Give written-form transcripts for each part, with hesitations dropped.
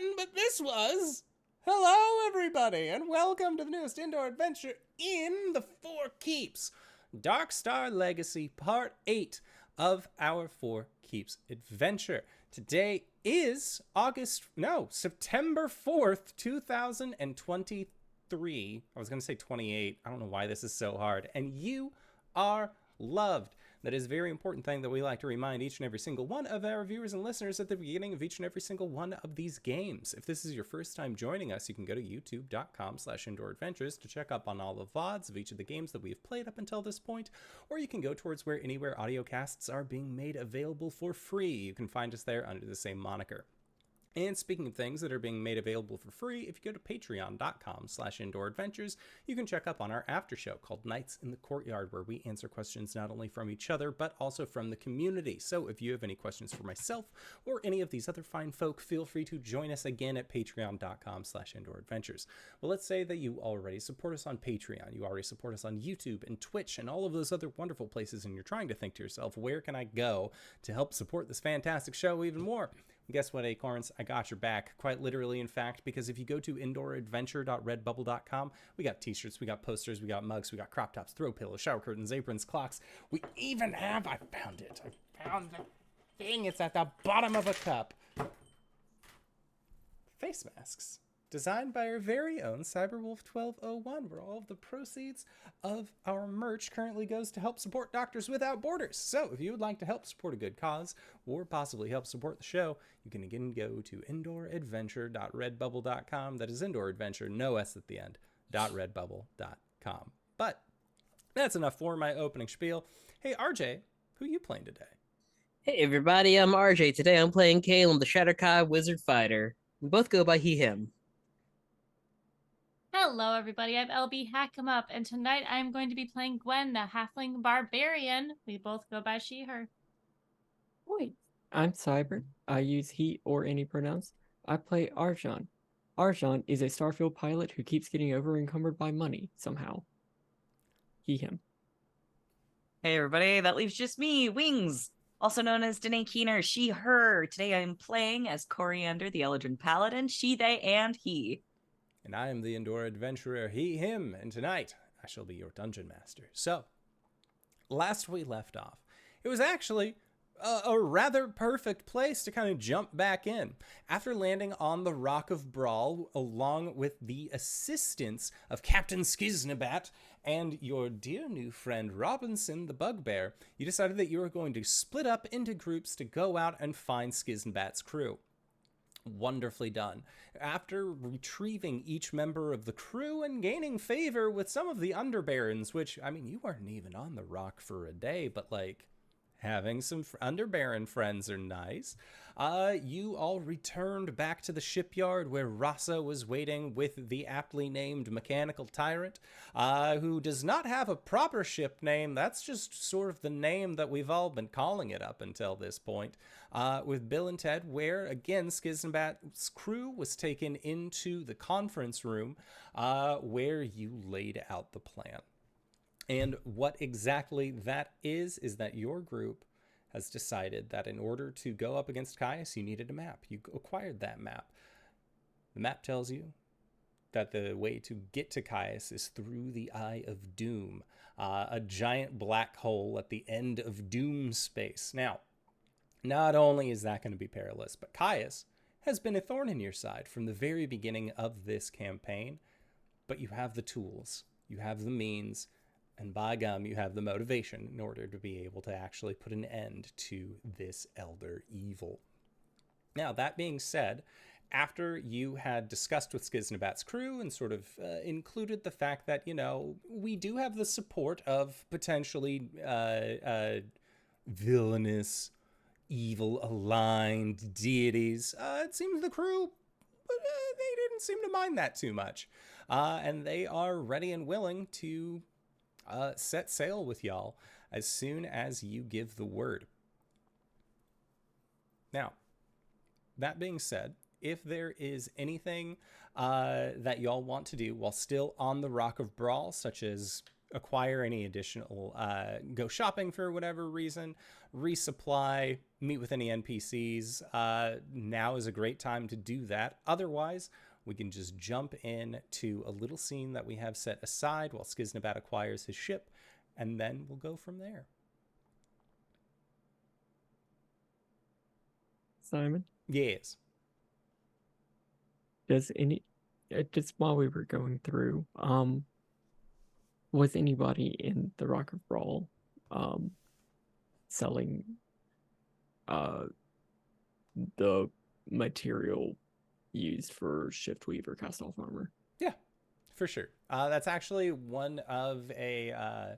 button, but this was... Hello, everybody, and welcome to the newest indoor adventure in the Four Keeps. Darkstar Legacy Part 8 of our Four Keeps adventure. Today is September 4th, 2023. I was going to say 28. I don't know why this is so hard. And you are loved. That is a very important thing that we like to remind each and every single one of our viewers and listeners at the beginning of each and every single one of these games. If this is your first time joining us, you can go to youtube.com/indooradventures to check up on all the VODs of each of the games that we've played up until this point, or you can go towards anywhere audiocasts are being made available for free. You can find us there under the same moniker. And speaking of things that are being made available for free, if you go to patreon.com/indooradventures, you can check up on our after show called Nights in the Courtyard, where we answer questions not only from each other, but also from the community. So if you have any questions for myself or any of these other fine folk, feel free to join us again at patreon.com/indooradventures. Well, let's say that you already support us on Patreon, you already support us on YouTube and Twitch and all of those other wonderful places, and you're trying to think to yourself, where can I go to help support this fantastic show even more? Guess what, Acorns? I got your back, quite literally, in fact, because if you go to indooradventure.redbubble.com, we got t-shirts, we got posters, we got mugs, we got crop tops, throw pillows, shower curtains, aprons, clocks. We even have, I found the thing, it's at the bottom of a cup. Face masks. Designed by our very own Cyberwolf1201, where all of the proceeds of our merch currently goes to help support Doctors Without Borders. So if you would like to help support a good cause, or possibly help support the show, you can again go to indooradventure.redbubble.com. That is Indoor Adventure, no S at the end, .redbubble.com. But that's enough for my opening spiel. Hey, RJ, who are you playing today? Hey everybody, I'm RJ. Today I'm playing Caelum, the Shatterkai Wizard Fighter. We both go by he, him. Hello everybody, I'm LBHackEmUp, and tonight I'm going to be playing Gwen, the Halfling Barbarian. We both go by she, her. Wait, I'm Cyber. I use he or any pronouns. I play Arjhan. Arjhan is a Starfield pilot who keeps getting over-encumbered by money, somehow. He, him. Hey everybody, that leaves just me, Wings, also known as Danae Keener, she, her. Today I'm playing as Cori, the Eldrin Paladin, she, they, and he. And I am the Indoor Adventurer, he, him, and tonight I shall be your Dungeon Master. So, last we left off, it was actually a rather perfect place to kind of jump back in. After landing on the Rock of Brawl, along with the assistance of Captain Skiznabat and your dear new friend Robinson the Bugbear, you decided that you were going to split up into groups to go out and find Skiznabat's crew. Wonderfully done. After retrieving each member of the crew and gaining favor with some of the underbarons, which, I mean, you weren't even on the rock for a day, but like, having some underbaron friends are nice. You all returned back to the shipyard where Rasa was waiting with the aptly named Mechanical Tyrant, who does not have a proper ship name. That's just sort of the name that we've all been calling it up until this point. With Bill and Ted, where, again, Skiznabat's crew was taken into the conference room where you laid out the plan. And what exactly that is that your group has decided that in order to go up against Caius, you needed a map. You acquired that map. The map tells you that the way to get to Caius is through the Eye of Doom, a giant black hole at the end of Doom space. Now, not only is that going to be perilous, but Caius has been a thorn in your side from the very beginning of this campaign. But you have the tools, you have the means, and by gum, you have the motivation in order to be able to actually put an end to this elder evil. Now, that being said, after you had discussed with Skiznabat's crew and sort of included the fact that, you know, we do have the support of potentially villainous, evil-aligned deities, it seems the crew, they didn't seem to mind that too much. And they are ready and willing to set sail with y'all as soon as you give the word. Now, that being said, if there is anything that y'all want to do while still on the Rock of Brawl, such as acquire any additional, go shopping for whatever reason, resupply, meet with any NPCs, now is a great time to do that. Otherwise, we can just jump in to a little scene that we have set aside while Skiznabat acquires his ship, and then we'll go from there. Simon, Yes. does any just while we were going through, was anybody in the Rock of Brawl selling the material used for Shift Weaver cast off armor? Yeah, for sure. That's actually one of a...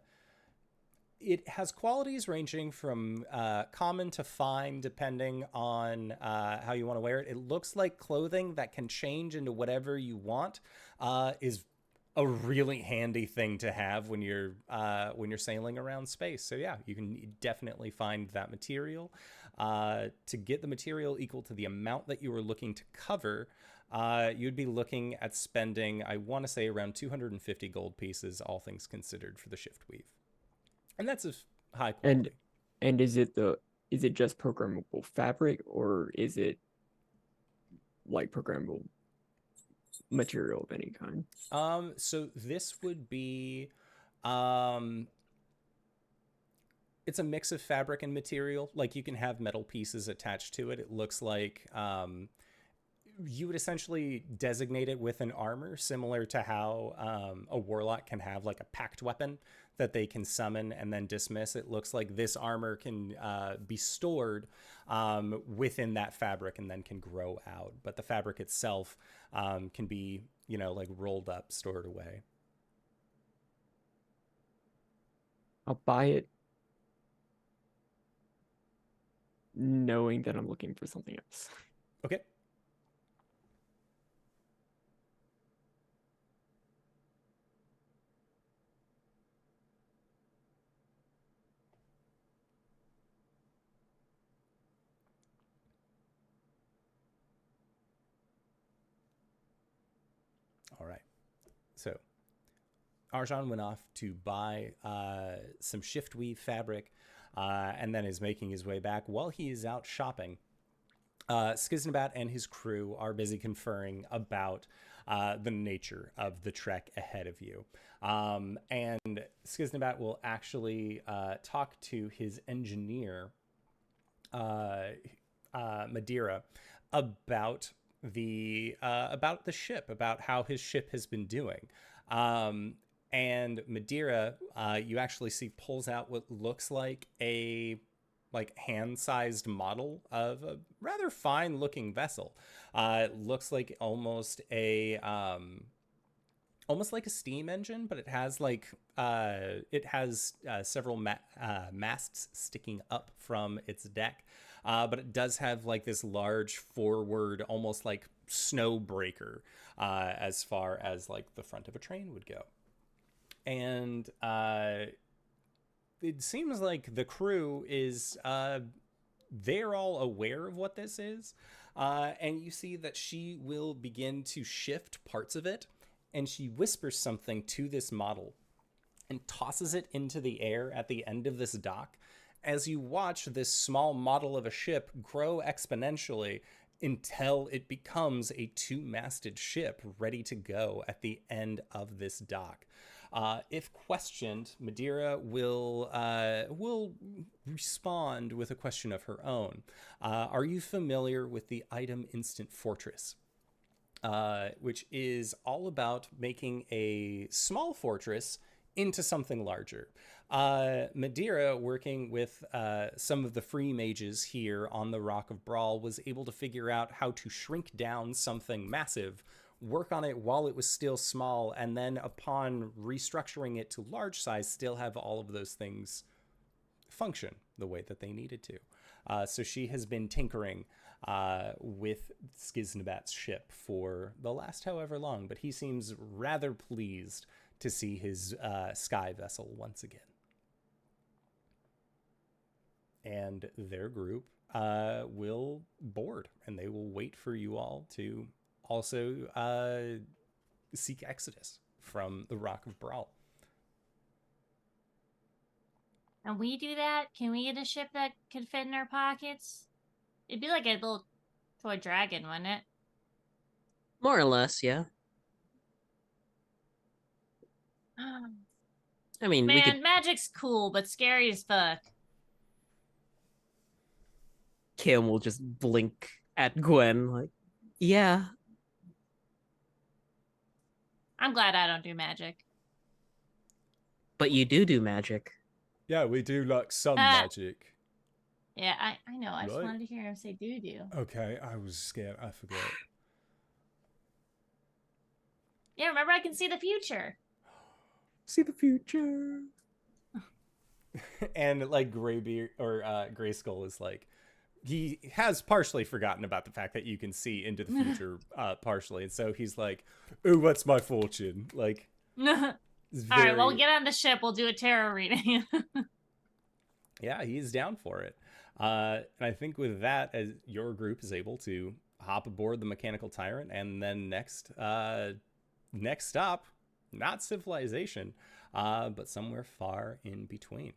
it has qualities ranging from common to fine, depending on how you want to wear it. It looks like clothing that can change into whatever you want. Is a really handy thing to have when you're sailing around space. So yeah, you can definitely find that material. To get the material equal to the amount that you were looking to cover, you'd be looking at spending, I want to say, around 250 gold pieces, all things considered, for the shift weave. And that's a high quality. And is it just programmable fabric, or is it like programmable material of any kind? So this would be it's a mix of fabric and material. Like, you can have metal pieces attached to it. It looks like you would essentially designate it with an armor, similar to how a warlock can have like a packed weapon that they can summon and then dismiss. It looks like this armor can be stored within that fabric and then can grow out. But the fabric itself can be, like rolled up, stored away. I'll buy it knowing that I'm looking for something else. Okay. All right. So Arjhan went off to buy some shift weave fabric and then is making his way back. While he is out shopping, Skiznabat and his crew are busy conferring about the nature of the trek ahead of you. And Skiznabat will actually talk to his engineer, Madeira, about the ship, about how his ship has been doing. And Madeira, you actually see, pulls out what looks like a hand-sized model of a rather fine-looking vessel. It looks like almost like a steam engine, but it has several masts sticking up from its deck. But it does have like this large forward, almost like snow breaker, as far as like the front of a train would go. And it seems like the crew is, they're all aware of what this is. And you see that she will begin to shift parts of it, and she whispers something to this model and tosses it into the air at the end of this dock. As you watch this small model of a ship grow exponentially until it becomes a two-masted ship ready to go at the end of this dock. If questioned, Madeira will respond with a question of her own. Are you familiar with the item Instant Fortress? Which is all about making a small fortress into something larger. Madeira, working with some of the free mages here on the Rock of Brawl, was able to figure out how to shrink down something massive, work on it while it was still small, and then upon restructuring it to large size, still have all of those things function the way that they needed to. So she has been tinkering with Skiznabat's ship for the last however long, but he seems rather pleased to see his sky vessel once again. And their group will board, and they will wait for you all to also seek exodus from the Rock of Brawl. And we do that? Can we get a ship that could fit in our pockets? It'd be like a little toy dragon, wouldn't it? More or less, yeah. I mean, we Man, could. magic's cool, but scary as fuck. Kim will just blink at Gwen, like, yeah. I'm glad I don't do magic. But you do magic. Yeah, we do like some Ah. magic. Yeah, I know. I just Right. wanted to hear him say do. Okay, I was scared. I forgot. Yeah, remember I can see the future. See the future. And like Graybeard or Grayskull is like, he has partially forgotten about the fact that you can see into the future partially, and so he's like, "Ooh, what's my fortune?" Like, All right, well, we'll get on the ship. We'll do a tarot reading. Yeah, he's down for it. And I think with that, as your group is able to hop aboard the mechanical tyrant, and then next stop, not civilization, but somewhere far in between.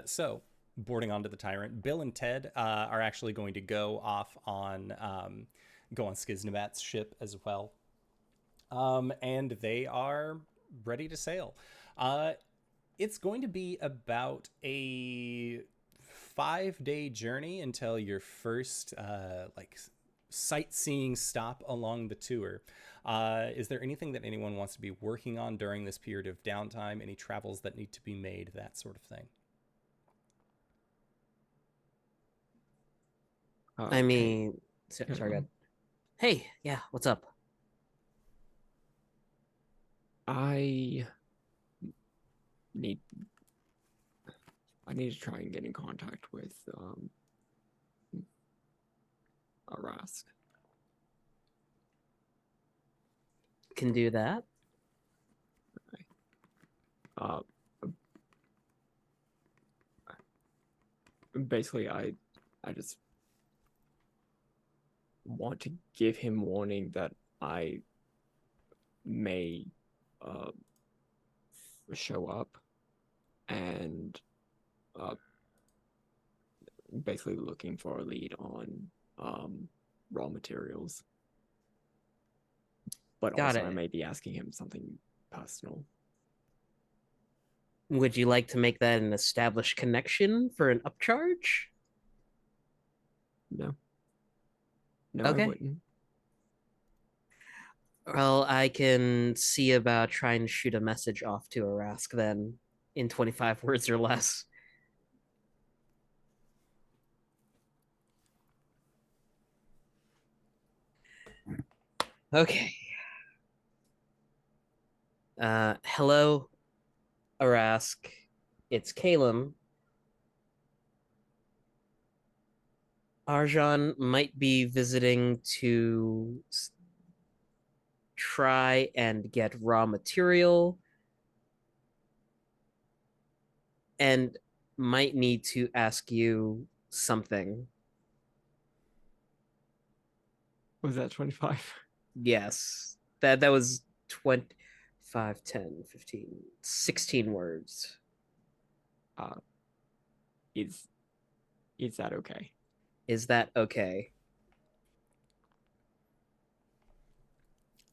So boarding onto the tyrant, Bill and Ted are actually going to go off on Skiznabat's ship as well, and they are ready to sail. It's going to be about a 5-day journey until your first sightseeing stop along the tour. Is there anything that anyone wants to be working on during this period of downtime? Any travels that need to be made? That sort of thing. I mean, sorry, go ahead. Hey, yeah, what's up? I need to try and get in contact with Arask. Can do that. Basically, I just want to give him warning that I may show up, and basically looking for a lead on raw materials. But Got also, it. I may be asking him something personal. Would you like to make that an established connection for an upcharge? No. No, Okay. I wouldn't. Well, I can see about trying to shoot a message off to Arask then in 25 words or less. Okay. Hello, Arask. It's Caelum. Arjhan might be visiting to try and get raw material and might need to ask you something. Was that 25? Yes. That was 25, 10, 15, 16 words. Is that okay? Is that okay?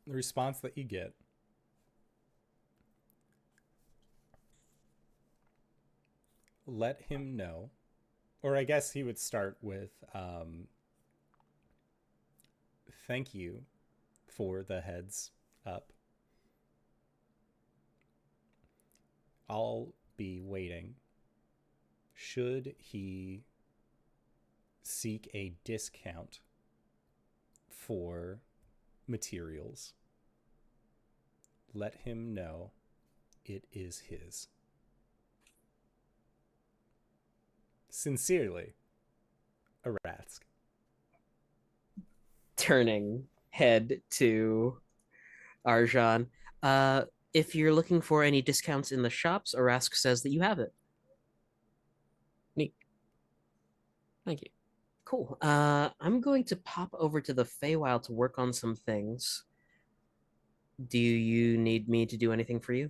The response that you get: let him know. Or I guess he would start with, thank you for the heads up. I'll be waiting. Should he seek a discount for materials, let him know it is his. Sincerely, Arask. Turning head to Arjhan. If you're looking for any discounts in the shops, Arask says that you have it. Neat. Thank you. Cool. I'm going to pop over to the Feywild to work on some things. Do you need me to do anything for you?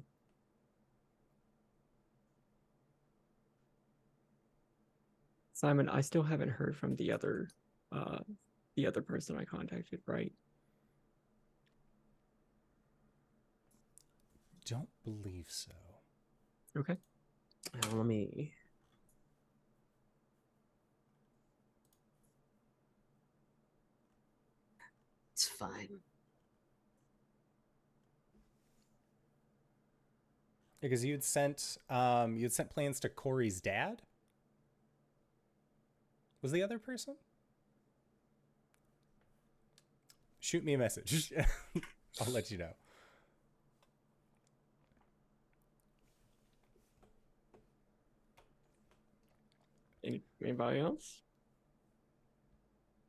Simon, I still haven't heard from the other person I contacted, right? Don't believe so. Okay. Let me. It's fine. Because you'd sent plans to Cori's dad? Was the other person? Shoot me a message. I'll let you know. Anybody else?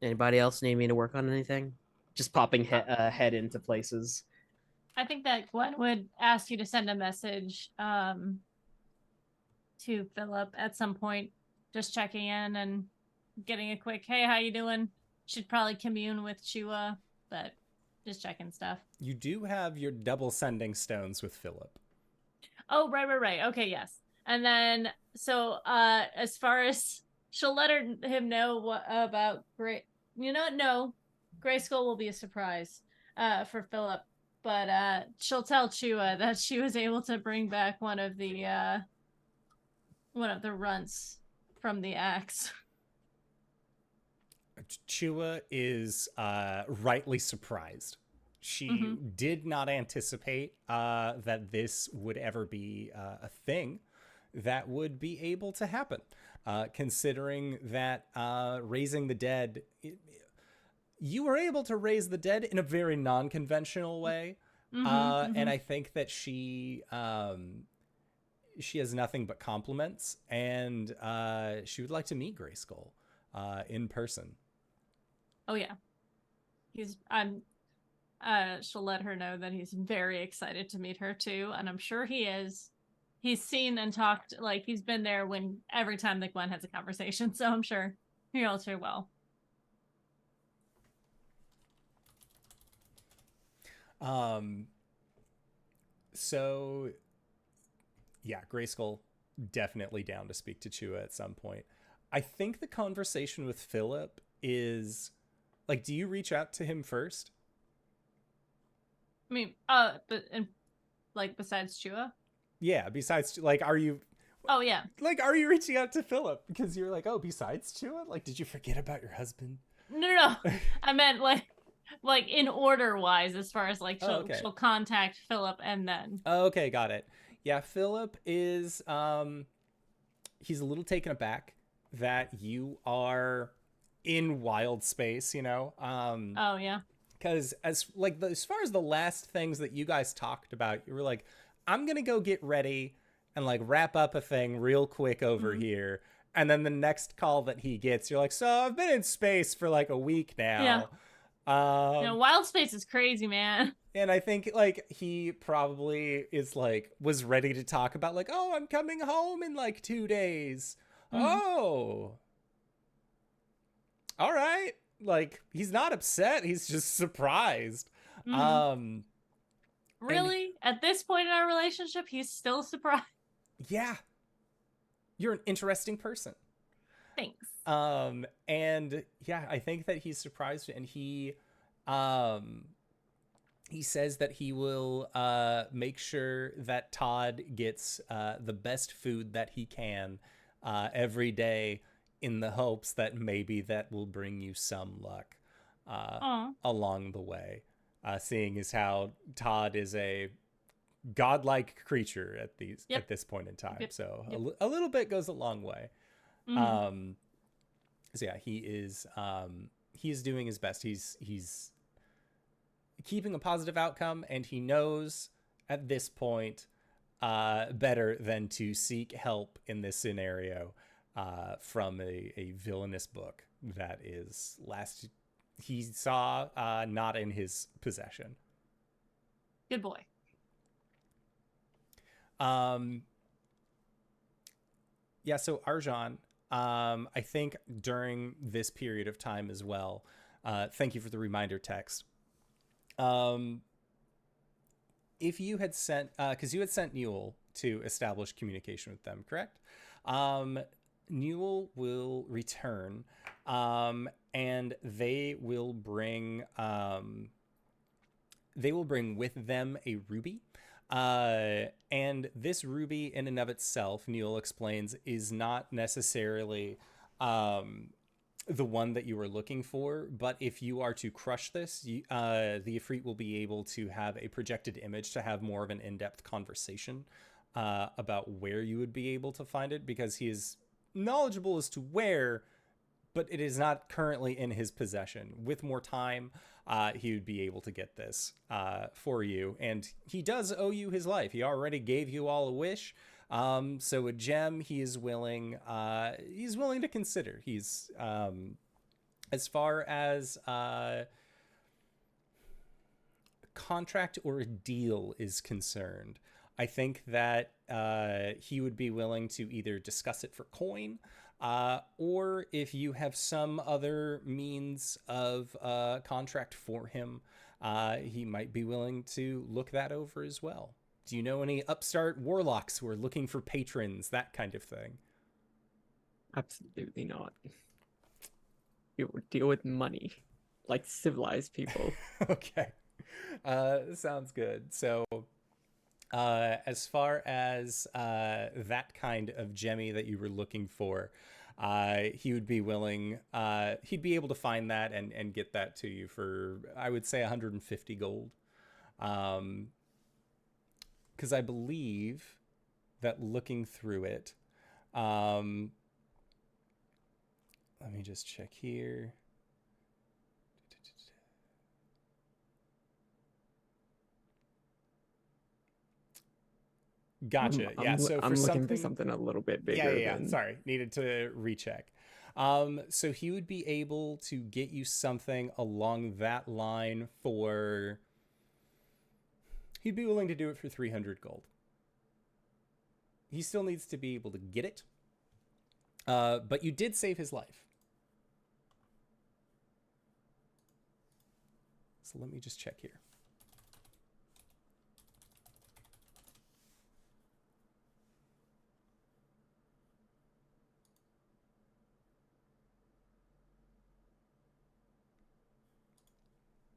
Anybody else need me to work on anything? Just popping head into places. I think that Gwen would ask you to send a message to Philip at some point, just checking in and getting a quick, hey, how you doing? Should probably commune with Chua, but just checking stuff. You do have your double sending stones with Philip. Oh, right. Okay, yes. And then, so as far as she'll let him know what about Gray. You know, no, Grayskull will be a surprise for Philip, but she'll tell Chua that she was able to bring back one of the runts from the axe. Chua is rightly surprised. She did not anticipate that this would ever be a thing that would be able to happen, considering that raising the dead, you were able to raise the dead in a very non-conventional way. And I think that she has nothing but compliments, and she would like to meet Grayskull in person. Oh yeah, she'll let her know that he's very excited to meet her too, and I'm sure he is. He's seen and talked, like he's been there every time that Gwen has a conversation, so I'm sure he also will. So yeah, Grayskull definitely down to speak to Chua at some point. I think the conversation with Philip is like, do you reach out to him first? I mean, besides Chua? Yeah, besides, like, are you... Oh, yeah. Like, are you reaching out to Philip? Because you're like, oh, besides Chua? Like, did you forget about your husband? No. I meant, like in order-wise, as far as, like, she'll contact Philip and then... Okay, got it. Yeah, Philip is, he's a little taken aback that you are in wild space, you know? Oh, yeah. Because as far as the last things that you guys talked about, you were like, I'm going to go get ready and like wrap up a thing real quick over here. And then the next call that he gets, you're like, so I've been in space for like a week now. Yeah. Wild space is crazy, man. And I think like he probably was ready to talk about like, oh, I'm coming home in like 2 days. Oh, all right. Like, he's not upset. He's just surprised. Really? At this point in our relationship, he's still surprised? Yeah. You're an interesting person. Thanks. And yeah, I think that he's surprised, and he says that he will make sure that Todd gets the best food that he can every day, in the hopes that maybe that will bring you some luck along the way. Seeing as how Todd is a godlike creature at this point in time. So a little bit goes a long way. So yeah, he is doing his best. He's keeping a positive outcome, and he knows at this point better than to seek help in this scenario from a villainous book that is he saw not in his possession. Good boy. Yeah, so Arjhan, I think during this period of time as well, thank you for the reminder text. If you had sent, because you had sent Newell to establish communication with them, correct? Newell will return, and they will bring with them a ruby. And this ruby in and of itself, Newell explains, is not necessarily the one that you were looking for, but if you are to crush this, the Ifrit will be able to have a projected image to have more of an in-depth conversation about where you would be able to find it, because he is knowledgeable as to where, but it is not currently in his possession. With more time, he would be able to get this for you, and he does owe you his life. He already gave you all a wish. So a gem he is willing to consider. He's as far as contract or a deal is concerned, I think that he would be willing to either discuss it for coin, or if you have some other means of contract for him, he might be willing to look that over as well. Do you know any upstart warlocks who are looking for patrons, that kind of thing? Absolutely not. You would deal with money like civilized people. Okay. Sounds good. So as far as that kind of gemmy that you were looking for, he would be willing, he'd be able to find that and get that to you for, I would say, 150 gold. Because I believe that looking through it, let me just check here. Gotcha. Yeah. So I'm looking for something a little bit bigger. Yeah. Sorry, needed to recheck. So he would be able to get you something along that line for. He'd be willing to do it for 300 gold. He still needs to be able to get it. But you did save his life. So let me just check here.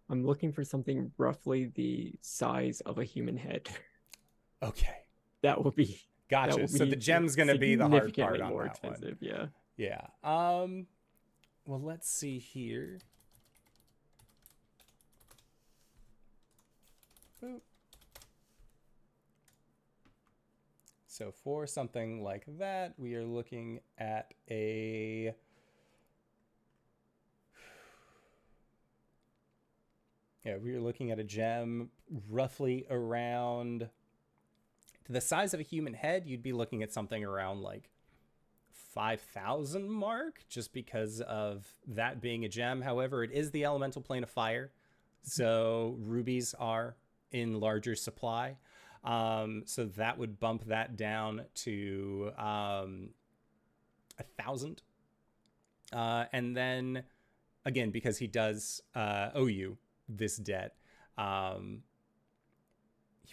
I'm looking for something roughly the size of a human head. Okay. That would be gotcha. That would So be the gem's going to be the hard part on more that expensive, one. Yeah. Well, let's see here. Boop. So for something like that, we are looking at a we are looking at a gem roughly around the size of a human head. You'd be looking at something around like 5,000 mark, just because of that being a gem. However, it is the elemental plane of fire, so rubies are in larger supply. So that would bump that down to 1,000. And then again, because he does owe you this debt, he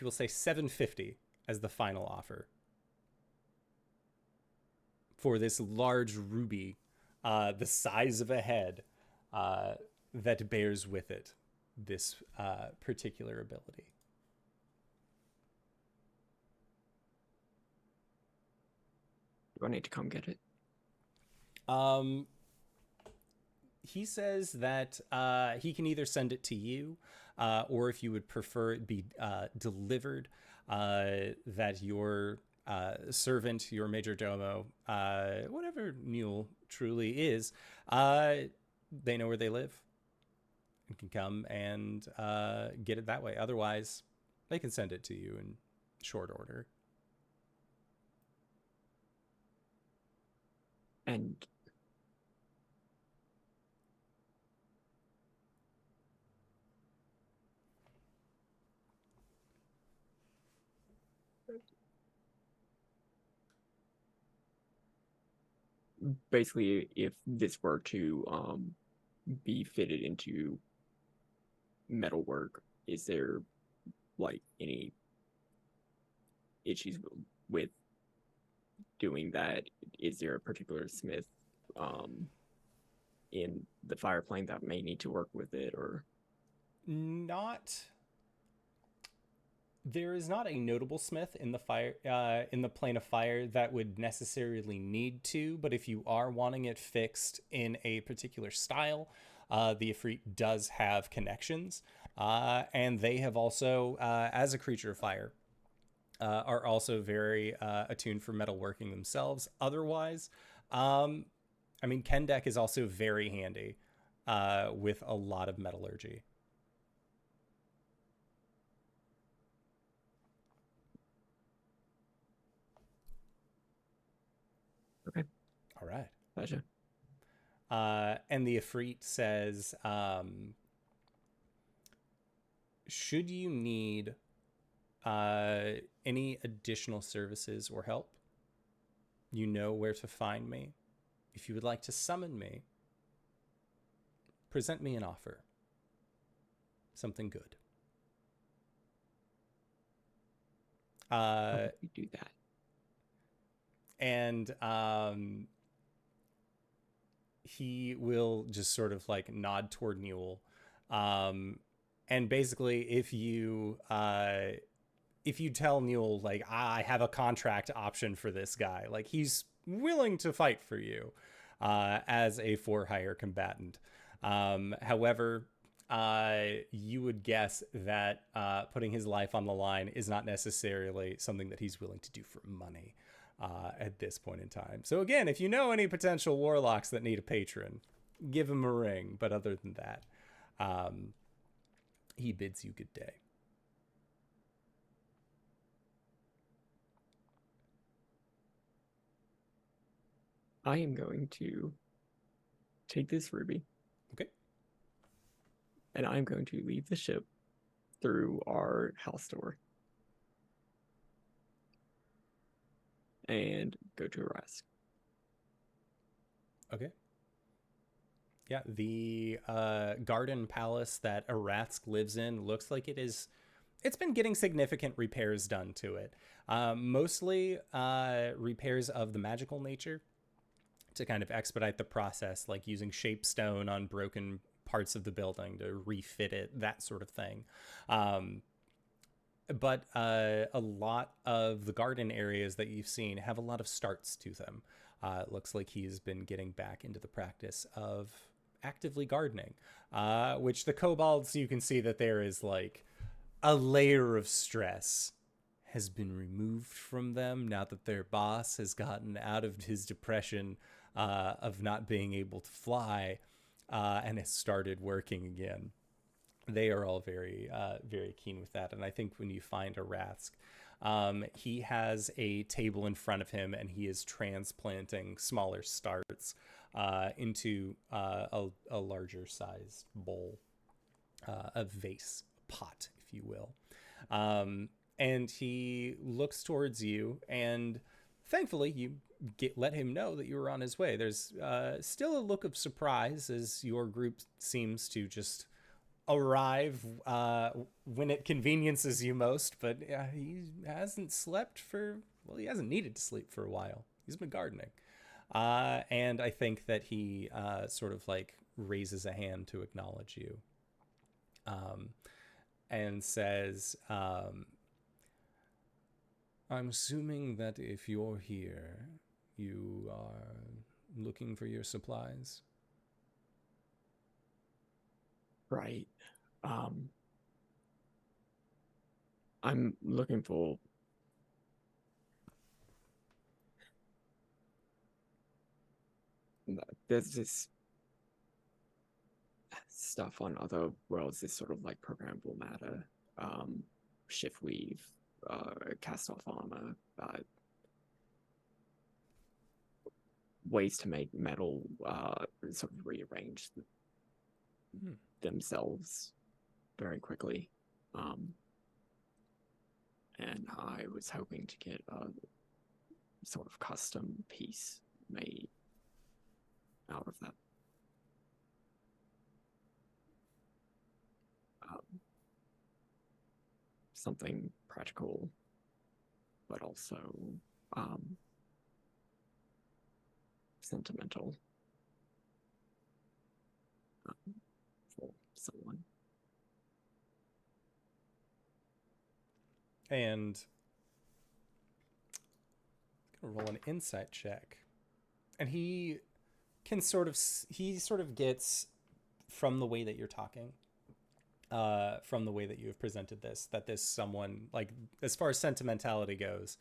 will say 750 as the final offer for this large ruby, the size of a head, that bears with it this particular ability. Do I need to come get it? He says that he can either send it to you, or if you would prefer it be delivered, that your servant, your major domo, whatever Newell truly is, they know where they live and can come and get it that way. Otherwise, they can send it to you in short order. And basically, if this were to be fitted into metalwork, is there like any issues with doing that, is there a particular smith in the fire plane that may need to work with it, or there is not a notable smith in the plane of fire that would necessarily need to, but if you are wanting it fixed in a particular style, the Ifrit does have connections, and they have also, as a creature of fire, are also very attuned for metalworking themselves. Otherwise, Kendek is also very handy with a lot of metallurgy. Okay. All right. Gotcha. And the Ifrit says, should you need any additional services or help, you know where to find me. If you would like to summon me, present me an offer. Something good. How would we do that? And he will just sort of like nod toward Newell. And basically, if you tell Newell, like, I have a contract option for this guy, like, he's willing to fight for you as a for-hire combatant. However, you would guess that putting his life on the line is not necessarily something that he's willing to do for money at this point in time. So again, if you know any potential warlocks that need a patron, give him a ring. But other than that, he bids you good day. I am going to take this ruby. Okay. And I'm going to leave the ship through our house door and go to Arask. Okay. Yeah, the garden palace that Arask lives in looks like it's been getting significant repairs done to it. Mostly repairs of the magical nature to kind of expedite the process, like using shape stone on broken parts of the building to refit it, that sort of thing. But a lot of the garden areas that you've seen have a lot of starts to them. It looks like he's been getting back into the practice of actively gardening, which the kobolds, you can see that there is like a layer of stress has been removed from them now that their boss has gotten out of his depression of not being able to fly and has started working again. They are all very, very keen with that. And I think when you find Arask, he has a table in front of him and he is transplanting smaller starts into a larger sized bowl, a vase, pot, if you will. And he looks towards you, and thankfully you let him know that you were on his way. There's still a look of surprise as your group seems to just arrive when it conveniences you most, but he hasn't he hasn't needed to sleep for a while. He's been gardening. And I think that he sort of like raises a hand to acknowledge you and says, I'm assuming that if you're here, you are looking for your supplies? Right. I'm looking for there's this stuff on other worlds, this sort of like programmable matter, shift weave, cast off armor, ways to make metal sort of rearrange themselves very quickly. And I was hoping to get a sort of custom piece made out of that. Something practical, but also sentimental for someone. And I'm gonna roll an insight check. And he sort of gets from the way that you're talking, from the way that you have presented this, that this someone, like, as far as sentimentality goes,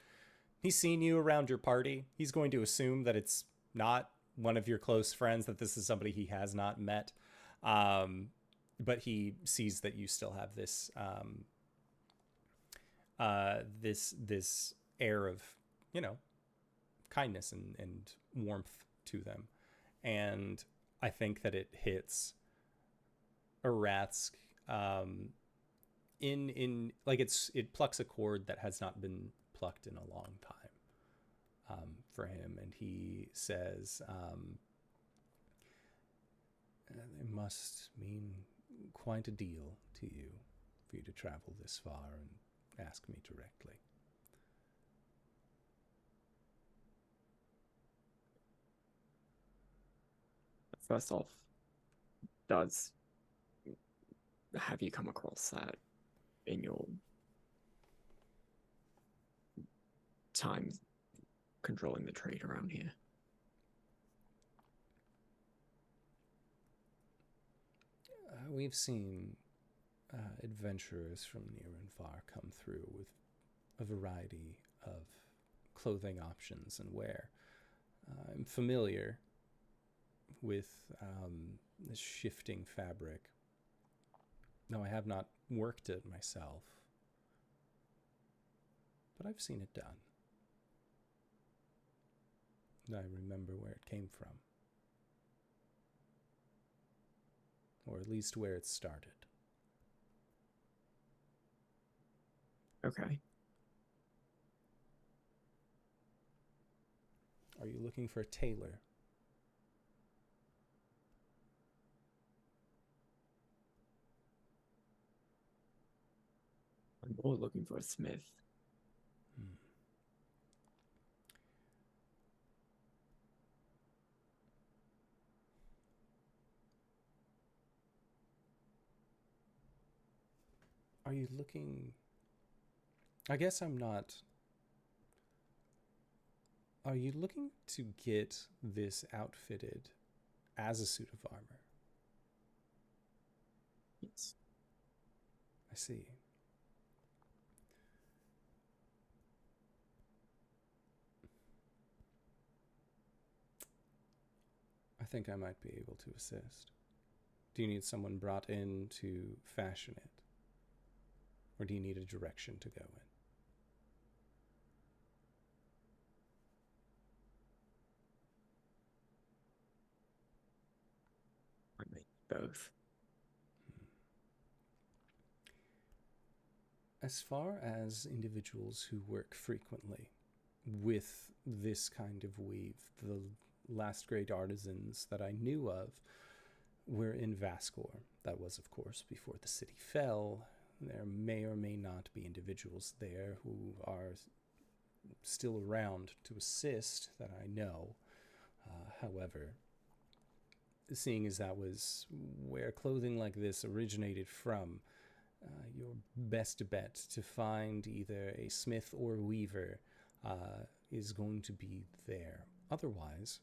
he's seen you around your party. He's going to assume that it's not one of your close friends, that this is somebody he has not met. But he sees that you still have this this air of, you know, kindness and warmth to them. And I think that it hits Aratsk in like it plucks a chord that has not been plucked in a long time for him. And he says, it must mean quite a deal to you for you to travel this far and ask me directly. First off, does have you come across that in your time controlling the trade around here? We've seen adventurers from near and far come through with a variety of clothing options and wear. I'm familiar with this shifting fabric. No, I have not worked it myself, but I've seen it done. And I remember where it came from, or at least where it started. Okay. Are you looking for a tailor? I'm more looking for a smith. Are you looking... I guess I'm not... Are you looking to get this outfitted as a suit of armor? Yes. I see. I think I might be able to assist. Do you need someone brought in to fashion it? Or do you need a direction to go in? I make both. As far as individuals who work frequently with this kind of weave, the last great artisans that I knew of were in Vascor. That was, of course, before the city fell. There may or may not be individuals there who are still around to assist that I know. However, seeing as that was where clothing like this originated from, your best bet to find either a smith or weaver is going to be there. Otherwise,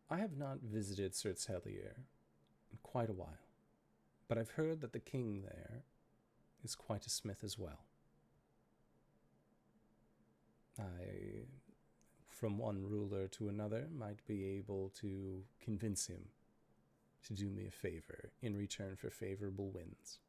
I have not visited Sertelier in quite a while, but I've heard that the king there is quite a smith as well. I, from one ruler to another, might be able to convince him to do me a favor in return for favorable winds.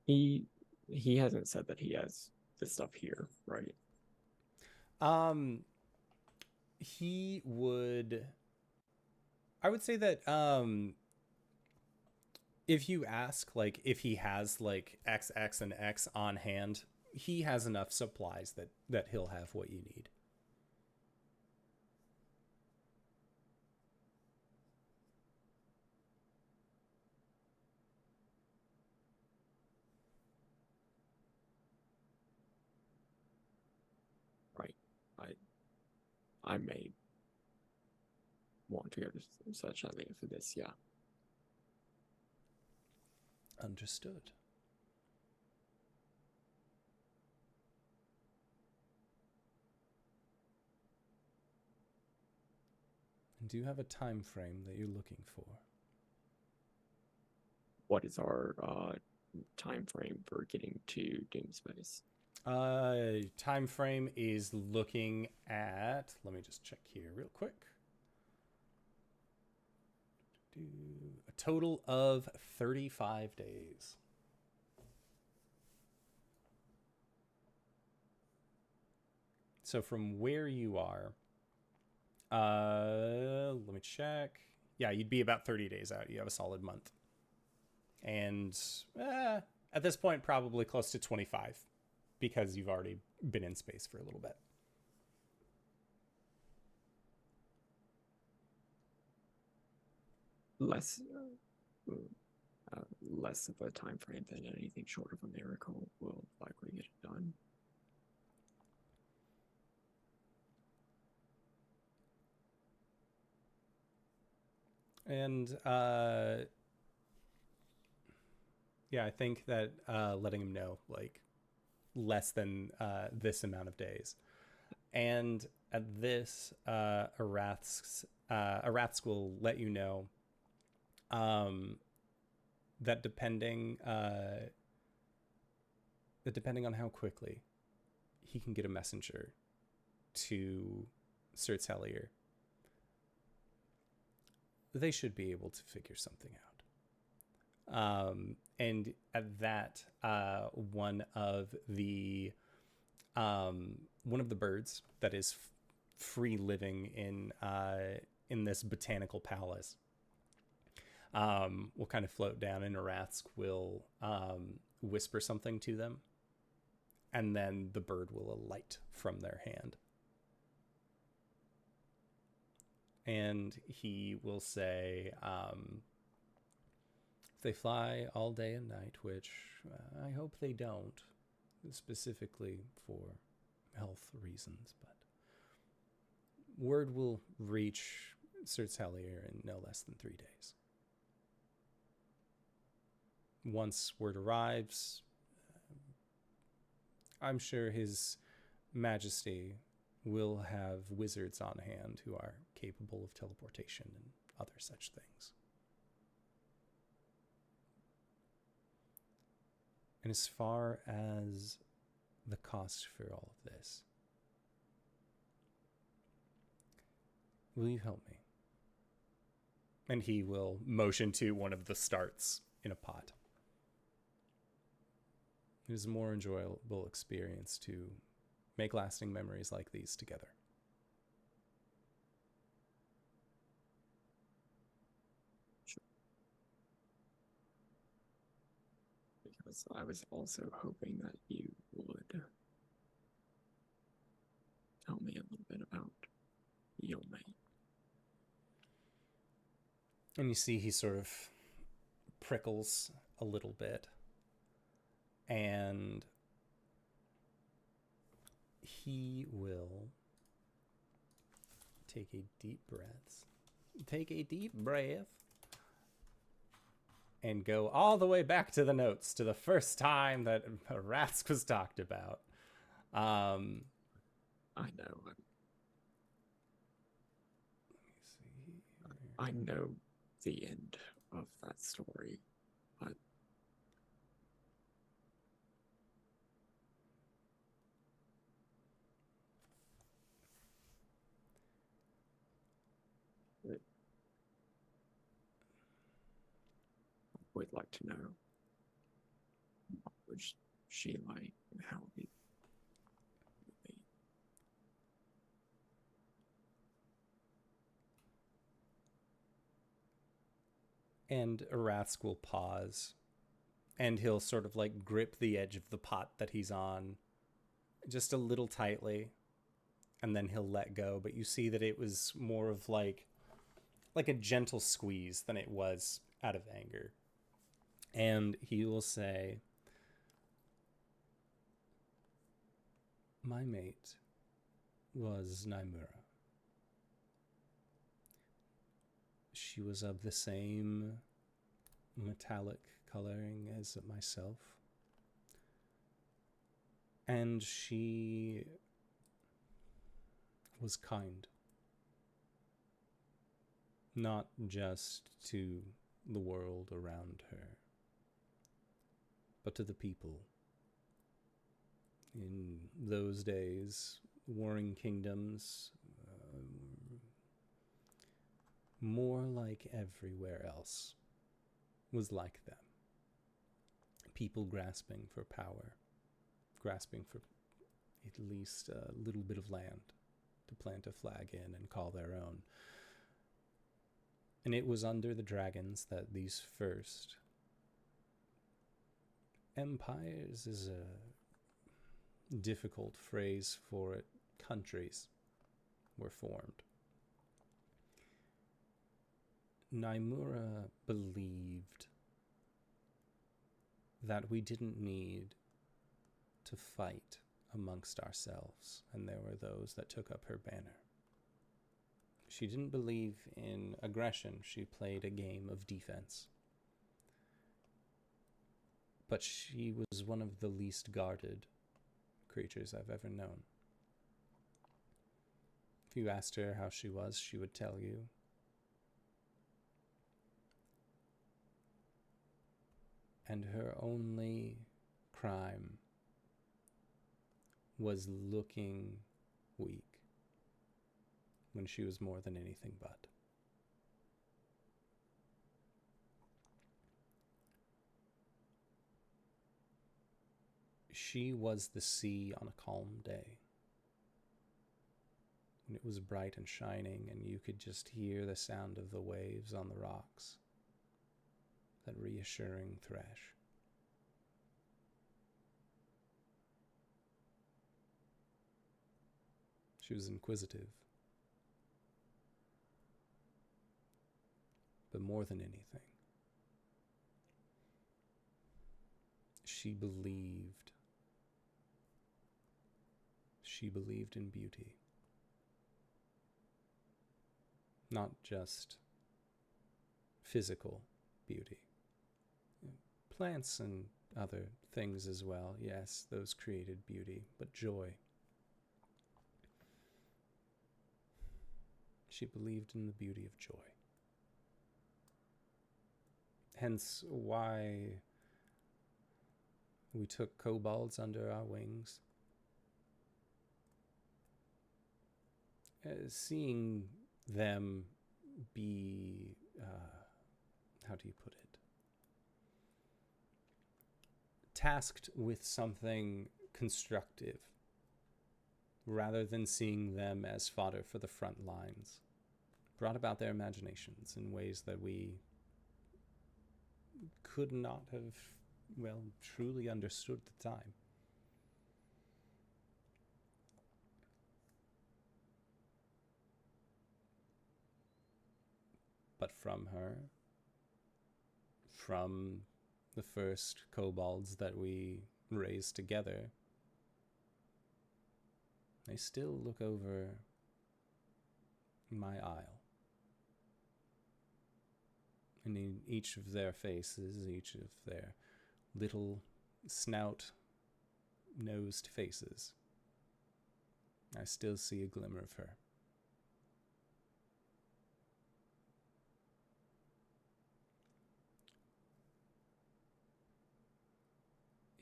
He he hasn't said that he has this stuff here, right? He would. I would say that if you ask, like, if he has like X, X, and X on hand, he has enough supplies that he'll have what you need. Right. I may want to go to such a thing for this, yeah. Understood. And do you have a time frame that you're looking for? What is our time frame for getting to Doomspace? Time frame is looking at, let me just check here real quick. A total of 35 days. So from where you are, let me check. Yeah, you'd be about 30 days out. You have a solid month. And at this point, probably close to 25 because you've already been in space for a little bit. Less of a time frame than anything short of a miracle will likely get it done. And yeah, I think that letting him know, like, less than this amount of days. And at this, Arathsk will let you know that depending on how quickly he can get a messenger to Sirt's Hellier, they should be able to figure something out. And at that, one of the birds that is free living in this botanical palace will kind of float down, and Arathsk will whisper something to them, and then the bird will alight from their hand. And he will say, if they fly all day and night, which I hope they don't, specifically for health reasons, but word will reach Sirt's Hellier in no less than 3 days. Once word arrives, I'm sure His Majesty will have wizards on hand who are capable of teleportation and other such things. And as far as the cost for all of this, will you help me? And he will motion to one of the starts in a pot. It is a more enjoyable experience to make lasting memories like these together. Sure. Because I was also hoping that you would tell me a little bit about Gelmetti. And you see he sort of prickles a little bit. And he will take a deep breath. And go all the way back to the notes, to the first time that Rask was talked about. I know. Let me see. I know the end of that story, but I would like to know what was she like how we And Arathsk will pause, and he'll sort of like grip the edge of the pot that he's on just a little tightly, and then he'll let go. But you see that it was more of like a gentle squeeze than it was out of anger. And he will say, my mate was Naimura. She was of the same metallic coloring as myself. And she was kind. Not just to the world around her, but to the people. In those days, warring kingdoms, more like everywhere else, was like them. People grasping for power, grasping for at least a little bit of land to plant a flag in and call their own. And it was under the dragons that these first empires is a difficult phrase for it. Countries were formed. Naimura believed that we didn't need to fight amongst ourselves, and there were those that took up her banner. She didn't believe in aggression. She played a game of defense. But she was one of the least guarded creatures I've ever known. If you asked her how she was, she would tell you. And her only crime was looking weak when she was more than anything but. She was the sea on a calm day, when it was bright and shining and you could just hear the sound of the waves on the rocks, that reassuring thresh. She was inquisitive, but more than anything, she believed in beauty. Not just physical beauty. Plants and other things as well, yes, those created beauty, but joy. She believed in the beauty of joy. Hence why we took kobolds under our wings. Seeing them be, how do you put it? Tasked with something constructive, rather than seeing them as fodder for the front lines, brought about their imaginations in ways that we could not have, well, truly understood at the time. But from her, from the first kobolds that we raised together, I still look over my aisle. And in each of their faces, each of their little snout-nosed faces, I still see a glimmer of her.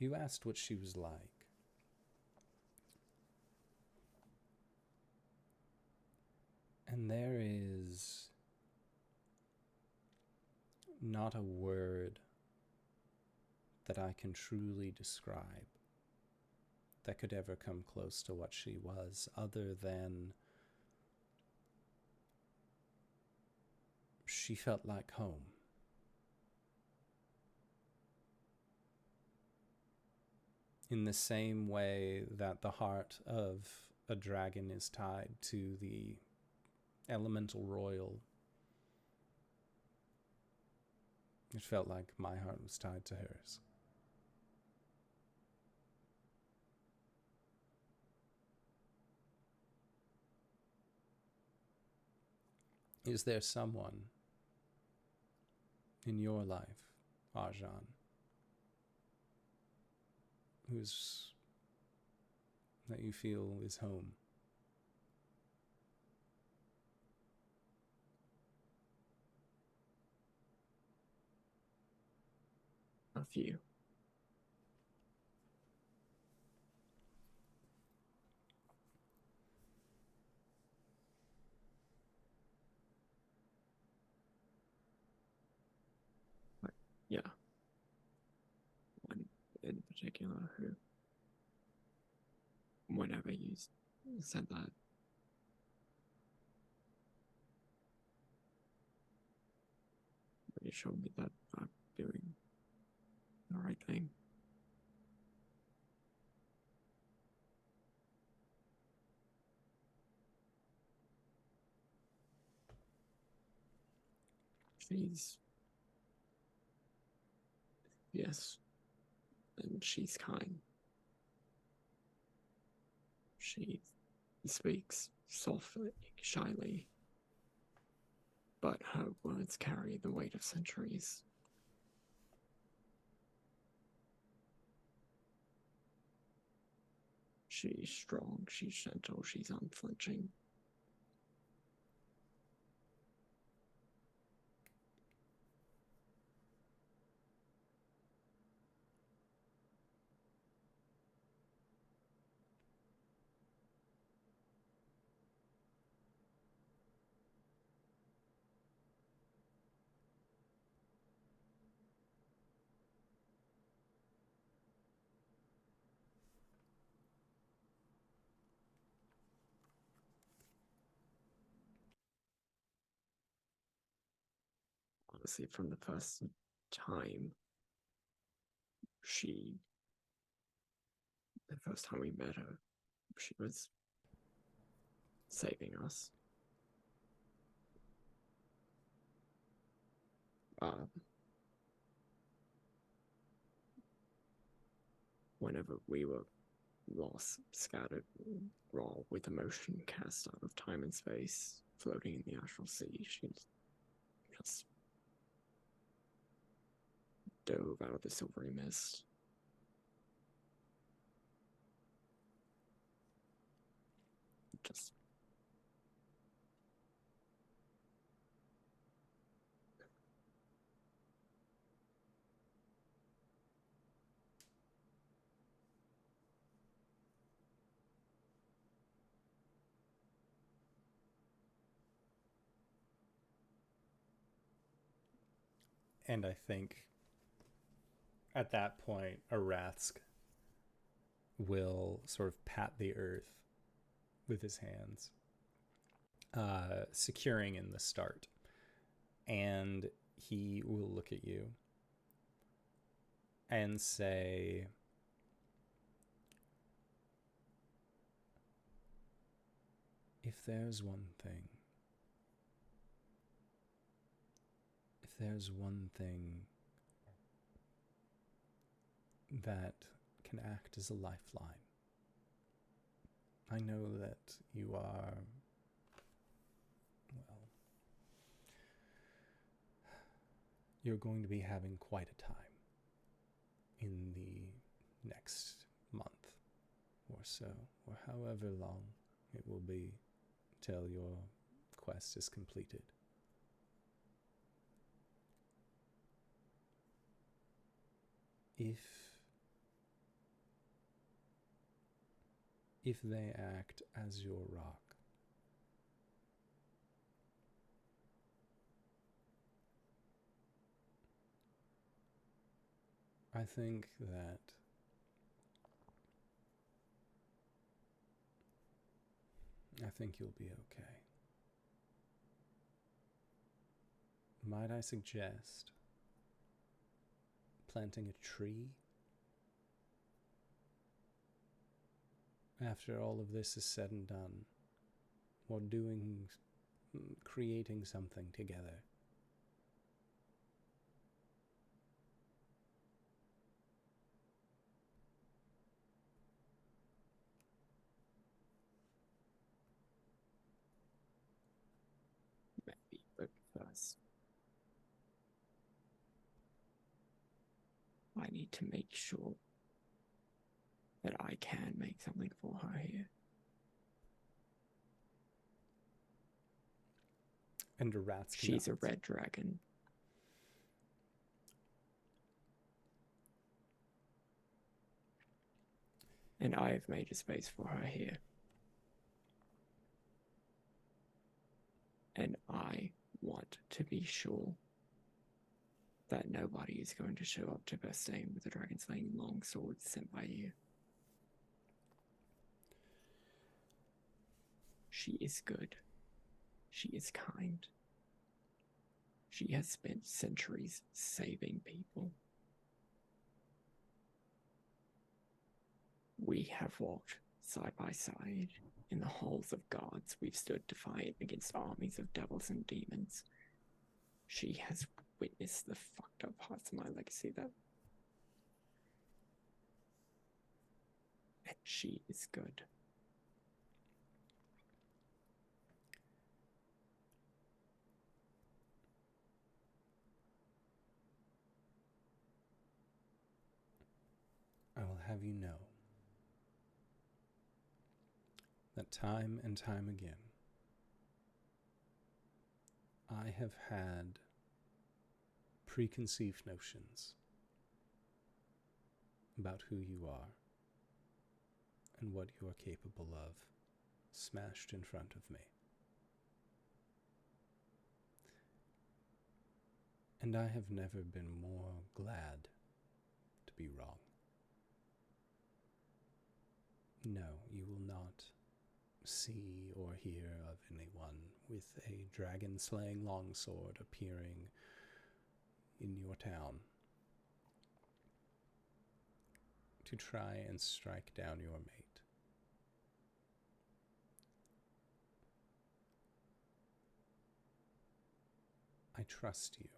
You asked what she was like. And there is not a word that I can truly describe that could ever come close to what she was, other than she felt like home. In the same way that the heart of a dragon is tied to the elemental royal, it felt like my heart was tied to hers. Is there someone in your life, Arjhan, that you feel is home? A few. But yeah. One in particular who, whenever you said that, really showed me that I'm doing the right thing. She's, yes, and she's kind. She speaks softly, shyly, but her words carry the weight of centuries. She's strong, she's gentle, she's unflinching. Honestly, from the first time the first time we met her, she was saving us. Whenever we were lost, scattered, raw, with emotion cast out of time and space, floating in the astral sea, she just dove out of the silvery mist. Just And I think at that point, Arathsk will sort of pat the earth with his hands, securing in the start. And he will look at you and say, if there's one thing that can act as a lifeline, I know that you are, well, you're going to be having quite a time in the next month or so, or however long it will be till your quest is completed. If they act as your rock, I think that I think you'll be okay. Might I suggest planting a tree? After all of this is said and done, or creating something together. Maybe, but first, I need to make sure that I can make something for her here. And the rats. She's a red dragon. And I have made a space for her here. And I want to be sure that nobody is going to show up to Bastane with a dragon slaying longsword sent by you. She is good. She is kind. She has spent centuries saving people. We have walked side by side in the halls of gods. We've stood defiant against armies of devils and demons. She has witnessed the fucked up parts of my legacy, though. And she is good. I will have you know that time and time again, I have had preconceived notions about who you are and what you are capable of smashed in front of me. And I have never been more glad to be wrong. No, you will not see or hear of anyone with a dragon-slaying longsword appearing in your town to try and strike down your mate. I trust you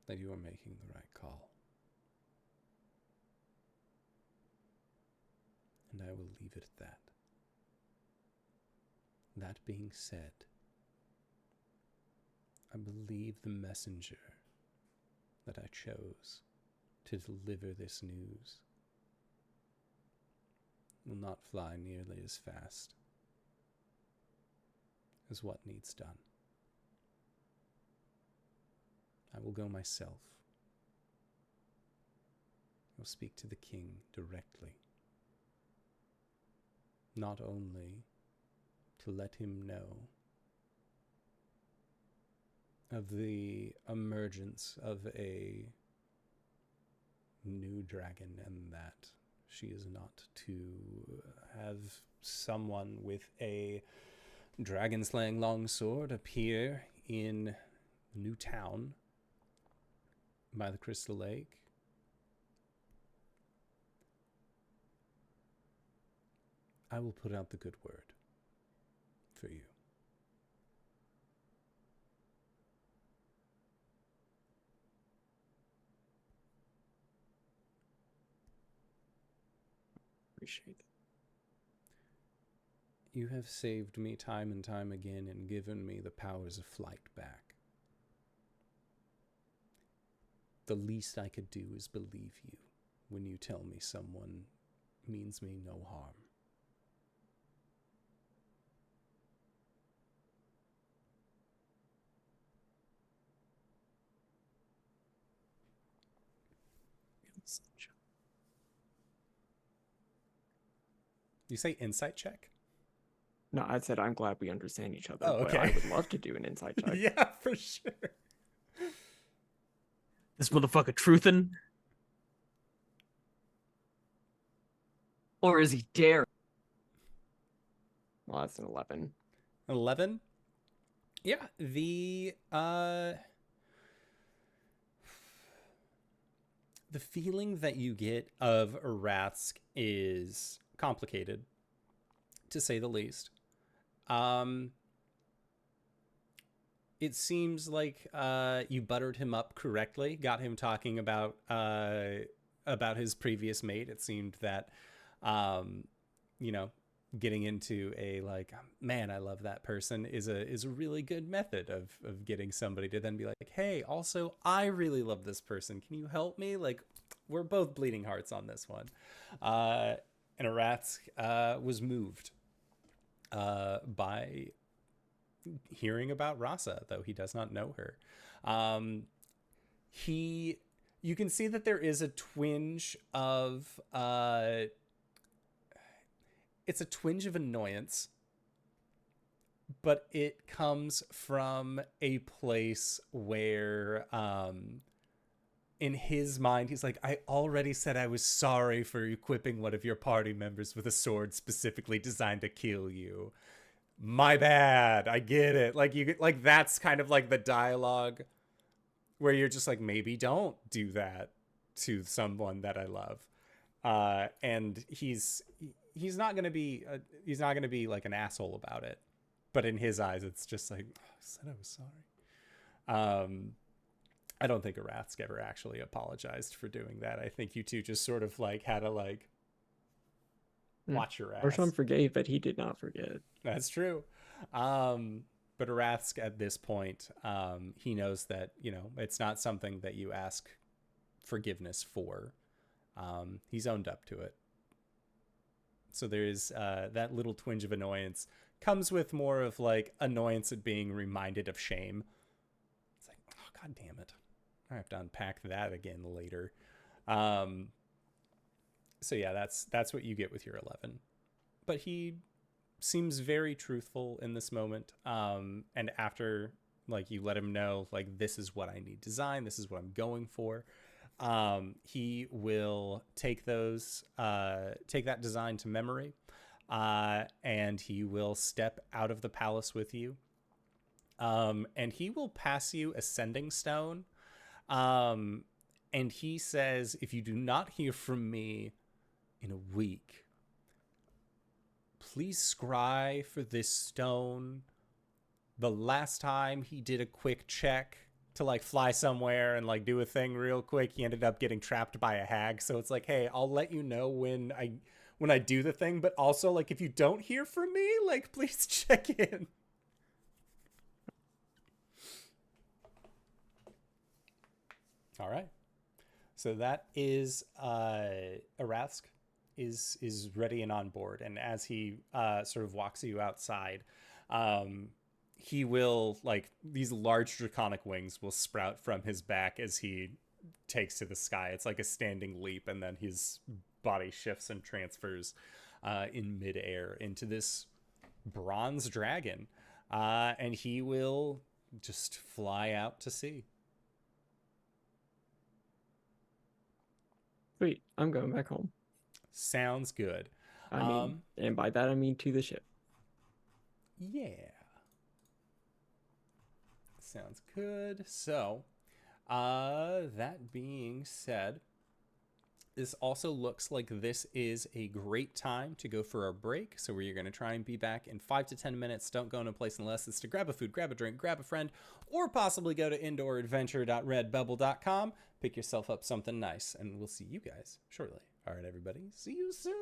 that you are making the right call. And I will leave it at that. That being said, I believe the messenger that I chose to deliver this news will not fly nearly as fast as what needs done. I will go myself. I will speak to the king directly. Not only to let him know of the emergence of a new dragon and that she is not to have someone with a dragon-slaying longsword appear in New Town by the Crystal Lake. I will put out the good word for you. Appreciate it. You have saved me time and time again and given me the powers of flight back. The least I could do is believe you when you tell me someone means me no harm. You say insight check? No, I said I'm glad we understand each other. Oh, okay. But I would love to do an insight check. Yeah, for sure. This motherfucker truthin'. Or is he daring? Well, that's an 11. 11. Yeah, the feeling that you get of Ratsk is complicated, to say the least. It seems like you buttered him up correctly, got him talking about his previous mate. It seemed that, getting into a like, man, I love that person is a really good method of getting somebody to then be like, hey, also, I really love this person. Can you help me? Like, we're both bleeding hearts on this one. And Aratsk was moved by hearing about Rasa, though he does not know her. You can see that there is a twinge of it's a twinge of annoyance, but it comes from a place where in his mind he's like, I already said I was sorry for equipping one of your party members with a sword specifically designed to kill you. My bad. I get it. Like, you get, like, that's kind of like the dialogue where you're just like, maybe don't do that to someone that I love. And he's not gonna be like an asshole about it, but in his eyes it's just like, oh, I said I was sorry. I don't think Aratsk ever actually apologized for doing that. I think you two just sort of like had to like watch your ass. Arjhan forgave, but he did not forget. That's true. But Aratsk at this point, he knows that, it's not something that you ask forgiveness for. He's owned up to it. So there's that little twinge of annoyance comes with more of like annoyance at being reminded of shame. It's like, oh, God damn it. I have to unpack that again later. So yeah, that's what you get with your 11. But he seems very truthful in this moment. And after like you let him know, like, this is what I need design, this is what I'm going for. He will take that design to memory, and he will step out of the palace with you. And he will pass you a sending stone. And he says, if you do not hear from me in a week, please scry for this stone. The last time he did a quick check to like fly somewhere and like do a thing real quick, he ended up getting trapped by a hag. So it's like, hey, I'll let you know when I do the thing, but also like, if you don't hear from me, like, please check in. All right. So that is Aratsk is ready and on board. And as he sort of walks you outside, he will, like, these large draconic wings will sprout from his back as he takes to the sky. It's like a standing leap, and then his body shifts and transfers in midair into this bronze dragon. And he will just fly out to sea. Sweet, I'm going back home. Sounds good. I mean, and by that I mean to the ship. Yeah. Sounds good. So, that being said, this also looks like this is a great time to go for a break. So we're going to try and be back in 5 to 10 minutes. Don't go in a place unless it's to grab a food, grab a drink, grab a friend, or possibly go to indooradventure.redbubble.com. Pick yourself up something nice, and we'll see you guys shortly. All right, everybody. See you soon.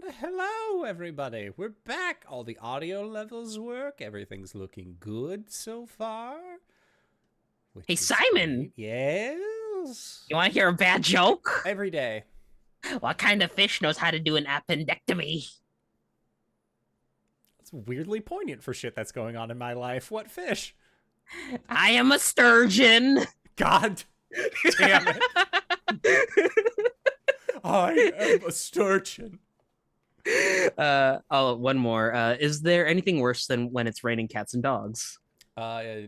And hello, everybody. We're back. All the audio levels work. Everything's looking good so far. Hey, Simon. Great. Yes. You want to hear a bad joke? Every day. What kind of fish knows how to do an appendectomy? It's weirdly poignant for shit that's going on in my life. What fish? I am a sturgeon. God damn it. I am a sturgeon. One more. Is there anything worse than when it's raining cats and dogs? I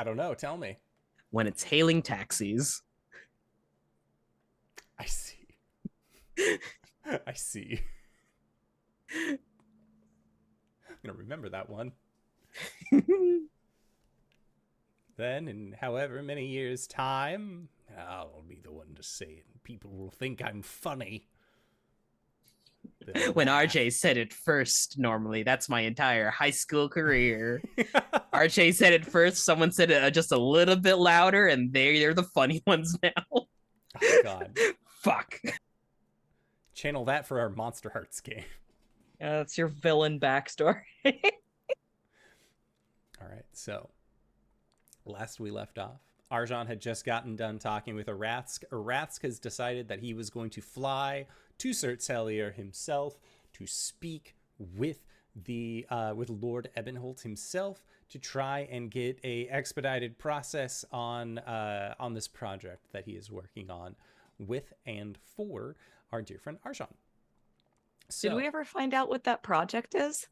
don't know. Tell me. When it's hailing taxis. I see. I see. I'm gonna remember that one. Then, in however many years' time, I'll be the one to say it, and people will think I'm funny. They'll When laugh. RJ said it first, normally, that's my entire high school career. RJ said it first, someone said it just a little bit louder, and they're the funny ones now. Oh, God. Fuck. Channel that for our Monster Hearts game. Yeah, that's your villain backstory. All right, so last we left off, Arjhan had just gotten done talking with Arathsk. Arathsk has decided that he was going to fly to Sertelier himself to speak with with Lord Ebenholt himself to try and get a expedited process on this project that he is working on with and for our dear friend Arjhan. So, Did we ever find out what that project is?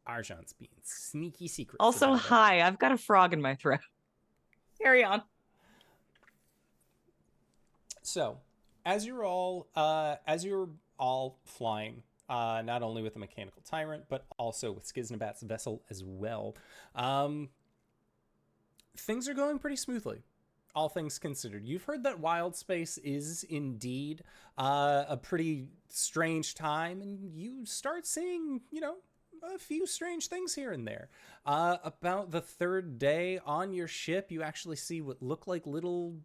Arjhan's being sneaky secrets. Also, about it. hi, I've got a frog in my throat. Carry on. So, as you're all flying, not only with the mechanical tyrant, but also with Skiznabat's vessel as well, things are going pretty smoothly. All things considered, you've heard that wild space is indeed a pretty strange time, and you start seeing, a few strange things here and there. About the third day on your ship, you actually see what look like little,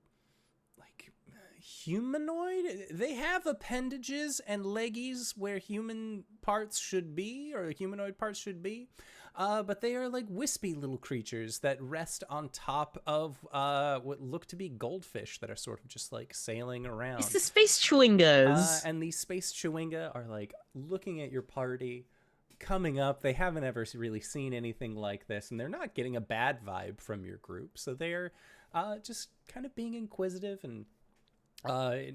humanoid. They have appendages and leggies where human parts should be, or humanoid parts should be. But they are like wispy little creatures that rest on top of what look to be goldfish that are sort of just like sailing around. It's the space chewingas. And these space chewinga are like looking at your party, coming up. They haven't ever really seen anything like this, and they're not getting a bad vibe from your group. So they're just kind of being inquisitive and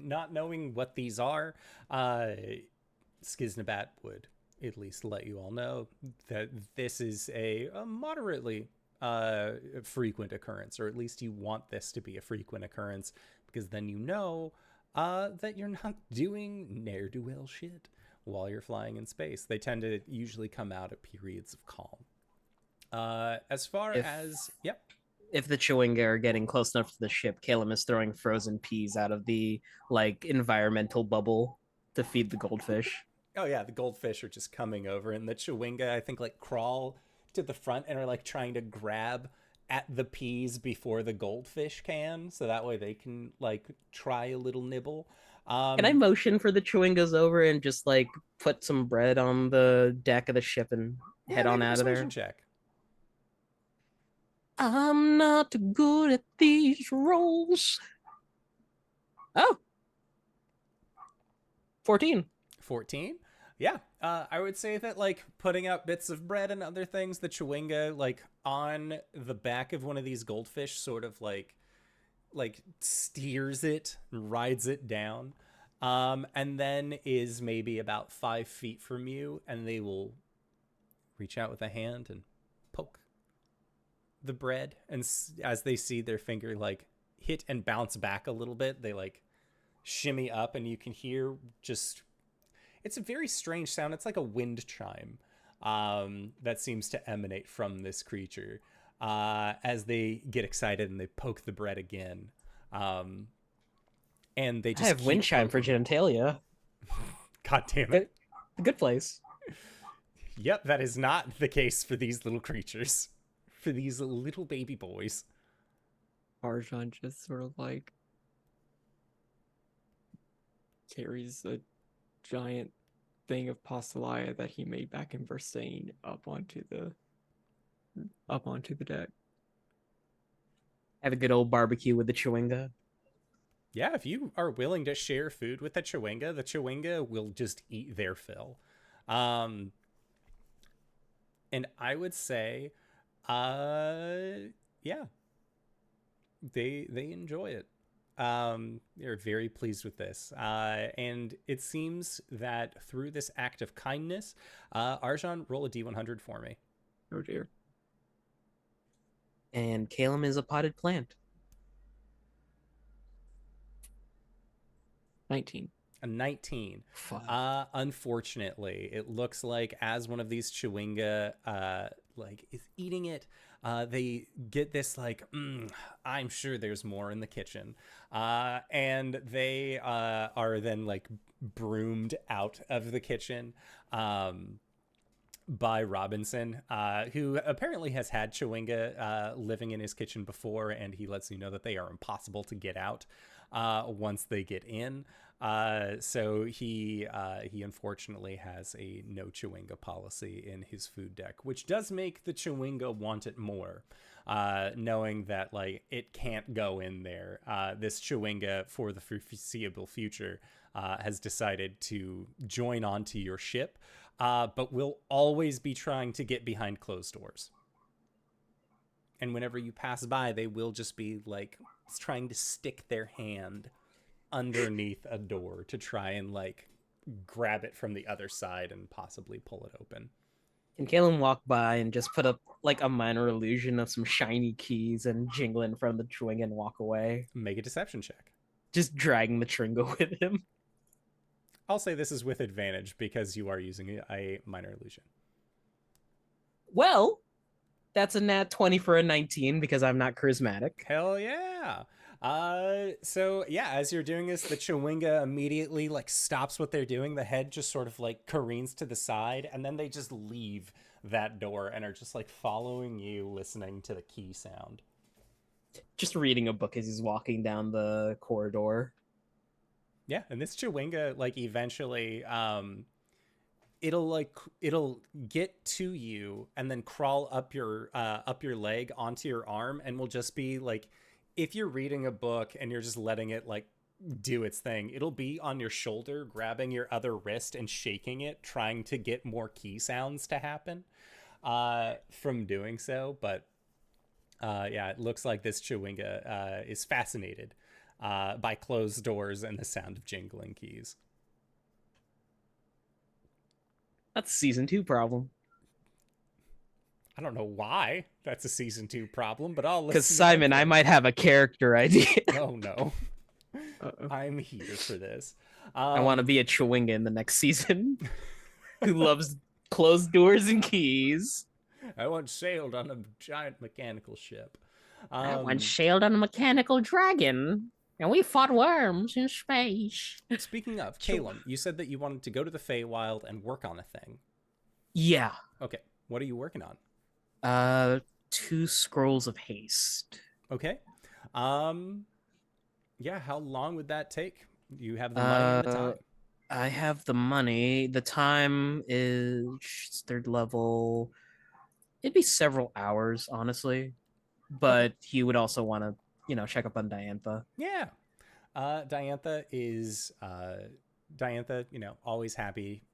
not knowing what these are. Skiznabat would at least let you all know that this is a moderately frequent occurrence, or at least you want this to be a frequent occurrence, because then you know that you're not doing ne'er-do-well shit while you're flying in space. They tend to usually come out at periods of calm. As far as... Yep. If the Chewinga are getting close enough to the ship, Caelum is throwing frozen peas out of the environmental bubble to feed the goldfish. Oh yeah, the goldfish are just coming over, and the Chewinga, I think, crawl to the front and are trying to grab at the peas before the goldfish can, so that way they can try a little nibble. Can I motion for the Chewingas over and just put some bread on the deck of the ship and head on out of there? Check. I'm not good at these rolls. Oh. 14. 14? Yeah. I would say that putting out bits of bread and other things, the Chewinga on the back of one of these goldfish sort of steers it and rides it down. And then is maybe about 5 feet from you, and they will reach out with a hand and poke the bread, and as they see their finger hit and bounce back a little bit, they shimmy up, and you can hear it's a very strange sound. It's like a wind chime that seems to emanate from this creature as they get excited and they poke the bread again. And they just I have wind chime for genitalia. God damn it. A good place. Yep, that is not the case for these little creatures. For these little baby boys. Arjhan just sort of carries a giant thing of pastelaia that he made back in Versailles up onto the deck. Have a good old barbecue with the Chewinga. Yeah, if you are willing to share food with the Chewinga will just eat their fill. And I would say, yeah, they enjoy it. They're very pleased with this. And it seems that through this act of kindness, Arjhan, roll a D100 for me. Oh dear. And Caelum is a potted plant. 19. A 19. Fuck. Unfortunately, it looks like as one of these chewinga is eating it, they get this I'm sure there's more in the kitchen, and they are then broomed out of the kitchen by Robinson, who apparently has had chewinga living in his kitchen before, and he lets you know that they are impossible to get out once they get in. So he unfortunately has a no chewinga policy in his food deck, which does make the chewinga want it more, knowing that it can't go in there. This chewinga for the foreseeable future has decided to join onto your ship, but will always be trying to get behind closed doors. And whenever you pass by, they will just be trying to stick their hand underneath a door to try and grab it from the other side and possibly pull it open. Can Caelum walk by and just put up a minor illusion of some shiny keys and jingle in front of the chewinga and walk away? Make a deception check. Just dragging the chewinga with him. I'll say this is with advantage because you are using a minor illusion. Well, that's a nat 20 for a 19 because I'm not charismatic. Hell yeah. So yeah, as you're doing this, the chewinga immediately stops what they're doing. The head just sort of careens to the side, and then they just leave that door and are just following you, listening to the key sound. Just reading a book as he's walking down the corridor. Yeah, and this chewinga eventually it'll get to you and then crawl up your leg onto your arm, and will just be if you're reading a book and you're just letting it do its thing, it'll be on your shoulder, grabbing your other wrist and shaking it, trying to get more key sounds to happen from doing so. But yeah, it looks like this chewinga is fascinated by closed doors and the sound of jingling keys. That's a season 2 problem. I don't know why that's a season 2 problem, but I'll listen. Because Simon, I might have a character idea. Oh no. I'm here for this. I want to be a chewinga in the next season who loves closed doors and keys. I once sailed on a giant mechanical ship. I once sailed on a mechanical dragon, and we fought worms in space. Speaking of, Caelum, you said that you wanted to go to the Feywild and work on a thing. Yeah. Okay, what are you working on? 2 scrolls of haste. Okay. Yeah, how long would that take? You have the money and the time. I have the money. The time is 3rd level. It'd be several hours, honestly. But he would also want to, check up on Diantha. Yeah. Diantha is Diantha, always happy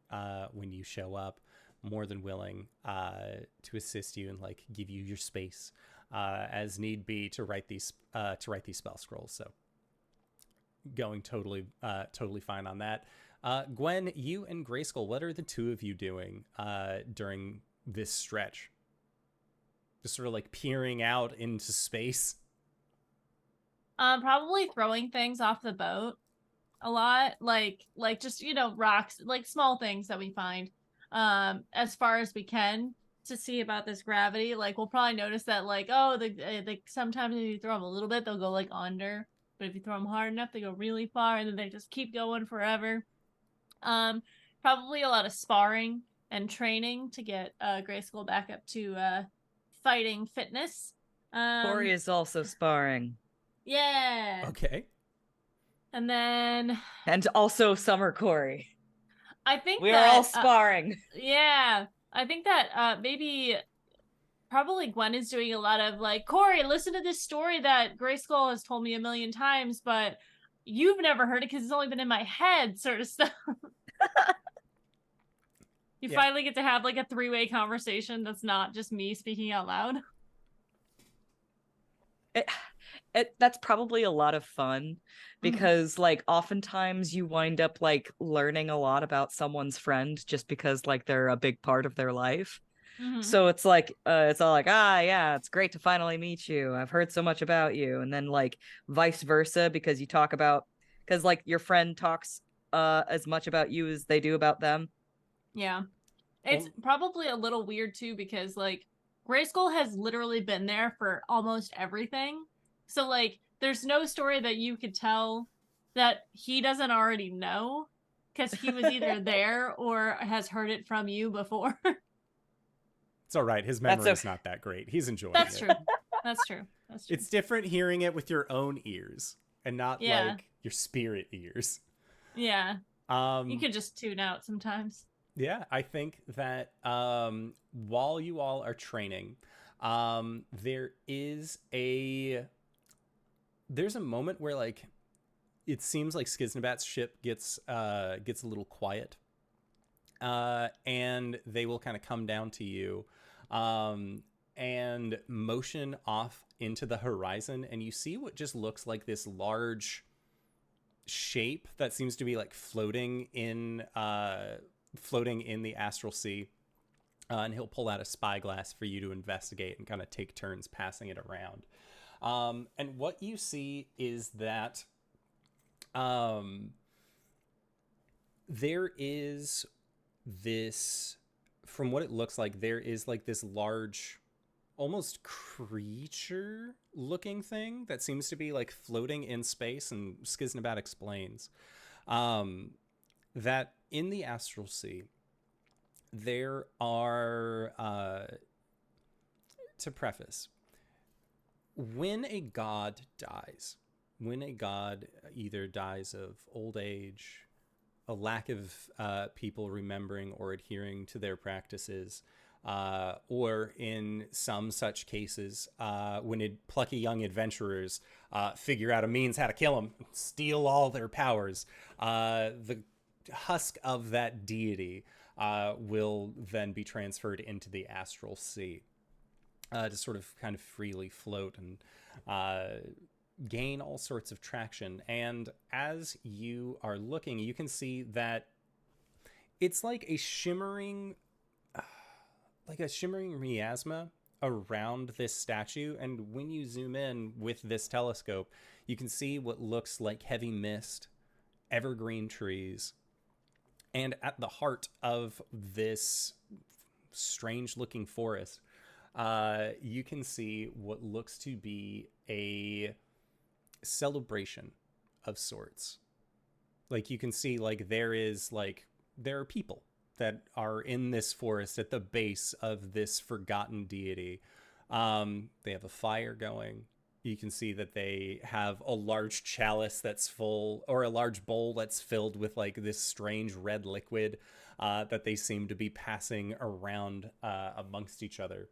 when you show up, more than willing to assist you and give you your space as need be to write these spell scrolls. So going totally fine on that. Gwen, you and Grayskull, what are the two of you doing during this stretch? Just sort of peering out into space. Probably throwing things off the boat a lot, just rocks, small things that we find, as far as we can to see about this gravity. We'll probably notice that sometimes if you throw them a little bit, they'll go under, but if you throw them hard enough, they go really far, and then they just keep going forever. Probably a lot of sparring and training to get Grayskull back up to fighting fitness. Cori is also sparring. Yeah. Okay. And then... And also Summer Cori. I think we are all sparring. Yeah. I think that probably Gwen is doing a lot of Cori, listen to this story that Grayskull has told me a million times, but you've never heard it because it's only been in my head, sort of stuff. You finally get to have a 3-way conversation that's not just me speaking out loud. That's probably a lot of fun because oftentimes you wind up learning a lot about someone's friend just because they're a big part of their life. Mm-hmm. So it's it's all yeah, it's great to finally meet you. I've heard so much about you. And then vice versa, because you talk about because like your friend talks as much about you as they do about them. Yeah. It's probably a little weird too because like Grayskull has literally been there for almost everything. So like there's no story that you could tell that he doesn't already know because he was either there or has heard it from you before. It's all right. His memory is not that great. He's enjoying That's it. true. That's true. That's true. It's different hearing it with your own ears and not Yeah. like your spirit ears. Yeah. You could just tune out sometimes. Yeah, I think that while you all are training, there's a moment where like it seems like Skiznabat's ship gets a little quiet, and they will kind of come down to you, and motion off into the horizon, and you see what just looks like this large shape that seems to be like floating in the astral sea, and he'll pull out a spyglass for you to investigate and kind of take turns passing it around. And what you see is that there is this, from what it looks like, there is like this large, almost creature looking thing that seems to be like floating in space, and Skiznabat explains that in the astral sea there are, to preface, when a god dies, when a god either dies of old age, a lack of people remembering or adhering to their practices, or in some such cases, when plucky young adventurers figure out a means how to kill them, steal all their powers, the husk of that deity will then be transferred into the astral sea to sort of kind of freely float and gain all sorts of traction. And as you are looking, you can see that it's like a shimmering miasma around this statue. And when you zoom in with this telescope, you can see what looks like heavy mist, evergreen trees, and at the heart of this strange looking forest, you can see what looks to be a celebration of sorts. Like you can see like there are people that are in this forest at the base of this forgotten deity. They have a fire going. You can see that they have a large chalice that's full, or a large bowl that's filled with like this strange red liquid that they seem to be passing around amongst each other.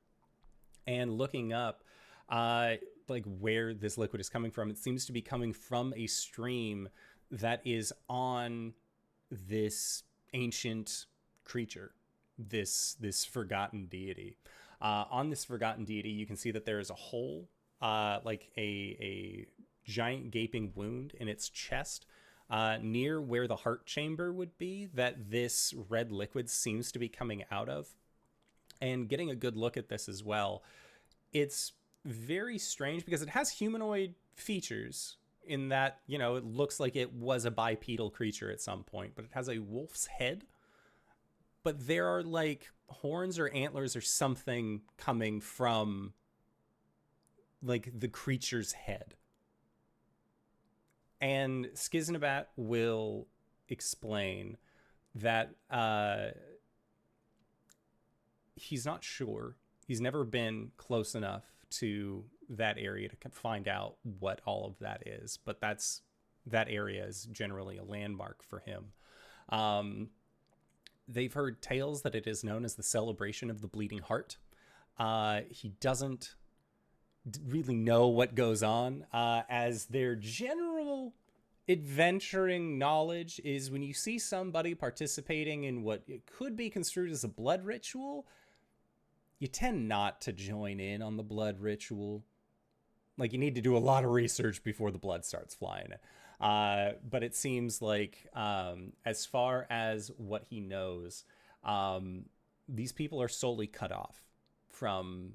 And looking up, like where this liquid is coming from, it seems to be coming from a stream that is on this ancient creature, this forgotten deity. On this forgotten deity, you can see that there is a hole, like a giant gaping wound in its chest, near where the heart chamber would be, that this red liquid seems to be coming out of. And getting a good look at this as well, it's very strange because it has humanoid features in that, you know, it looks like it was a bipedal creature at some point, but it has a wolf's head. But there are like horns or antlers or something coming from like the creature's head. And Skiznabat will explain that he's not sure. He's never been close enough to that area to find out what all of that is, but that area is generally a landmark for him. They've heard tales that it is known as the celebration of the bleeding heart. He doesn't really know what goes on, as their general adventuring knowledge is when you see somebody participating in what it could be construed as a blood ritual, you tend not to join in on the blood ritual. Like, you need to do a lot of research before the blood starts flying. But it seems like, as far as what he knows, these people are solely cut off from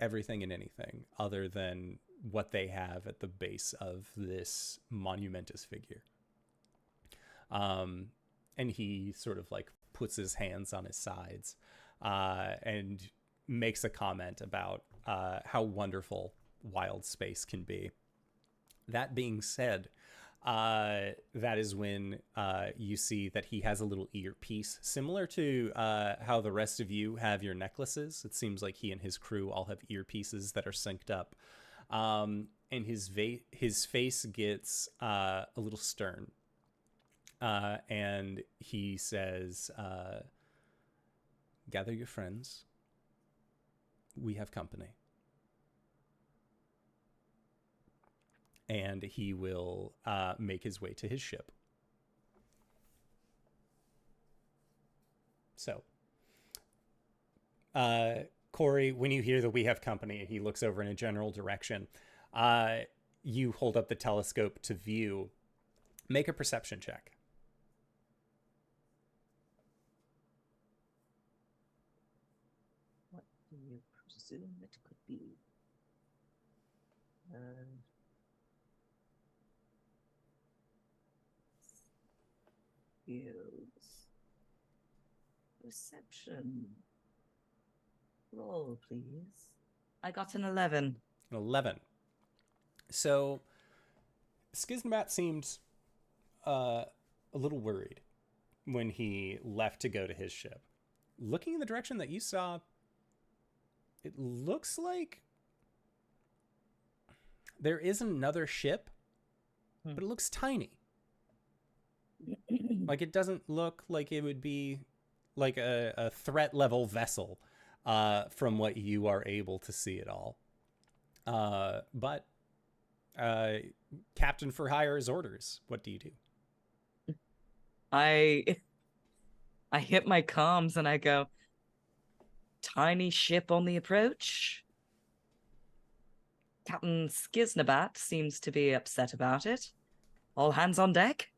everything and anything other than what they have at the base of this monumentous figure. And he sort of like puts his hands on his sides and makes a comment about how wonderful wild space can be. That being said, that is when you see that he has a little earpiece, similar to how the rest of you have your necklaces. It seems like he and his crew all have earpieces that are synced up. And his face gets a little stern. And he says, gather your friends. We have company. And he will make his way to his ship. So, Cori, when you hear that we have company, he looks over in a general direction. You hold up the telescope to view. Make a perception check. What do you presume it could be? Skills. Perception. Roll, please. I got an 11. An 11. So, Skizmat seemed a little worried when he left to go to his ship. Looking in the direction that you saw, it looks like there is another ship, but it looks tiny. Like, it doesn't look like it would be like a threat level vessel from what you are able to see at all. But Captain for Hire's orders. What do you do? I hit my comms and I go, tiny ship on the approach. Captain Skiznabat seems to be upset about it. All hands on deck.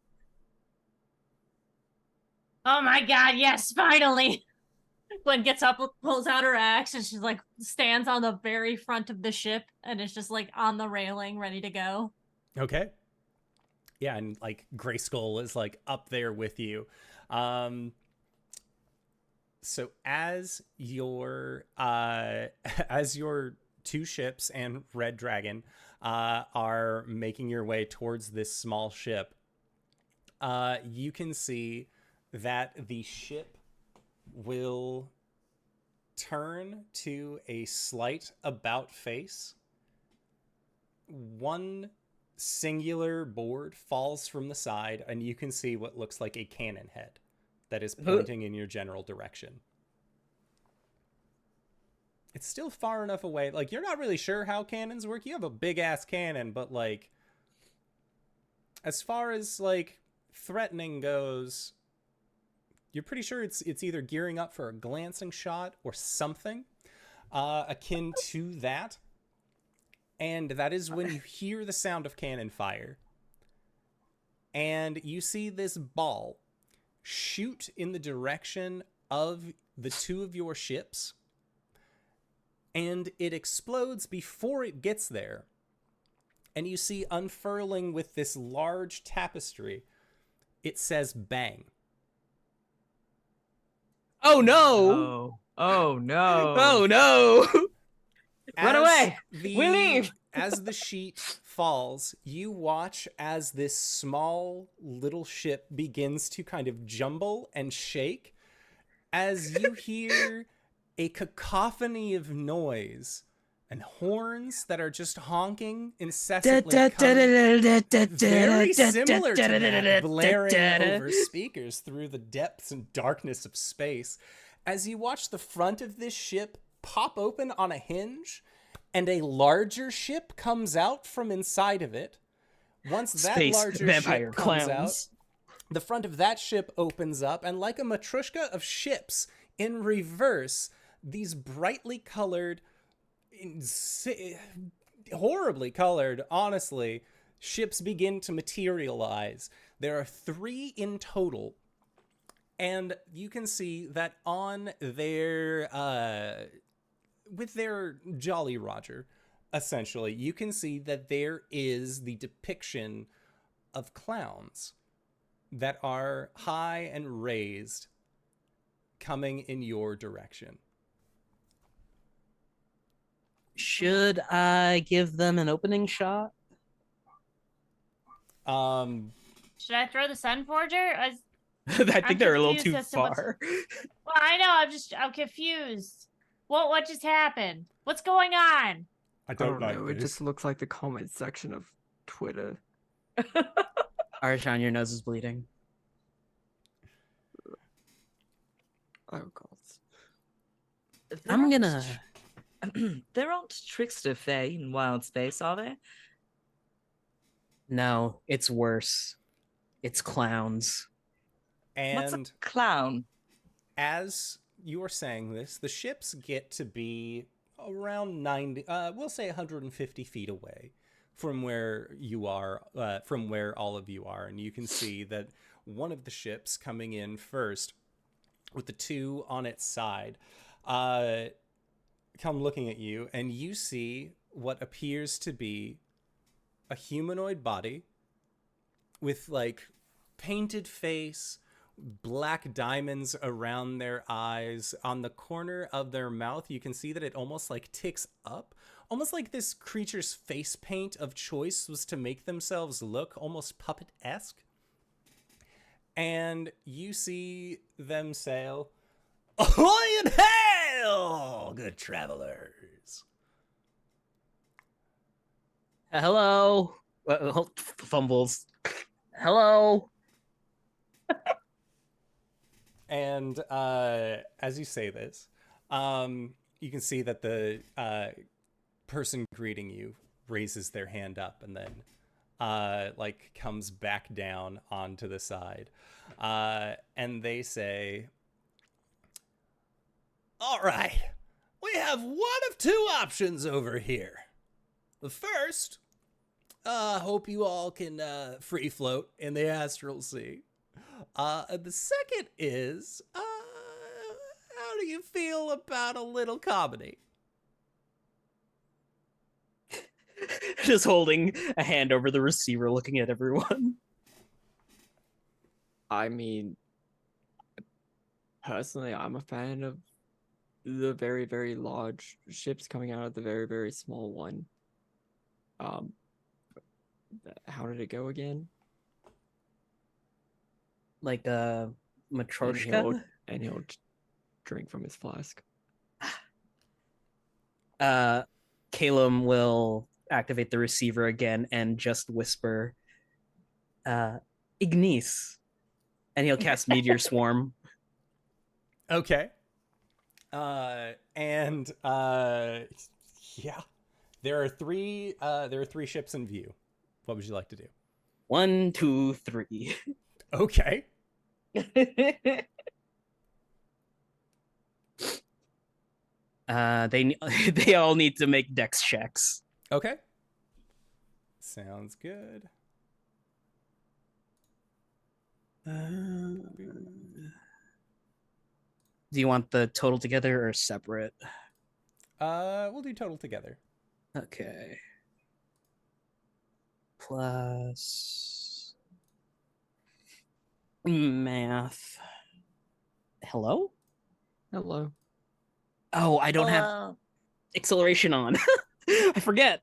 Oh my god, yes, finally! Gwen gets up, pulls out her axe, and she's like, stands on the very front of the ship, and is just like on the railing, ready to go. Okay. Yeah, and like Grayskull is like up there with you. So as your two ships and Red Dragon are making your way towards this small ship, you can see that the ship will turn to a slight about face. One singular board falls from the side, and you can see what looks like a cannon head that is pointing in your general direction. It's still far enough away. Like, you're not really sure how cannons work. You have a big ass cannon, but like, as far as like threatening goes, you're pretty sure it's either gearing up for a glancing shot or something akin to that. And that is when you hear the sound of cannon fire. And you see this ball shoot in the direction of the two of your ships. And it explodes before it gets there. And you see unfurling with this large tapestry, it says bang. Oh no! Oh no! Oh no! Run away! We leave! As the sheet falls, you watch as this small little ship begins to kind of jumble and shake as you hear a cacophony of noise and horns that are just honking incessantly, very similar to that, blaring over speakers through the depths and darkness of space, as you watch the front of this ship pop open on a hinge, and a larger ship comes out from inside of it. Once that Space larger vampire ship comes clowns. out, the front of that ship opens up, and like a matryoshka of ships in reverse, these brightly colored, horribly colored, honestly, ships begin to materialize. There are 3 in total, and you can see that on their with their Jolly Roger, essentially, you can see that there is the depiction of clowns that are high and raised coming in your direction. Should I give them an opening shot? Should I throw the Sun Forger? I I'm think they're a little confused too as to what's- far. Well, I know. I'm confused. What just happened? What's going on? I I don't don't know. It just looks like the comment section of Twitter. Arjhan, your nose is bleeding. Oh god. I'm gonna. There aren't trickster fae in wild space, are they? No, it's worse. It's clowns. What's a And clown? as you are saying this, the ships get to be around 90, we'll say 150 feet away from where you are, from where all of you are. And you can see that one of the ships coming in first with the two on its side, come looking at you, and you see what appears to be a humanoid body with like painted face, black diamonds around their eyes. On the corner of their mouth, you can see that it almost like ticks up, almost like this creature's face paint of choice was to make themselves look almost puppet-esque. And you see them sail, "Ahoy and hail, good travelers." Hello. Fumbles. Hello. And as you say this, you can see that the person greeting you raises their hand up and then like comes back down onto the side. And they say, "All right, we have one of two options over here. The first, hope you all can free float in the astral sea. The second is, how do you feel about a little comedy?" Just holding a hand over the receiver, looking at everyone. I mean, personally, I'm a fan of the very, very large ships coming out of the very, very small one. How did it go again? Like a And Matryoshka. he'll drink from his flask. Caelum will activate the receiver again and just whisper, Ignis. And he'll cast Meteor Swarm. Okay. And yeah, there are three ships in view. What would you like to do? 1, 2, 3. Okay. They all need to make dex checks. Okay. Sounds good. Do you want the total together or separate? We'll do total together. Okay. Plus math. Hello? Hello. Oh, I don't have acceleration on. I forget.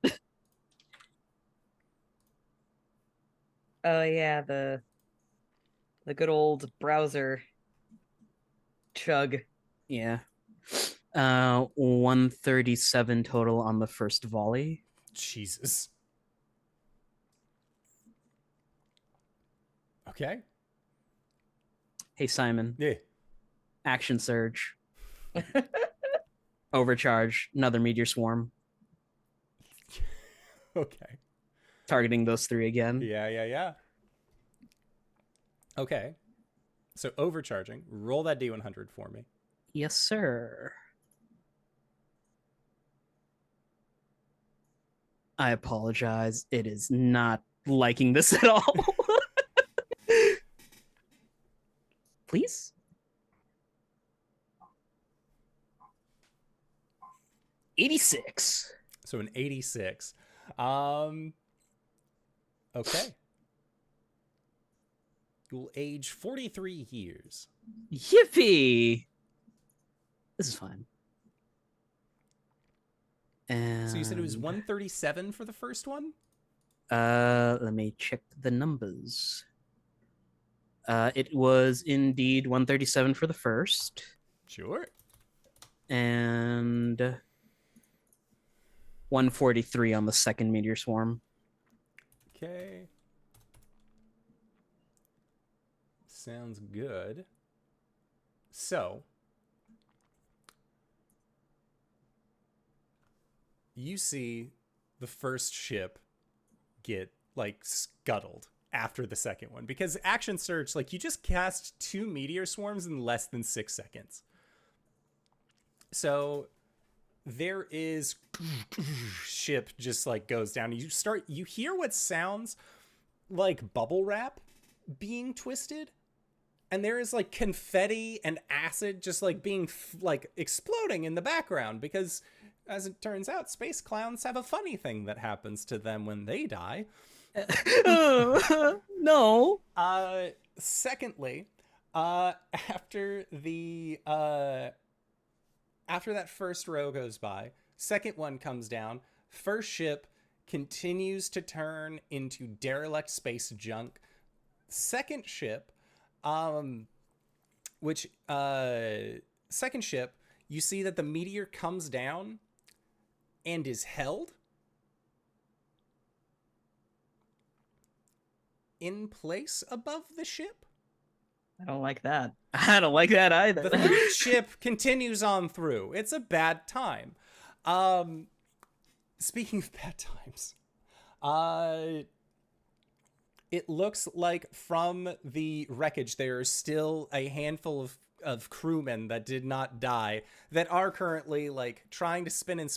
Oh yeah, the good old browser chug. Yeah. 137 total on the first volley. Jesus. Okay. Hey Simon. Yeah. Action surge. Overcharge. Another meteor swarm. Okay. Targeting those three again. Yeah. Okay. So overcharging. Roll that D100 for me. Yes, sir. I apologize. It is not liking this at all. Please? $86. So an 86. Okay. You'll age 43 years. Yippee! This is fine. And So you said it was 137 for the first one? let me check the numbers. It was indeed 137 for the first, Sure. and 143 on the second meteor swarm. Okay. Sounds good. So, you see the first ship get, like, scuttled after the second one. Because Action Search, like, you just cast 2 meteor swarms in less than 6 seconds. So, there is ship just, like, goes down. You hear what sounds like bubble wrap being twisted. And there is, like, confetti and acid just, like, being, like, exploding in the background. Because, as it turns out, space clowns have a funny thing that happens to them when they die. No. Secondly, after that first row goes by, second one comes down. First ship continues to turn into derelict space junk. Second ship... second ship, you see that the meteor comes down and is held in place above the ship. I don't like that. I don't like that either. The third ship continues on through. It's a bad time. Speaking of bad times, it looks like from the wreckage there is still a handful of crewmen that did not die that are currently, like, trying to swim in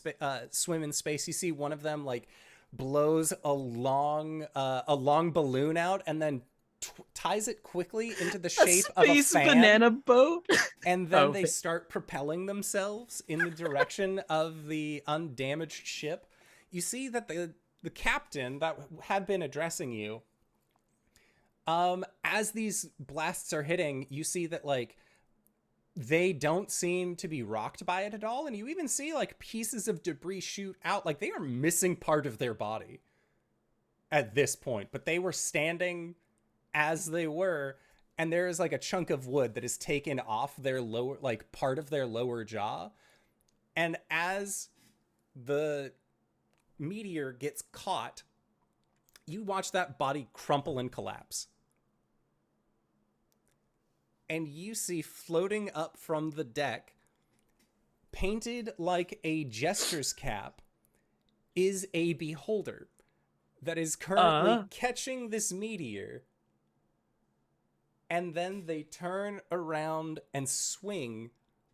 space. You see one of them, like, blows a long balloon out and then ties it quickly into the shape of a fan. Banana boat. And then they start propelling themselves in the direction of the undamaged ship. You see that the captain that had been addressing you, as these blasts are hitting, you see that, like, they don't seem to be rocked by it at all. And you even see, like, pieces of debris shoot out. Like, they are missing part of their body at this point. But they were standing as they were. And there is, like, a chunk of wood that is taken off their lower, like, part of their lower jaw. And as the meteor gets caught, you watch that body crumple and collapse. And you see floating up from the deck, painted like a jester's cap, is a beholder that is currently catching this meteor. And then they turn around and swing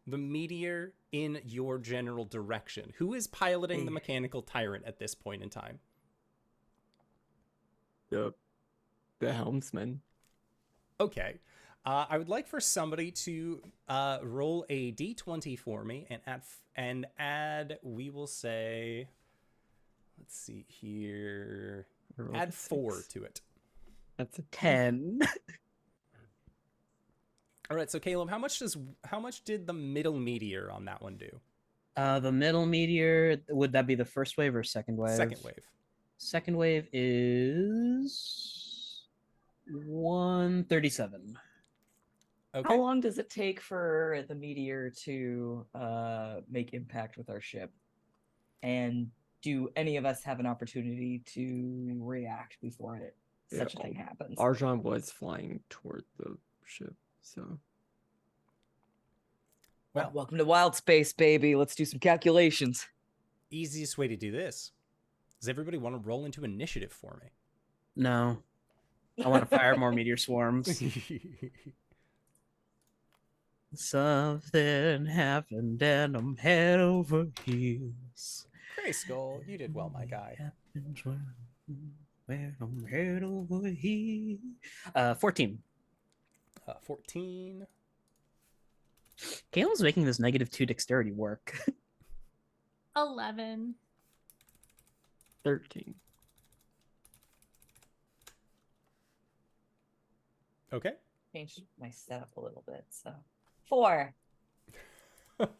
the meteor in your general direction. Who is piloting the mechanical tyrant at this point in time? The helmsman. Okay. I would like for somebody to roll a d20 for me and add, we will say, let's see here, add 4 to it. That's a 10. All right, so Caelum, how much did the middle meteor on that one do? The middle meteor, would that be the first wave or second wave? Second wave. Second wave is 137. Okay. How long does it take for the meteor to make impact with our ship? And do any of us have an opportunity to react before such a thing happens? Arjhan was flying toward the ship, so... Well, welcome to wild space, baby. Let's do some calculations. easiest way to do this. Does everybody want to roll into initiative for me? No. I want to fire more meteor swarms. Something happened and I'm head over heels. Gray Skull, you did well, my guy. Happens when I'm head over heels. 14. 14. Caelum's making this -2 dexterity work. 11. 13. Okay. Changed my setup a little bit, so 4.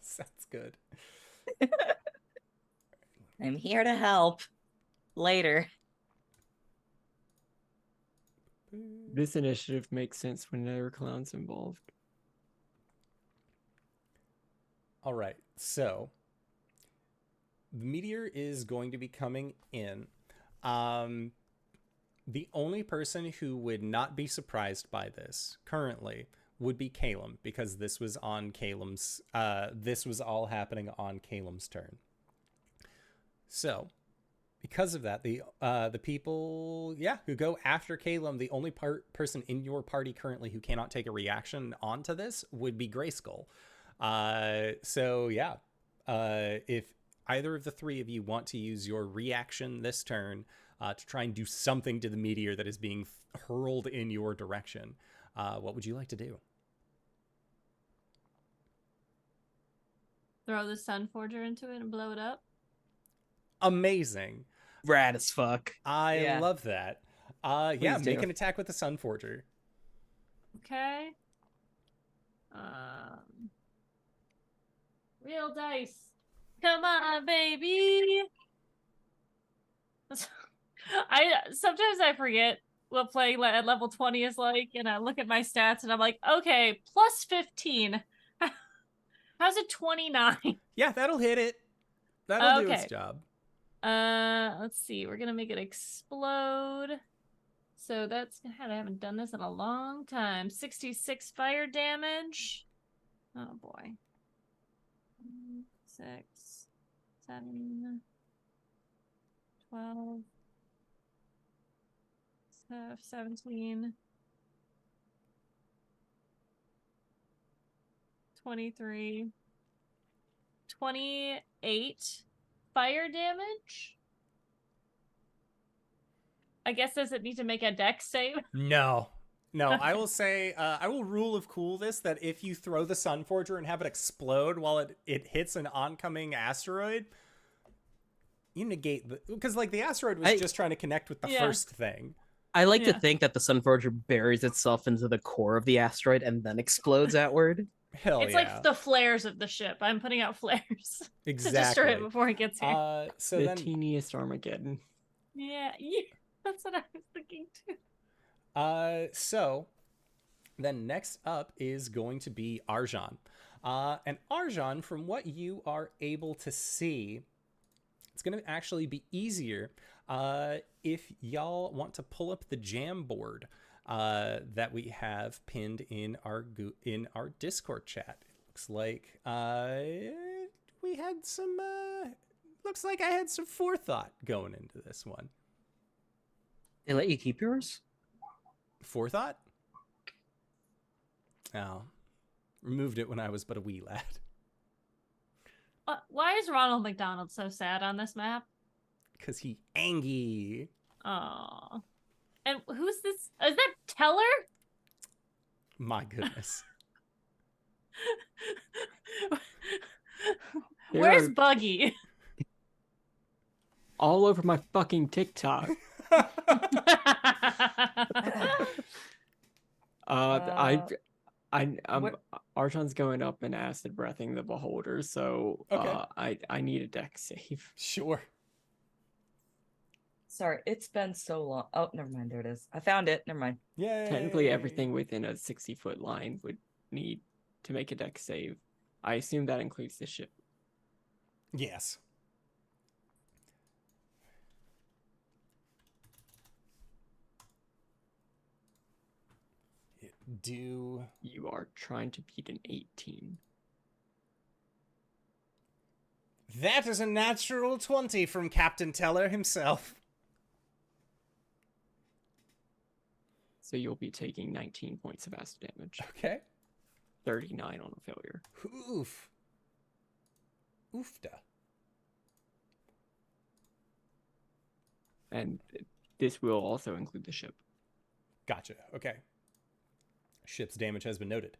Sounds good. I'm here to help. Later. This initiative makes sense when there are clowns involved. All right. So the meteor is going to be coming in. The only person who would not be surprised by this currently would be Caelum, because this was on Caelum's. This was all happening on Caelum's turn. So, because of that, the people, who go after Caelum, the only person in your party currently who cannot take a reaction onto this would be Grayskull. If either of the three of you want to use your reaction this turn to try and do something to the meteor that is being hurled in your direction, what would you like to do? Throw the Sun Forger into it and blow it up. Amazing. Rad as fuck. I love that. Please Make do. an attack with the Sun Forger. Okay. Real dice. Come on, baby. Sometimes I forget what playing at level 20 is like, and I look at my stats and I'm like, okay, plus 15. How's it 29? Yeah, that'll hit it. That'll do its Okay. job. Let's see. We're gonna make it explode. So that's, I haven't done this in a long time. 66 fire damage. Oh boy. 6, 7, 12, 17, 23, 28 fire damage. I guess, does it need to make a dex save? No, I will say, I will rule of cool this, that if you throw the Sun Forger and have it explode while it hits an oncoming asteroid, you negate because the asteroid was just trying to connect with the first thing. I like to think that the Sunforger buries itself into the core of the asteroid and then explodes outward. Hell It's yeah. like the flares of the ship. I'm putting out flares Exactly. to destroy it before it gets here. So the then, teeniest Armageddon. Yeah, that's what I was thinking too. So then next up is going to be Arjhan. And Arjhan, from what you are able to see, it's going to actually be easier if y'all want to pull up the jam board that we have pinned in our Discord chat. It looks like we had some. Looks like I had some forethought going into this one. They let you keep yours? Forethought? Oh, removed it when I was but a wee lad. Why is Ronald McDonald so sad on this map? Because he angry. Oh. And who's this? Is that Teller? My goodness. Where's They're Buggy? all over my fucking TikTok. Arjhan's going up and acid breathing the beholder, so Okay. I need a deck save. Sure. Sorry, it's been so long. Oh, never mind. There it is. I found it. Never mind. Yay. Technically, everything within a 60-foot line would need to make a deck save. I assume that includes the ship. Yes. You are trying to beat an 18. That is a natural 20 from Captain Teller himself. So you'll be taking 19 points of acid damage. Okay. 39 on a failure. Oof. Oofda. And this will also include the ship. Gotcha. Okay. Ship's damage has been noted.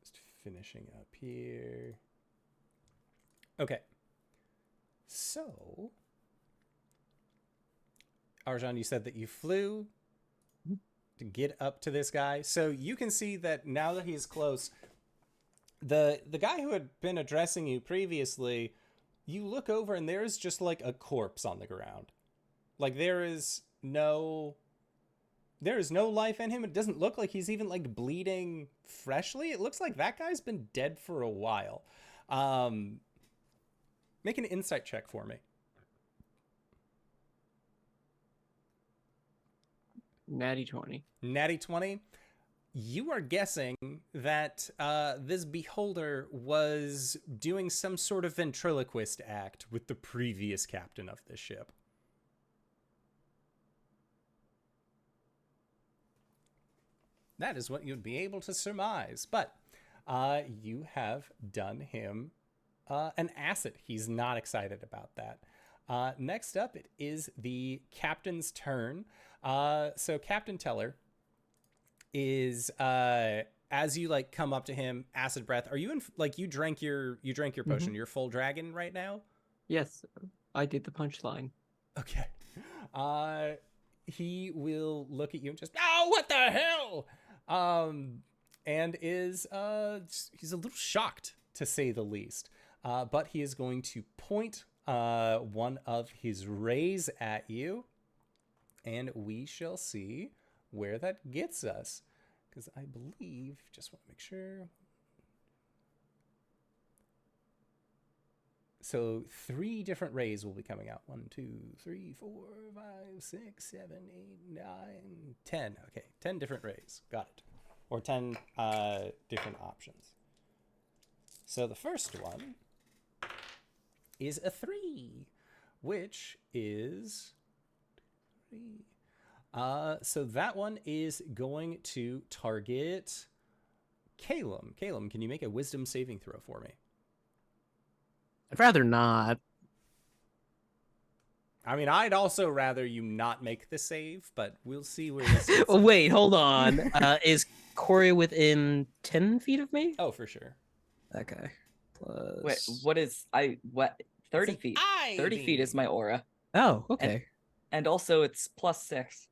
Just finishing up here. Okay. So, Arjhan, you said that you flew to get up to this guy. So you can see that now that he's close, the guy who had been addressing you previously, you look over and there's just like a corpse on the ground. Like there is no life in him. It doesn't look like he's even like bleeding freshly. It looks like that guy's been dead for a while. Make an insight check for me. Natty 20. Natty 20. You are guessing that this beholder was doing some sort of ventriloquist act with the previous captain of this ship. That is what you'd be able to surmise. But you have done him an acid. He's not excited about that. Next up, it is the captain's turn. So Captain Teller is as you like come up to him, acid breath. Are you in like you drank your potion? You're full dragon right now? Yes, I did the punchline. Okay. He will look at you and just, oh, what the hell? And is he's a little shocked, to say the least. But he is going to point one of his rays at you, and we shall see where that gets us. Because I believe, just want to make sure. So 3 different rays will be coming out. 1, 2, 3, 4, 5, 6, 7, 8, 9, 10. Okay, 10 different rays. Got it. Or 10 different options. So the first one is a 3, which is 3. So that one is going to target Caelum. Caelum, can you make a wisdom saving throw for me? I'd rather not. I mean, I'd also rather you not make the save, but we'll see where this is. Oh, wait, hold on. Is Cori within 10 feet of me? Oh, for sure. Okay. Plus... Wait, what? 30 feet. 30 feet is my aura. Oh, okay. And also it's +6.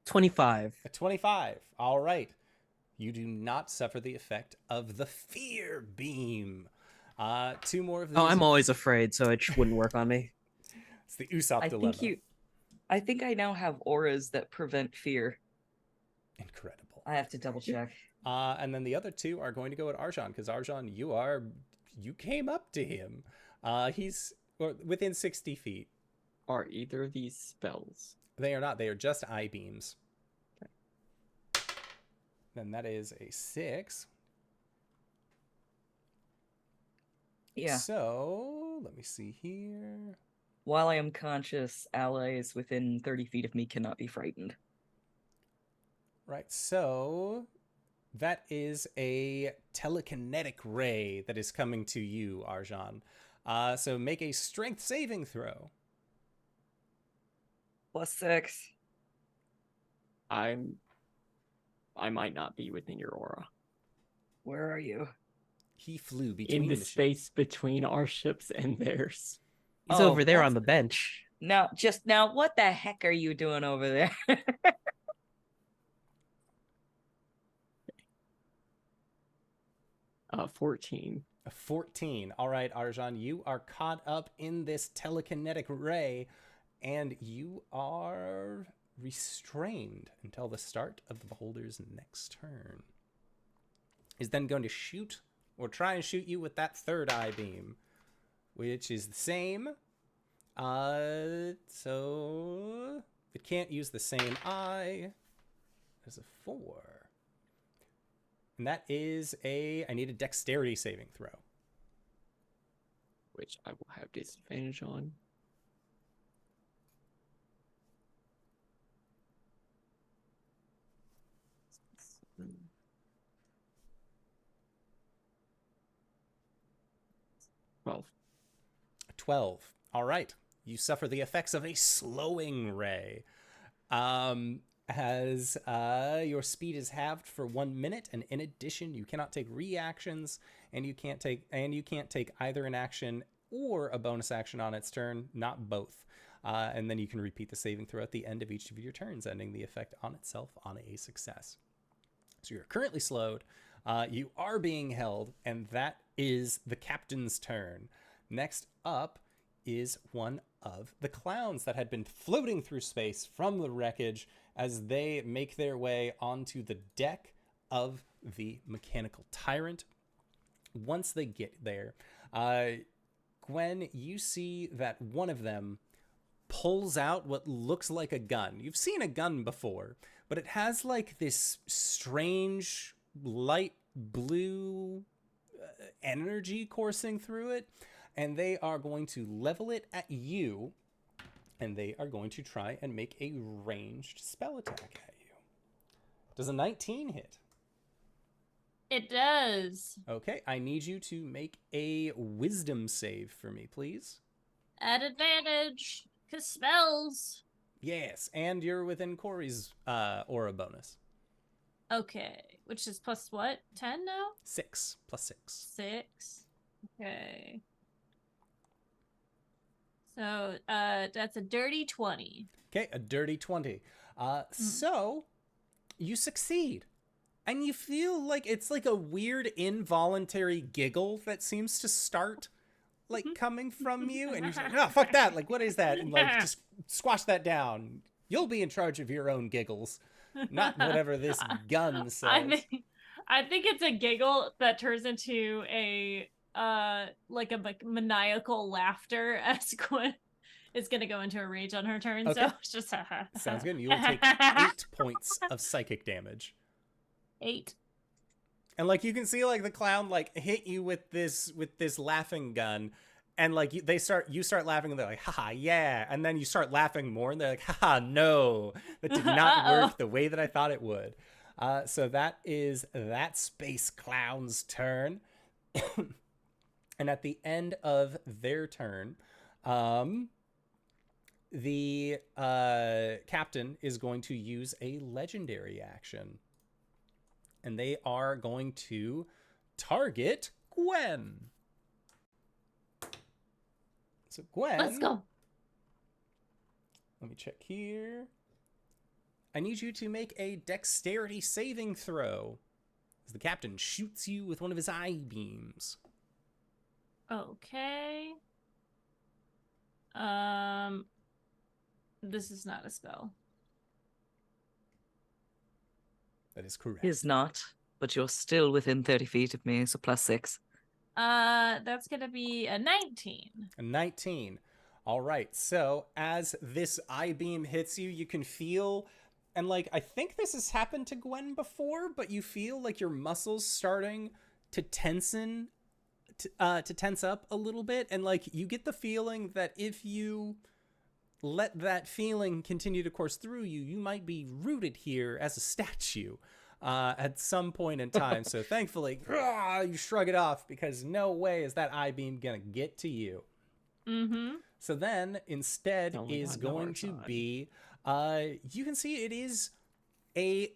25. A 25. All right. You do not suffer the effect of the fear beam. 2 more of these. Oh, I'm always afraid, so it wouldn't work on me. It's the Usopp dilemma. I think I now have auras that prevent fear. Incredible. I have to double check. And then the other 2 are going to go at Arjhan, because Arjhan, you came up to him. He's within 60 feet. Are either of these spells? They are not. They are just eye beams. Then that is a 6. Yeah. So, let me see here. While I am conscious, allies within 30 feet of me cannot be frightened. Right, so that is a telekinetic ray that is coming to you, Arjhan. So make a strength saving throw. +6. I might not be within your aura. Where are you? He flew between In the ships. space between our ships and theirs. He's over there on the bench. Now, what the heck are you doing over there? 14. A 14. All right, Arjhan, you are caught up in this telekinetic ray, and you are restrained until the start of the beholder's next turn. He's then going to shoot or try and shoot you with that 3rd eye beam, which is the same. So it can't use the same eye as a 4. And that is I need a dexterity saving throw. Which I will have disadvantage on. Well, 12. All right. You suffer the effects of a slowing ray. as your speed is halved for 1 minute, and in addition, you cannot take reactions, and you can't take either an action or a bonus action on its turn, not both. And then you can repeat the saving throw at the end of each of your turns, ending the effect on itself on a success. So you're currently slowed. You are being held, and that is the captain's turn. Next up is one of the clowns that had been floating through space from the wreckage as they make their way onto the deck of the mechanical tyrant. Once they get there, Gwen, you see that one of them pulls out what looks like a gun. You've seen a gun before, but it has like this strange light blue energy coursing through it, and they are going to level it at you, and they are going to try and make a ranged spell attack at you. Does a 19 hit? It does. Okay, I need you to make a wisdom save for me, please. At advantage, because spells. Yes, and you're within Cori's aura bonus. Okay, which is plus what? 10 now? 6 plus 6. 6. Okay. So that's a dirty 20. Okay, a dirty 20. So you succeed. And you feel like it's like a weird involuntary giggle that seems to start like coming from you, and you're like, oh, fuck that, like what is that? And like just squash that down. You'll be in charge of your own giggles, not whatever this gun says. I think it's a giggle that turns into a like maniacal laughter as Gwen is gonna go into a rage on her turn. Okay. So it's just Sounds good. You will take 8 points of psychic damage. 8. And like you can see like the clown like hit you with this laughing gun, and like you start laughing, and they're like, haha, yeah, and then you start laughing more, and they're like, haha, no, that did not work the way that I thought it would. So that is that space clown's turn. And at the end of their turn, the captain is going to use a legendary action. And they are going to target Gwen. So Gwen... Let's go. Let me check here. I need you to make a dexterity saving throw as the captain shoots you with one of his eye beams. Okay. This is not a spell. That is correct. Is not, but you're still within 30 feet of me, so plus 6. That's gonna be a 19. A 19. All right. So as this eye beam hits you, you can feel, and like I think this has happened to Gwen before, but you feel like your muscles starting to tense up a little bit, and like you get the feeling that if you let that feeling continue to course through you, you might be rooted here as a statue at some point in time. So thankfully, you shrug it off, because no way is that eye beam gonna get to you. Mm-hmm. So then instead is going to be, you can see it is a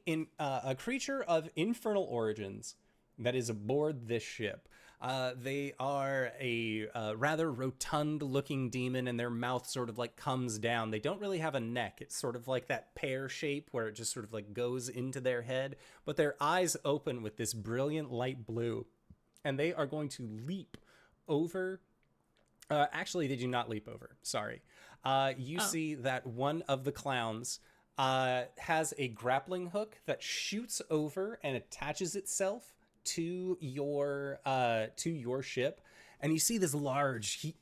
creature of infernal origins that is aboard this ship. They are a rather rotund-looking demon, and their mouth sort of like comes down. They don't really have a neck. It's sort of like that pear shape where it just sort of like goes into their head. But their eyes open with this brilliant light blue, and they are going to leap over. Actually, they do not leap over. Sorry. You see that one of the clowns has a grappling hook that shoots over and attaches itself to your ship, and you see this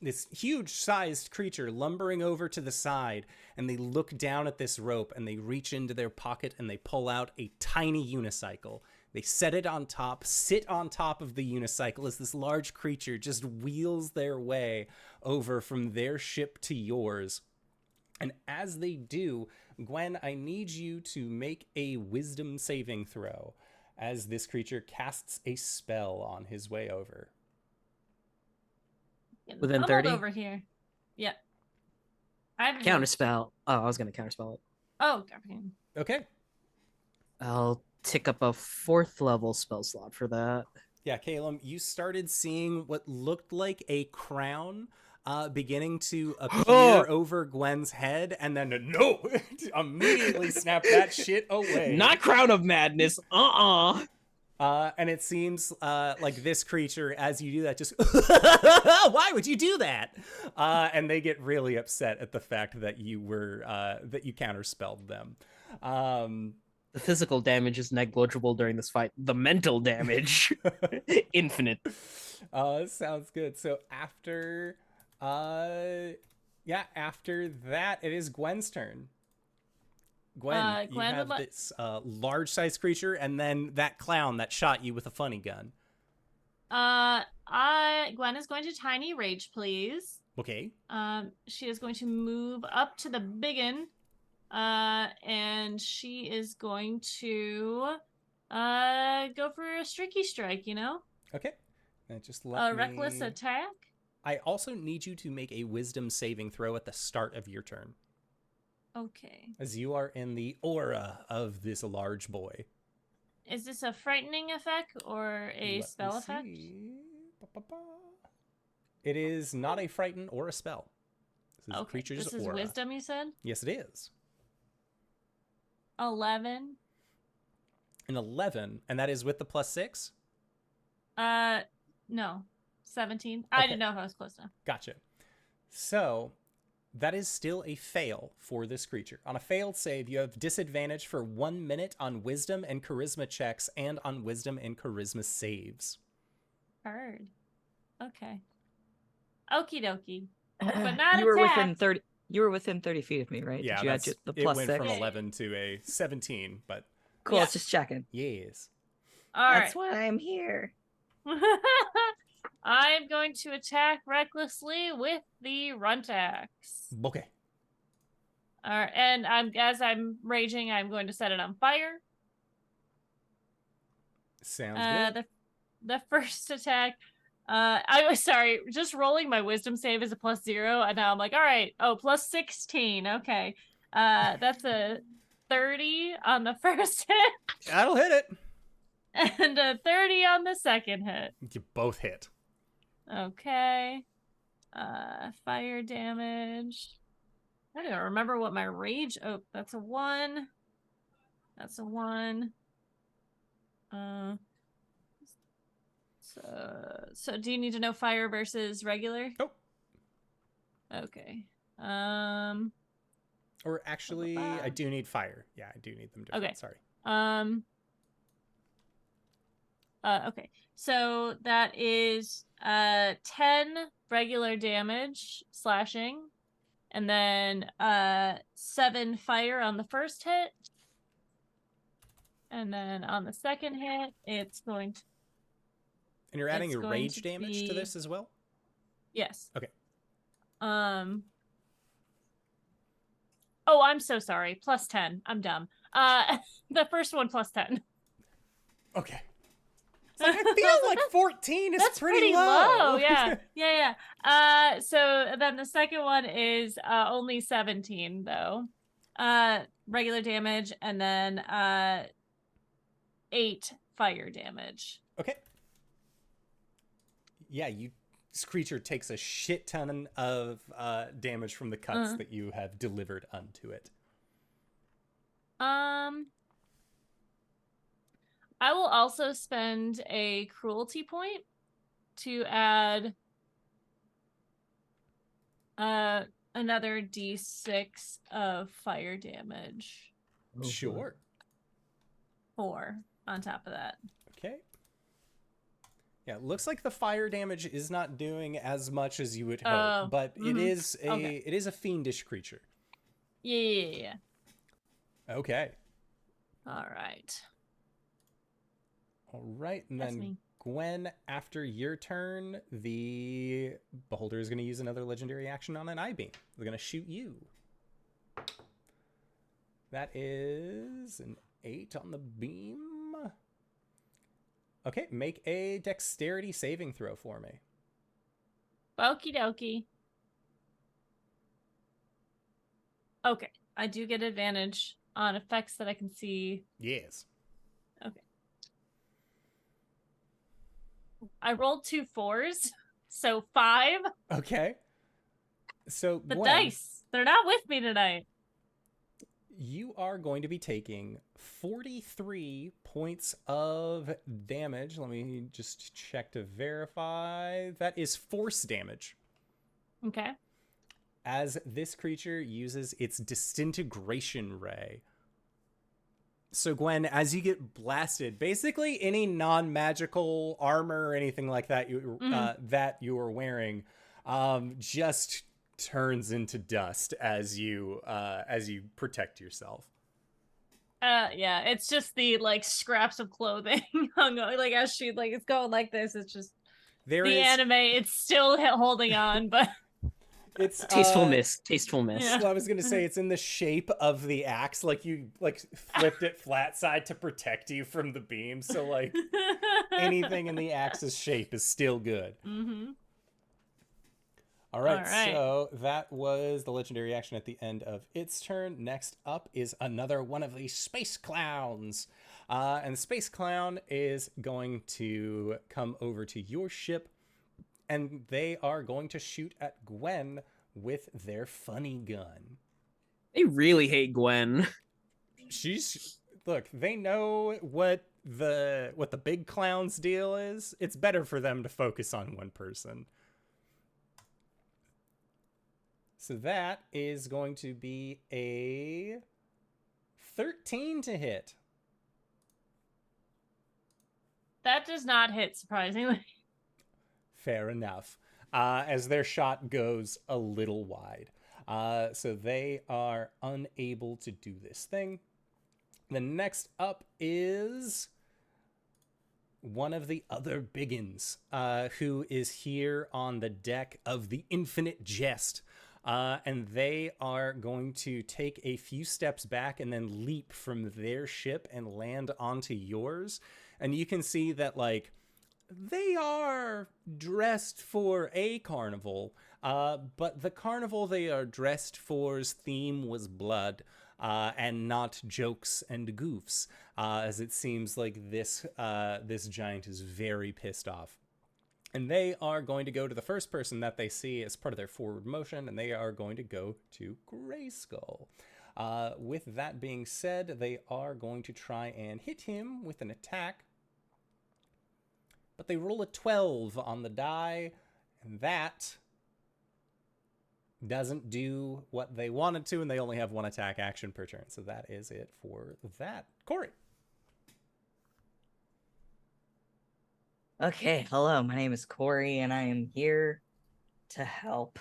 this huge-sized creature lumbering over to the side, and they look down at this rope, and they reach into their pocket, and they pull out a tiny unicycle. They set it on top, sit on top of the unicycle as this large creature just wheels their way over from their ship to yours. And as they do, Gwen, I need you to make a wisdom saving throw as this creature casts a spell on his way over. Within I'm 30? over here. Yeah. I have Counterspell. Oh, I was going to counterspell it. Oh, okay. Okay, I'll tick up a 4th level spell slot for that. Yeah, Caelum, you started seeing what looked like a crown beginning to appear over Gwen's head, and then no, immediately snap that shit away. Not Crown of Madness. And it seems like this creature, as you do that, just why would you do that? And they get really upset at the fact that you were that you counterspelled them. The physical damage is negligible during this fight. The mental damage, infinite. Sounds good. So after after that, it is Gwen's turn. Gwen, you have this large-sized creature, and then that clown that shot you with a funny gun. Gwen is going to tiny rage, please. Okay. She is going to move up to the biggin. And she is going to go for a streaky strike, you know? Okay. Now just let me... reckless attack? I also need you to make a wisdom saving throw at the start of your turn, Okay. as you are in the aura of this large boy. Is this a frightening effect or a Let spell me effect? see. It is not a frighten or a spell. This is a creature's This is aura. wisdom, you said? Yes, it is. 11. An 11, and that is with the +6? No. 17. Okay. I didn't know if I was close enough. Gotcha. So, that is still a fail for this creature. On a failed save, you have disadvantage for 1 minute on wisdom and charisma checks and on wisdom and charisma saves. Heard. Okay. Okie dokie. But not You were attack. within 30. You were within 30 feet of me, right? Yeah, Did you add the it plus went 6? from 11 to a 17, but Cool. Yeah. It's just checking. yes. All right. That's why I'm here. I'm going to attack recklessly with the runt axe. Okay. All right, and as I'm raging, I'm going to set it on fire. Sounds good. The first attack, I was sorry, just rolling my wisdom save is a +0, and now I'm like, all right, +16, okay. That's a 30 on the first hit, That'll hit it. and a 30 on the second hit. You both hit. Okay. Fire damage. I don't remember what my rage. Oh, that's a 1. That's a 1. So do you need to know fire versus regular? Nope. Okay. Or actually, I do need fire. Yeah, I do need them different. Okay. Sorry. Okay. So that is 10 regular damage slashing, and then 7 fire on the first hit. And then on the second hit, it's going to... And you're adding It's your going rage to damage to be- this as well? Yes. Okay. Oh, I'm so sorry. +10. I'm dumb. The first one +10. Okay. It's like, I feel like 14 is That's pretty low. Yeah. Yeah. So then the second one is only 17 though. Regular damage, and then 8 fire damage. Okay. Yeah, this creature takes a shit ton of damage from the cuts that you have delivered unto it. I will also spend a cruelty point to add another d6 of fire damage. Sure. 4 on top of that. Okay. Yeah, it looks like the fire damage is not doing as much as you would hope, but it is a fiendish creature. Yeah. Okay. All right. All right, and That's then me. Gwen, after your turn, the beholder is going to use another legendary action on an eye beam. They're going to shoot you. That is an 8 on the beam. Okay, make a dexterity saving throw for me. Okie dokie. Okay, I do get advantage on effects that I can see. Yes. Okay. I rolled 2 4s, so 5. Okay. So The Gwen, dice, they're not with me tonight. you are going to be taking 43 points of damage. Let me just check to verify. That is force damage. Okay. As this creature uses its disintegration ray. So Gwen, as you get blasted, basically any non-magical armor or anything like that that you are wearing just turns into dust as you protect yourself. Yeah, it's just the like scraps of clothing hung on, like as she like it's going like this. It's just anime. It's still holding on, but it's Tasteful miss. Yeah. Well, I was gonna say it's in the shape of the axe, like you like flipped it flat side to protect you from the beam. So like anything in the axe's shape is still good. Mm-hmm. All right, All right. so that was the legendary action at the end of its turn. Next up is another one of these space clowns. And the space clown is going to come over to your ship, and they are going to shoot at Gwen with their funny gun. They really hate Gwen. Look, they know what the big clown's deal is. It's better for them to focus on one person. So that is going to be a 13 to hit. That does not hit, surprisingly. Fair enough. As their shot goes a little wide. So they are unable to do this thing. The next up is one of the other biggins, who is here on the deck of the Infinite Jest. And they are going to take a few steps back and then leap from their ship and land onto yours. And you can see that, like, they are dressed for a carnival, but the carnival they are dressed for's theme was blood, and not jokes and goofs, as it seems like this giant is very pissed off. And they are going to go to the first person that they see as part of their forward motion, and they are going to go to Grayskull. With that being said, they are going to try and hit him with an attack. But they roll a 12 on the die, and that doesn't do what they wanted to, and they only have one attack action per turn. So that is it for that. Cori. Okay, hello, my name is Cori, and I am here to help.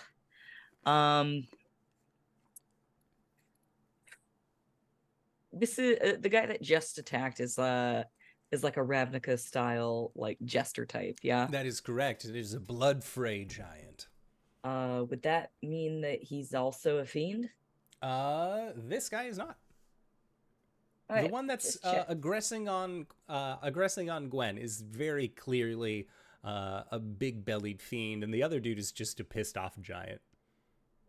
This is the guy that just attacked is like a Ravnica style like jester type, yeah. That is correct. It is a blood fray giant. Would that mean that he's also a fiend? This guy is not. All right, The one that's aggressing on Gwen is very clearly a big-bellied fiend, and the other dude is just a pissed-off giant.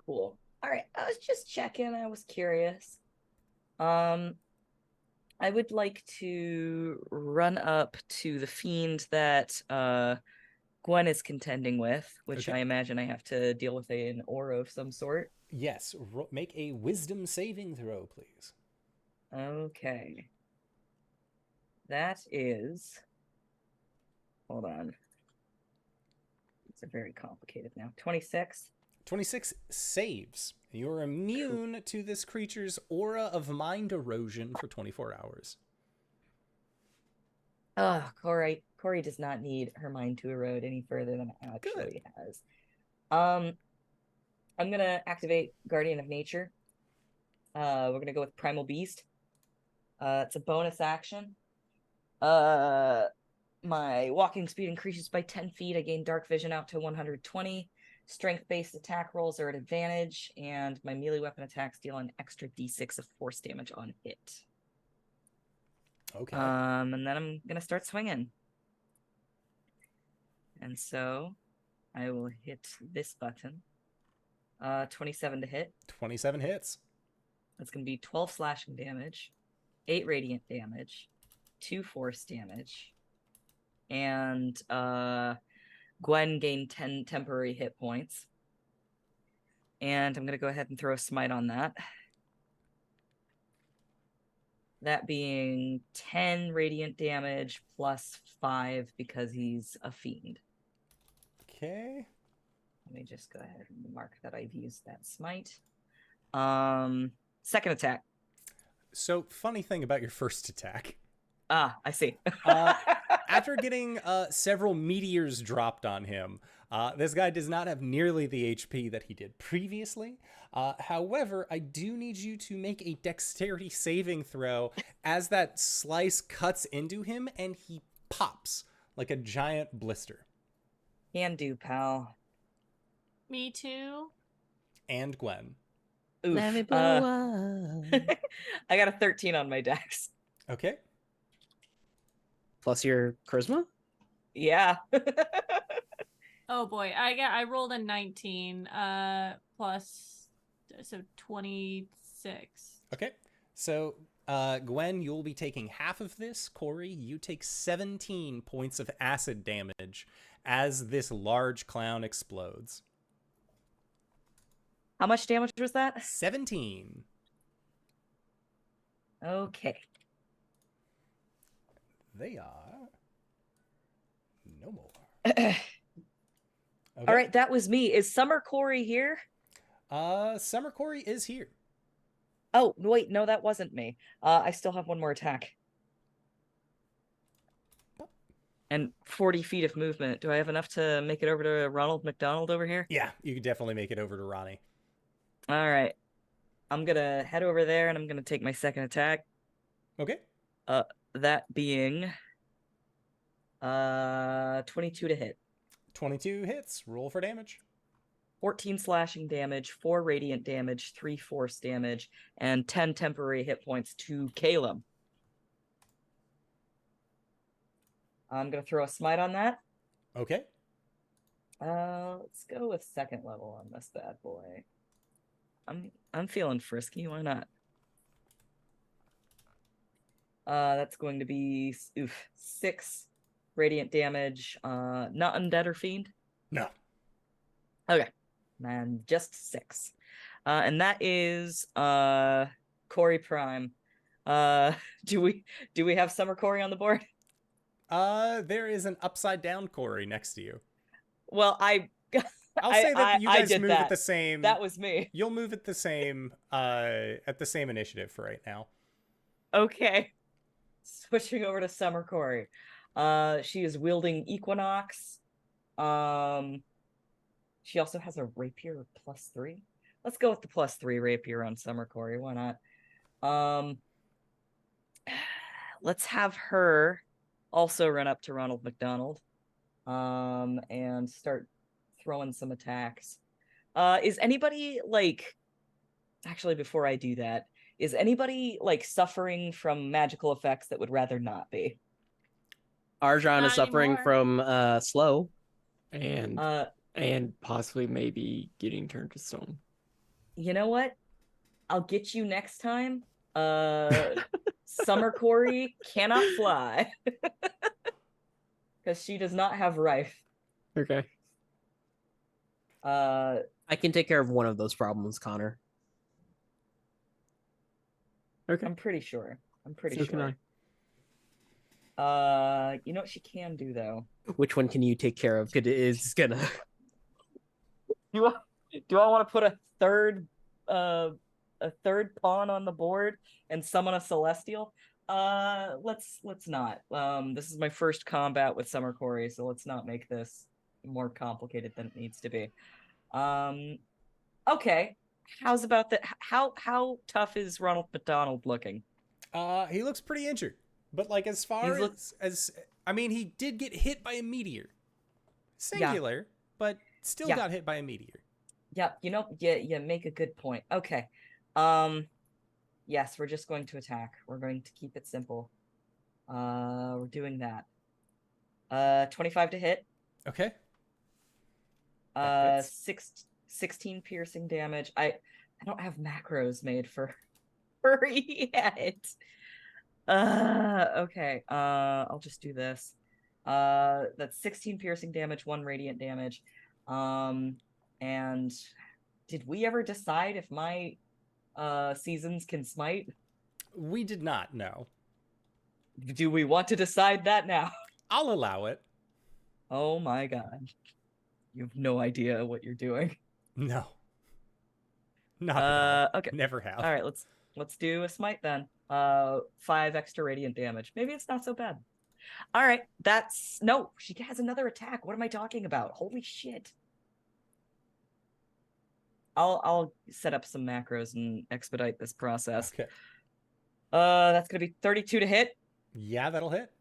Cool. All right, I was just checking. I was curious. I would like to run up to the fiend that Gwen is contending with, which Okay. I imagine I have to deal with an aura of some sort. Yes, make a wisdom saving throw, please. Okay. That is... Hold on. It's a very complicated now. 26. 26 saves. You're immune to this creature's aura of mind erosion for 24 hours. Oh, Cori does not need her mind to erode any further than it actually has. I'm gonna activate Guardian of Nature. We're gonna go with Primal Beast. It's a bonus action. My walking speed increases by 10 feet. I gain dark vision out to 120. Strength-based attack rolls are at advantage, and my melee weapon attacks deal an extra d6 of force damage on hit. Okay. And then I'm gonna start swinging. And so I will hit this button. 27 to hit. 27 hits. That's going to be 12 slashing damage, 8 radiant damage, 2 force damage, and Gwen gained 10 temporary hit points. And I'm going to go ahead and throw a smite on that. That being 10 radiant damage plus 5 because he's a fiend. Okay. Let me just go ahead and mark that I've used that smite. Second attack. So, funny thing about your first attack. Ah, I see. After getting several meteors dropped on him, this guy does not have nearly the HP that he did previously. However, I do need you to make a dexterity saving throw as that slice cuts into him and he pops like a giant blister. Can do, pal. Me too. And Gwen. Oof. Let me blow up. I got a 13 on my dex. Okay. Plus your charisma? Yeah. Oh boy, I rolled a 19 plus so 26. Okay. So, Gwen, you'll be taking half of this. Cori, you take 17 points of acid damage as this large clown explodes. How much damage was that? 17. Okay. They are no more. Okay. All right, that was me. Is Summer Cori here? Summer Cori is here. Oh, wait, no, that wasn't me. I still have one more attack. And 40 feet of movement. Do I have enough to make it over to Ronald McDonald over here? Yeah, you could definitely make it over to Ronnie. All right. I'm going to head over there and I'm going to take my second attack. Okay. That being 22 to hit. 22 hits. Roll for damage. 14 slashing damage, 4 radiant damage, 3 force damage, and 10 temporary hit points to Caelum. I'm going to throw a smite on that. Okay. Let's go with second level on this bad boy. I'm feeling frisky. Why not? That's going to be 6 radiant damage. Not undead or fiend? No. Okay. Man, just 6. And that is Cori Prime. Do we have Summer Cori on the board? There is an upside down Cori next to you. Well, I'll say that you guys move at the same. That was me. You'll move at the same initiative for right now. Okay. Switching over to Summer Cori. She is wielding Equinox. She also has a rapier +3. Let's go with the +3 rapier on Summer Cori. Why not? Let's have her also run up to Ronald McDonald. And start throwing some attacks. Is anybody actually before I do that, is anybody suffering from magical effects that would rather not be? Arjhan is Not suffering anymore. from slow. And possibly maybe getting turned to stone. You know what? I'll get you next time. Summer Cori cannot fly. Because she does not have Rife. Okay. I can take care of one of those problems, Connor. Okay. I'm pretty sure. So can I. You know what she can do though? Which one can you take care of? Because it is gonna. Do I want to put a third pawn on the board and summon a celestial? Let's not. This is my first combat with Summer Cori, so let's not make this more complicated than it needs to be. Okay. How's about that? How tough is Ronald McDonald looking? He looks pretty injured, but as far as I mean, he did get hit by a meteor, singular, but still got hit by a meteor. Yeah, you make a good point. Okay. Yes, we're just going to attack. We're going to keep it simple. We're doing that. 25 to hit. Okay. 16 piercing damage. I don't have macros made for Yet. Okay. I'll just do this. That's 16 piercing damage, 1 radiant damage. And did we ever decide if my seasons can smite? We did not know. Do we want to decide that now? I'll allow it. Oh my god. You have no idea what you're doing. No. Not at all. Okay. Never have. All right, let's do a smite then. 5 extra radiant damage. Maybe it's not so bad. All right, that's no. She has another attack. What am I talking about? Holy shit! I'll set up some macros and expedite this process. Okay. That's gonna be 32 to hit. Yeah, that'll hit.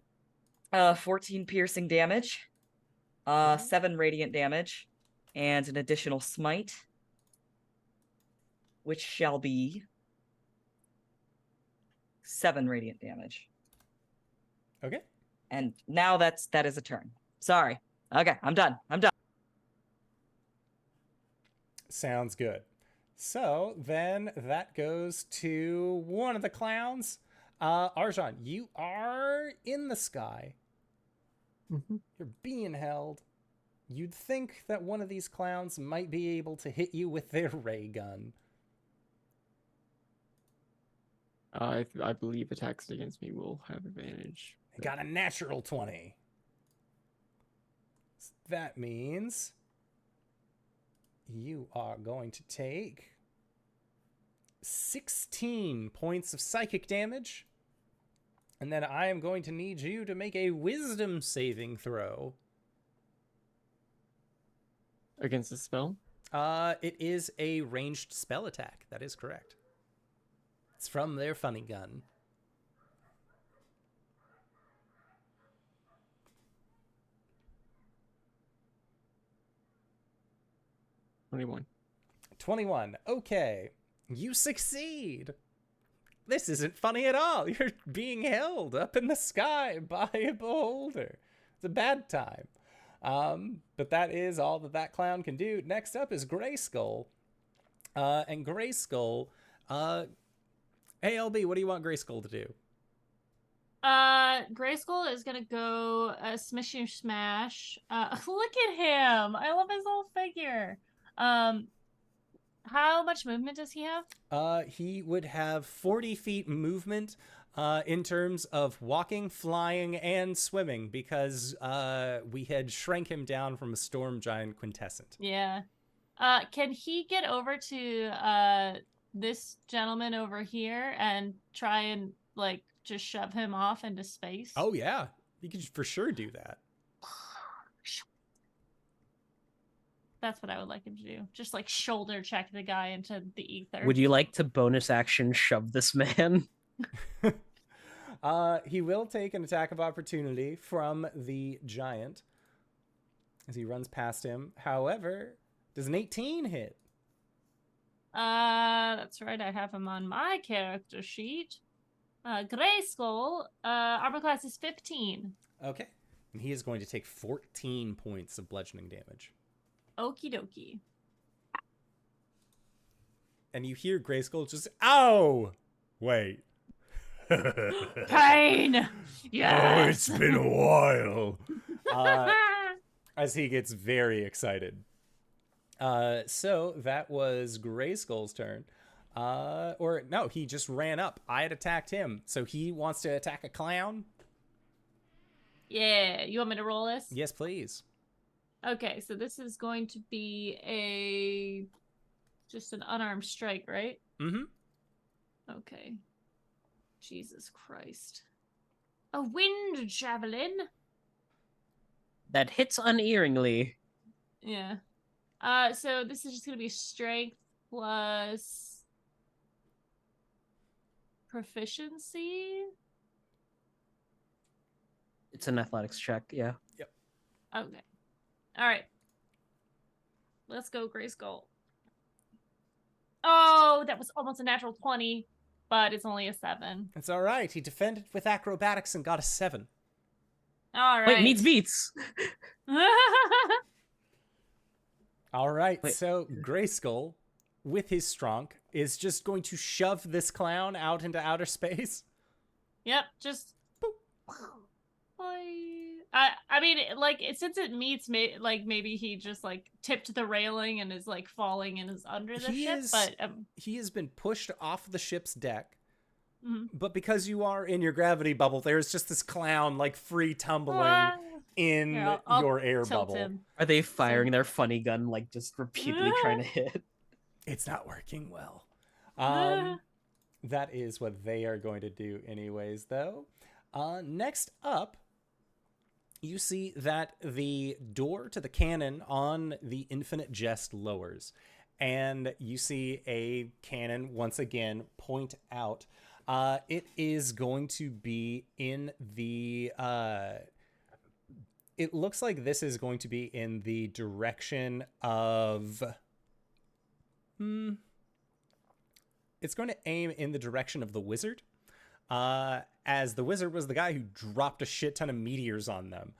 14 piercing damage. 7 radiant damage, and an additional smite, which shall be 7 radiant damage. Okay. And now that is a turn. Sorry. Okay, I'm done. Sounds good. So then that goes to one of the clowns. Arjhan, you are in the sky. Mhm. You're being held. You'd think that one of these clowns might be able to hit you with their ray gun. I believe attacks against me will have advantage. They got a natural 20. So that means you are going to take 16 points of psychic damage. And then I am going to need you to make a wisdom saving throw. Against the spell? It is a ranged spell attack. That is correct. It's from their funny gun. $21. 21. Okay. You succeed. This isn't funny at all. You're being held up in the sky by a beholder. It's a bad time. But that is all that clown can do. Next up is Grayskull. And Grayskull, hey LB, what do you want Grayskull to do? Grayskull is gonna go smish and smash. Look at him. I love his little figure. How much movement does he have? He would have 40 feet movement in terms of walking, flying, and swimming because we had shrank him down from a storm giant quintessent. Yeah. Can he get over to this gentleman over here and try and like just shove him off into space? Oh yeah, he could for sure do that. That's what I would like him to do. Just like shoulder check the guy into the ether. Would you like to bonus action shove this man? He will take an attack of opportunity from the giant as he runs past him. However, does an 18 hit? That's right. I have him on my character sheet. Grayskull, armor class is 15. Okay. And he is going to take 14 points of bludgeoning damage. Okie dokie. And you hear Grayskull just, ow! Wait. Pain! Yes! Oh, it's been a while. As he gets very excited. So that was Grayskull's turn. Or no, he just ran up. I had attacked him. So he wants to attack a clown? Yeah, you want me to roll this? Yes, please. Okay, so this is going to be just an unarmed strike, right? Mm-hmm. Okay. Jesus Christ. A wind javelin? That hits unerringly. Yeah. So this is just gonna be strength plus proficiency. It's an athletics check, yeah. Okay. All right. Let's go, Grayskull. Oh, that was almost a natural 20, but it's only a 7. It's all right. He defended with acrobatics and got a 7. All right. Wait, needs beats. All right. Wait. So Grayskull, with his strong, is just going to shove this clown out into outer space. Yep, just. I mean, like, since it meets, maybe he just like tipped the railing and is like falling and is under the ship. But he has been pushed off the ship's deck. Mhm. But because you are in your gravity bubble, there's just this clown like free tumbling in Here, I'll your air tilt bubble. him. Are they firing their funny gun, like just repeatedly trying to hit? It's not working well. That is what they are going to do anyways, though. Next up, you see that the door to the cannon on the Infinite Jest lowers. And you see a cannon once again point out. It is going to be in the... it looks like this is going to be in the direction of... It's going to aim in the direction of the wizard. As the wizard was the guy who dropped a shit ton of meteors on them.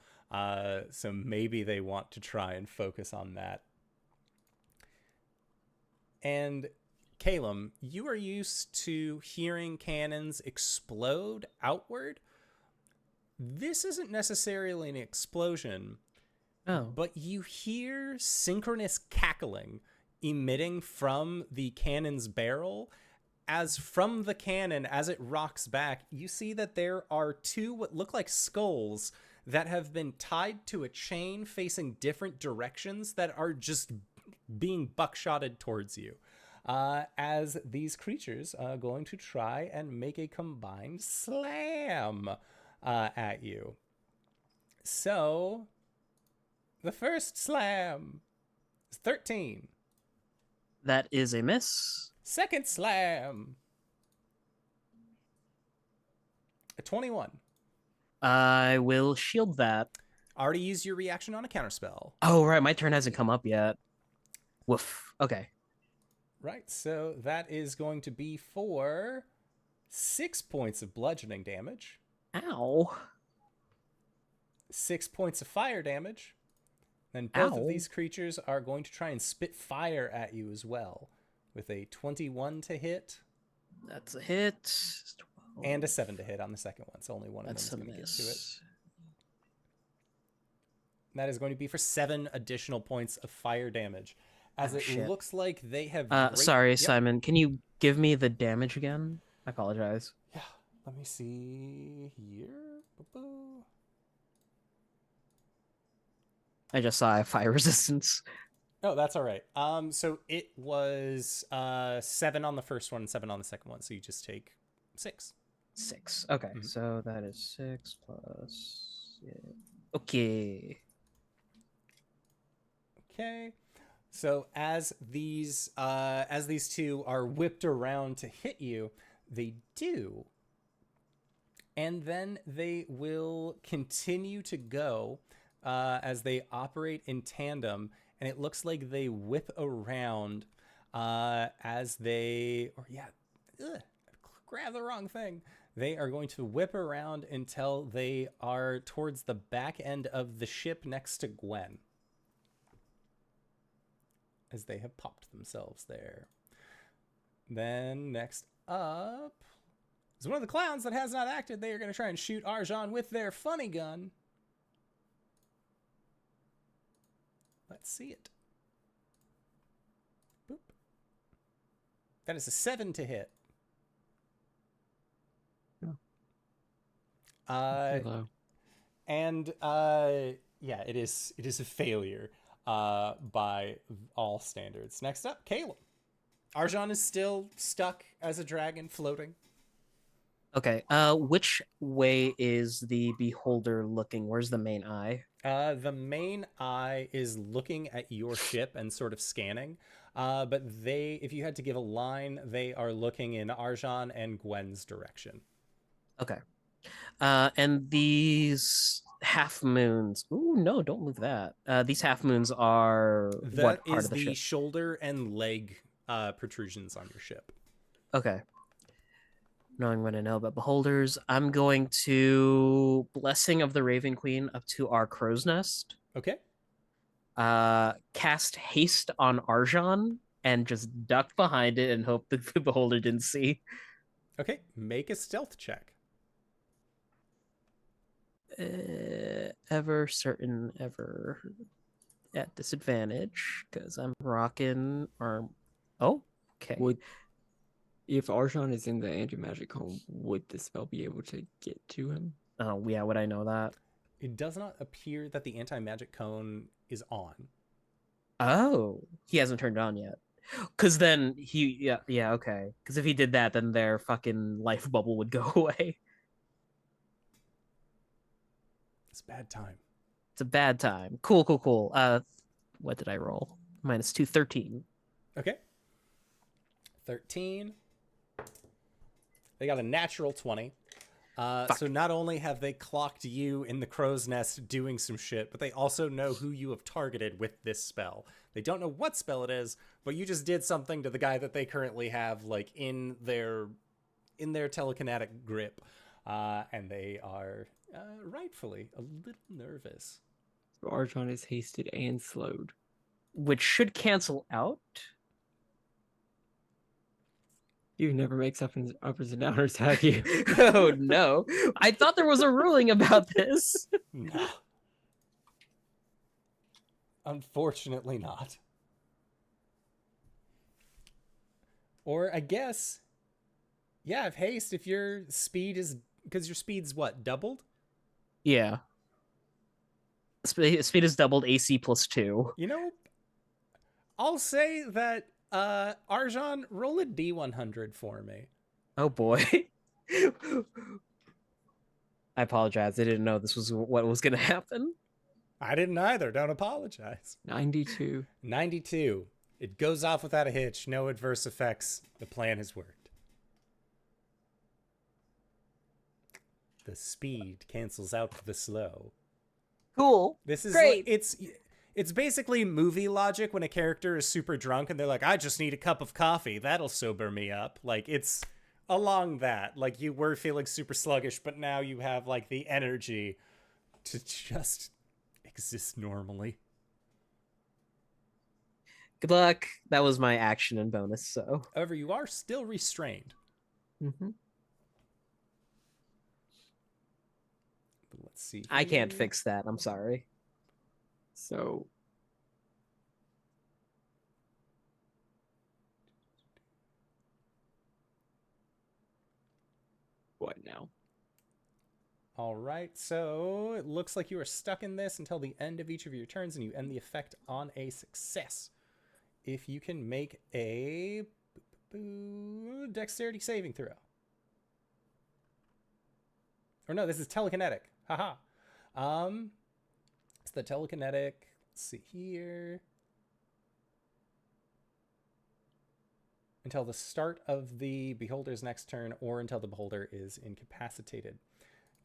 So maybe they want to try and focus on that. And Caelum, you are used to hearing cannons explode outward. This isn't necessarily an explosion, but you hear synchronous cackling emitting from the cannon's barrel. As from the cannon, as it rocks back, you see that there are two what look like skulls that have been tied to a chain facing different directions that are just being buckshotted towards you. As these creatures are going to try and make a combined slam at you. So, the first slam is 13. That is a miss. Second slam. A 21. I will shield that. Already used your reaction on a counterspell. Oh, right. My turn hasn't come up yet. Woof. Okay. Right, so that is going to be for 6 points of bludgeoning damage. Ow. 6 points of fire damage. Then both of these creatures are going to try and spit fire at you as well. With a 21 to hit. That's a hit. 12. And a 7 to hit on the second one. So only one of them is That's a going to get to it. miss. That is going to be for 7 additional points of fire damage. As it shit. looks like they have... Sorry, Yep. Simon. Can you give me the damage again? I apologize. Yeah, let me see here. Boo-boo. I just saw fire resistance. Oh, that's all right. So it was 7 on the first one and 7 on the second one. So you just take 6. 6. Okay, so that is 6 plus... Yeah. Okay. Okay. So as these two are whipped around to hit you, they do. And then they will continue to go as they operate in tandem. And it looks like they whip around as they... grab the wrong thing. They are going to whip around until they are towards the back end of the ship next to Gwen. As they have popped themselves there. Then next up is one of the clowns that has not acted. They are going to try and shoot Arjhan with their funny gun. Let's see it. Boop. That is a 7 to hit. Hello. And yeah, it is a failure by all standards. Next up, Caelum. Arjhan is still stuck as a dragon floating. Okay, which way is the beholder looking? Where's the main eye? The main eye is looking at your ship and sort of scanning. But if you had to give a line, they are looking in Arjhan and Gwen's direction. Okay. And these half moons. Ooh, no, don't move that. These half moons are That what part is of the the ship? shoulder and leg protrusions on your ship. Okay. Knowing what I know about beholders, I'm going to Blessing of the Raven Queen up to our crow's nest. Okay. Cast haste on Arjhan and just duck behind it and hope that the beholder didn't see. Okay, make a stealth check. Ever certain, ever at disadvantage because I'm rocking arm. Oh, okay. If Arjhan is in the anti-magic home, would the spell be able to get to him? Oh, yeah, would I know that? It does not appear that the anti-magic cone is on. Oh, he hasn't turned it on yet. Because then yeah, okay. Because if he did that, then their fucking life bubble would go away. It's a bad time. It's a bad time. Cool. What did I roll? -2, 13. Okay. 13. They got a natural 20. So not only have they clocked you in the crow's nest doing some shit, but they also know who you have targeted with this spell. They don't know what spell it is, but you just did something to the guy that they currently have like in their telekinetic grip. And they are rightfully a little nervous. So Arjhan is hasted and slowed. Which should cancel out. You've never mixed uppers and downers, have you? Oh no. I thought there was a ruling about this. No. Unfortunately not. Or I guess, yeah, if haste, if your speed is, because your speed's what, doubled? Yeah. Speed is doubled, AC +2. You know, I'll say that Arjhan, roll a D100 for me. Oh boy. I apologize. I didn't know this was what was going to happen. I didn't either. Don't apologize. 92. 92. It goes off without a hitch. No adverse effects. The plan has worked. The speed cancels out the slow. Cool. This is great. Like, it's basically movie logic when a character is super drunk and they're like, I just need a cup of coffee. That'll sober me up. Like, it's along that. Like, you were feeling super sluggish, but now you have, like, the energy to just exist normally. Good luck. That was my action and bonus, so. However, you are still restrained. Mm-hmm. But let's see. I can't here. fix that. I'm sorry. So what now? All right, so it looks like you are stuck in this until the end of each of your turns, and you end the effect on a success. If you can make a dexterity saving throw. Or no, this is telekinetic. Haha. It's the telekinetic. Let's see here. Until the start of the beholder's next turn, or until the beholder is incapacitated.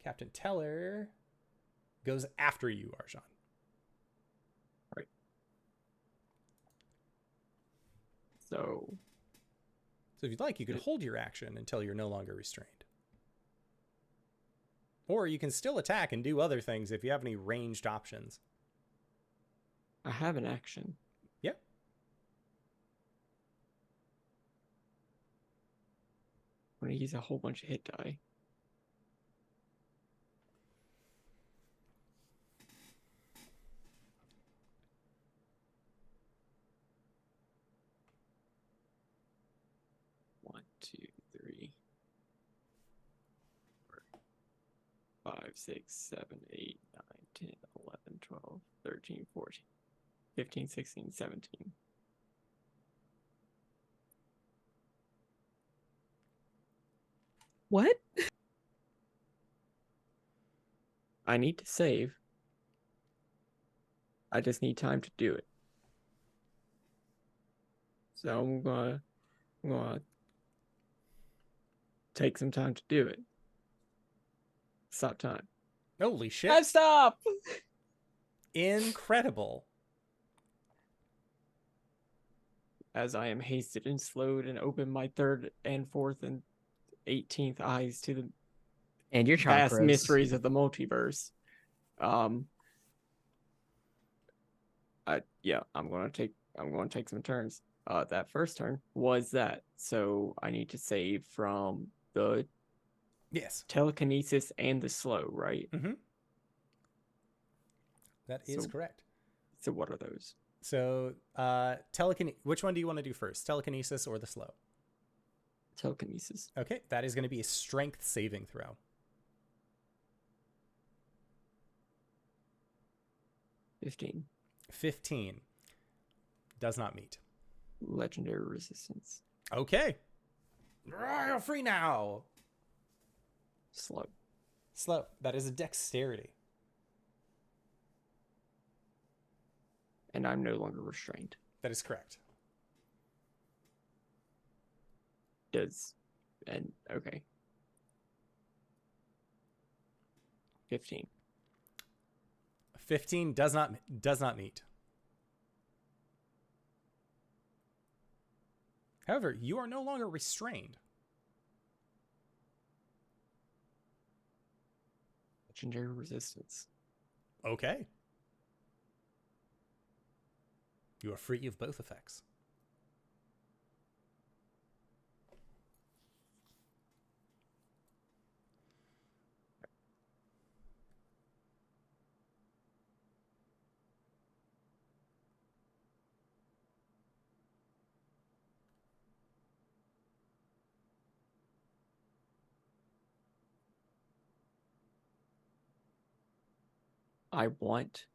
Captain Teller goes after you, Arjhan. Right. So if you'd like, you could hold your action until you're no longer restrained. Or you can still attack and do other things if you have any ranged options. I have an action. Yep. I'm going to use a whole bunch of hit die. One, two, 3, 4, 5, 6, 7, 8, 9, 10, 11, 12, 13, 14, 15, 16, 17. What? I need to save. I just need time to do it. So I'm gonna take some time to do it. Stop time. Holy shit. I stop. Incredible. As I am hasted and slowed and open my third and fourth and 18th eyes to the And your vast chakras. mysteries of the multiverse. I'm gonna take some turns. that first turn was that. So I need to save from the Yes. telekinesis and the slow, right? Mm-hmm. That is So- correct. So what are those? So, which one do you want to do first? Telekinesis or the slow? Telekinesis. Okay, that is going to be a strength saving throw. 15. 15 does not meet. Legendary resistance. Okay. You're free now. Slow. Slow. That is a dexterity. And I'm no longer restrained. That is correct. Okay. 15. 15 does not meet. However, you are no longer restrained. Legendary resistance. Okay. You are free of both effects. I want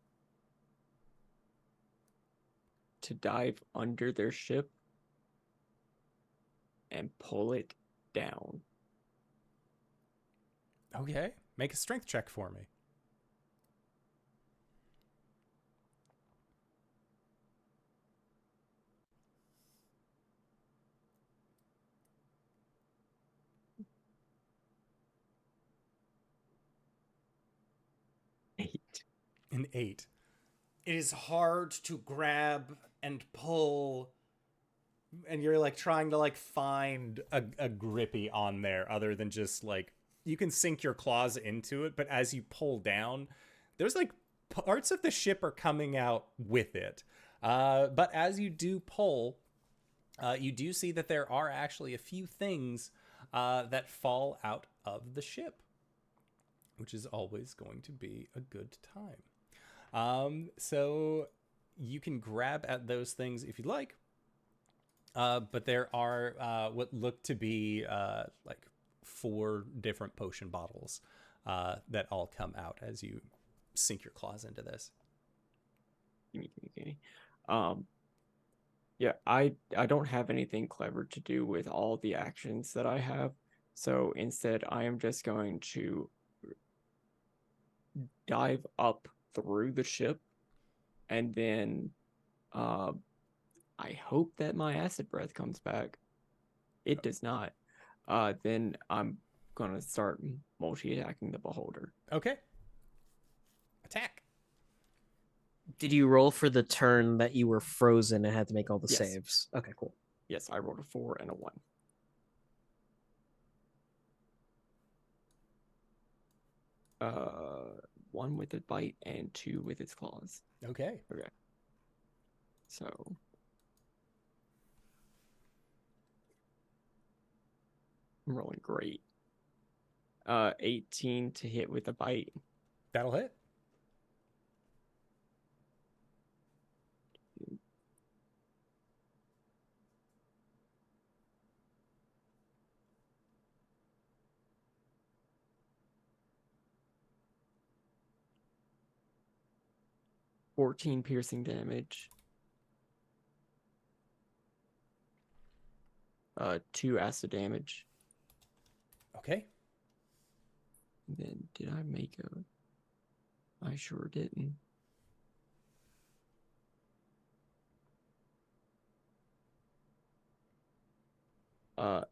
to dive under their ship and pull it down. Okay. Make a strength check for me. Eight. An 8. It is hard to grab and pull, and you're like trying to like find a grippy on there other than just like you can sink your claws into it, but as you pull down, there's like parts of the ship are coming out with it. But as you do pull, you do see that there are actually a few things that fall out of the ship, which is always going to be a good time. So you can grab at those things if you'd like. But there are what look to be like 4 different potion bottles that all come out as you sink your claws into this. Gimme. Yeah, I don't have anything clever to do with all the actions that I have. So instead, I am just going to dive up through the ship, and then I hope that my acid breath comes back. It does not. Then I'm gonna start multi-attacking the beholder. Okay. Attack. Did you roll for the turn that you were frozen and had to make all the Yes. saves? Okay, cool. Yes, I rolled a 4 and a 1. Uh, 1 with a bite and 2 with its claws. Okay. So I'm rolling great. 18 to hit with a bite. That'll hit. $14 piercing damage. 2 acid damage. Okay. And then did I make a? I sure didn't.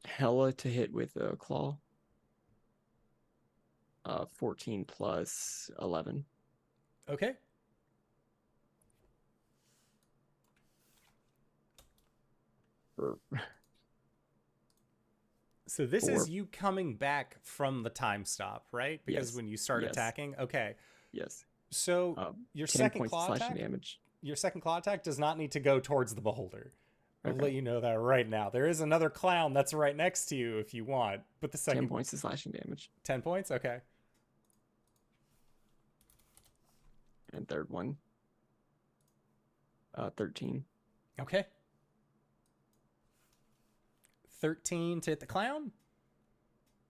Hella to hit with a claw. 14 plus 11. Okay. Or So this 4. is you coming back from the time stop, right? Because Yes. when you start Yes. attacking, okay. Yes. So your 10 second points of claw slashing attack, damage. your second claw attack does not need to go towards the beholder, I'll Okay. let you know that right now. There is another clown that's right next to you if you want. But the 10 second... points of slashing damage. 10 points? Okay. And third one, 13. Okay. 13 to hit the clown?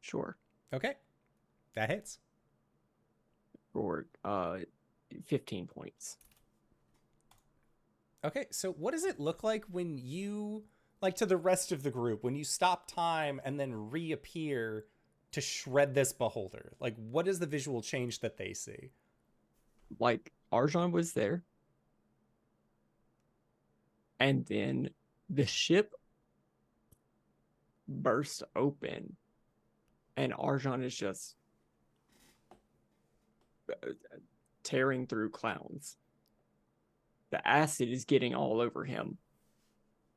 Sure. Okay. That hits. For 15 points. Okay, so what does it look like when you, like to the rest of the group, when you stop time and then reappear to shred this beholder? Like, what is the visual change that they see? Like, Arjhan was there. And then the ship burst open. And Arjhan is just tearing through clowns. The acid is getting all over him,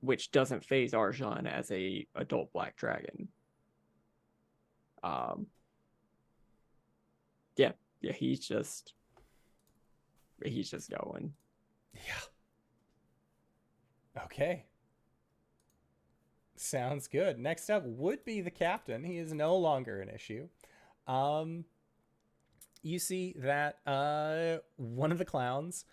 which doesn't phase Arjhan as a adult black dragon. Yeah, he's just going. Yeah. Okay. Sounds good. Next up would be the captain. He is no longer an issue. You see that one of the clowns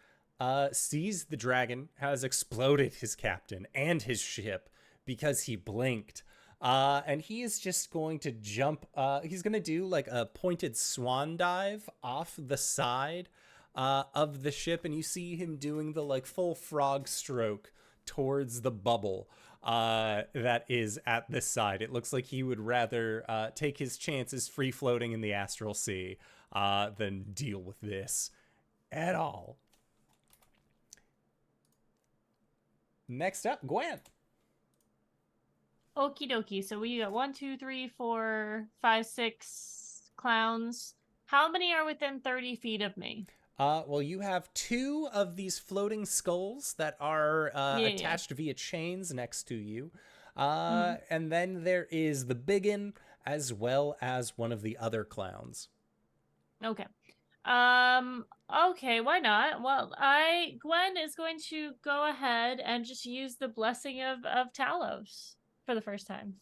sees the dragon has exploded his captain and his ship because he blinked. And he is just going to jump. He's going to do like a pointed swan dive off the side of the ship. And you see him doing the like full frog stroke towards the bubble that is at this side. It looks like he would rather take his chances free floating in the astral sea than deal with this at all. Next up, Gwen. Okie dokie. So we got 1, 2, 3, 4, 5, 6 clowns. How many are within 30 feet of me? Well, you have 2 of these floating skulls that are attached via chains next to you. And then there is the biggin as well as one of the other clowns. Okay. Okay, why not? Well, Gwen is going to go ahead and just use the blessing of Talos for the first time.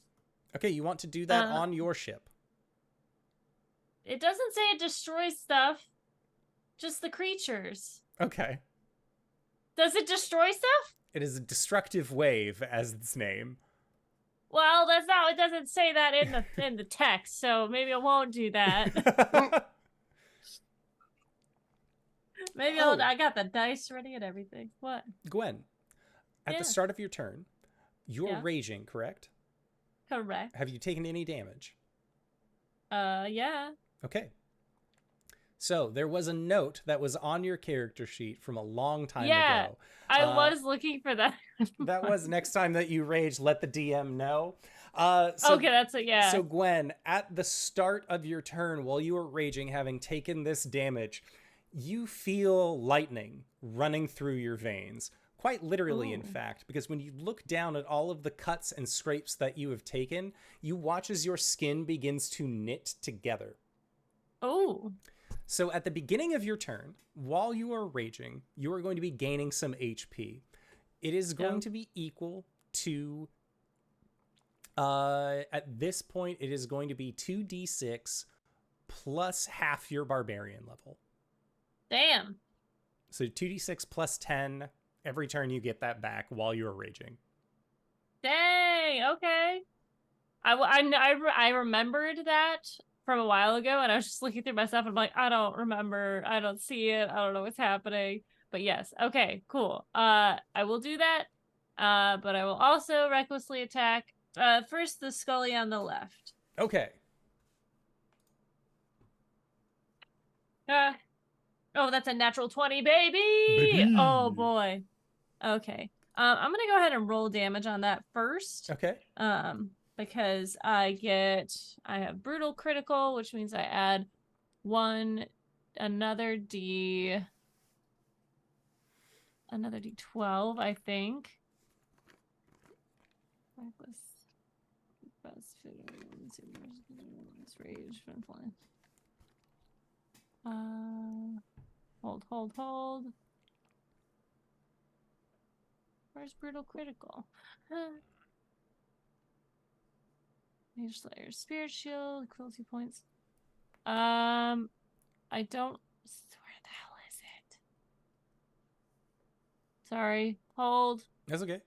Okay, you want to do that on your ship. It doesn't say it destroys stuff, just the creatures. Okay. Does it destroy stuff? It is a destructive wave as its name. Well, that's not. It doesn't say that in the text, so maybe I won't do that. Maybe I got the dice ready and everything. What? Gwen, at the start of your turn, you're raging, correct? Correct. Have you taken any damage? Yeah. Okay. So there was a note that was on your character sheet from a long time ago. I was looking for that. That was next time that you rage, let the DM know. Okay, that's it, yeah. So Gwen, at the start of your turn, while you were raging, having taken this damage, you feel lightning running through your veins. Quite literally, in fact, because when you look down at all of the cuts and scrapes that you have taken, you watch as your skin begins to knit together. Oh. So at the beginning of your turn, while you are raging, you are going to be gaining some HP. It is going to be equal to, at this point, it is going to be 2d6 plus half your barbarian level. Damn. So 2d6 plus 10. Every turn you get that back while you're raging. Dang. Okay. I remembered that from a while ago, and I was just looking through my stuff, and I'm like, I don't remember. I don't see it. I don't know what's happening. But yes. Okay. Cool. I will do that. But I will also recklessly attack. First the Scully on the left. Okay. Oh, that's a natural 20, baby! Oh boy. Okay. I'm gonna go ahead and roll damage on that first. Okay. Because I have brutal critical, which means I add another D12, I think. Rage, hold. Where's brutal critical? Mage Slayer, Spirit Shield, cruelty points. I don't. Where the hell is it? Sorry. Hold. That's okay.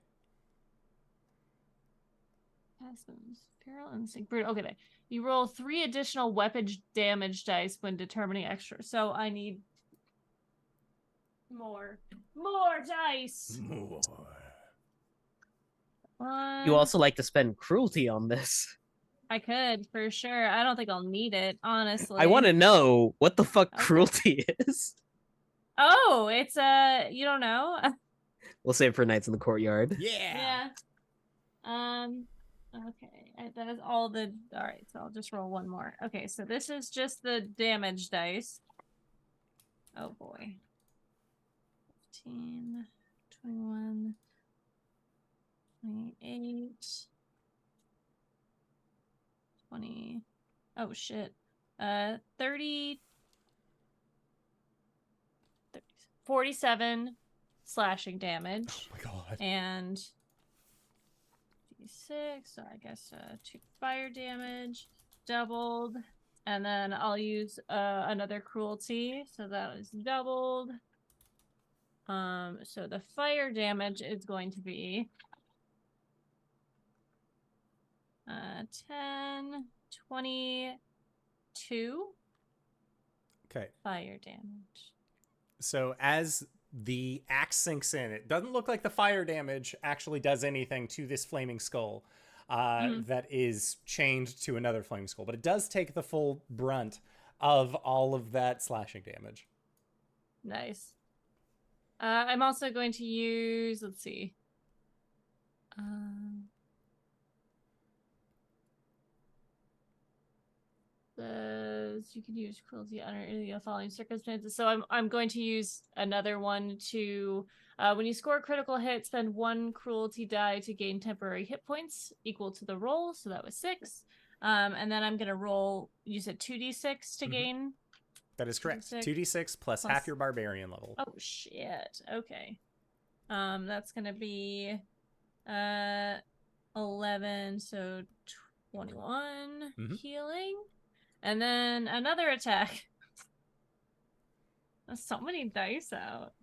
Feral Instinct. Brutal. Okay, there. You roll 3 additional weapon damage dice when determining extra. So I need more dice. More. You also like to spend cruelty on this. I could for sure. I don't think I'll need it, honestly. I want to know what the fuck Okay. cruelty is. Oh, it's you don't know. We'll save it for Nights in the Courtyard. Yeah. Yeah. Okay. That is all the. All right. So I'll just roll one more. Okay. So this is just the damage dice. Oh boy. 15, 21, 28, 20. Oh shit. 30. 47 slashing damage. Oh my god. And D6, so I guess 2 fire damage, doubled. And then I'll use another cruelty, so that is doubled. So the fire damage is going to be 10, 22 Okay. fire damage. So as the axe sinks in, it doesn't look like the fire damage actually does anything to this flaming skull that is chained to another flaming skull, but it does take the full brunt of all of that slashing damage. Nice. I'm also going to use, let's see. You can use cruelty under any of the following circumstances. So I'm going to use another one to when you score a critical hit, spend 1 cruelty die to gain temporary hit points equal to the roll. So that was 6. And then I'm gonna roll. You said 2d6 to gain. That is correct. 2d6 2d6 plus half your barbarian level. Oh shit. Okay. That's gonna be 11, so 21 healing. And then another attack. That's so many dice out.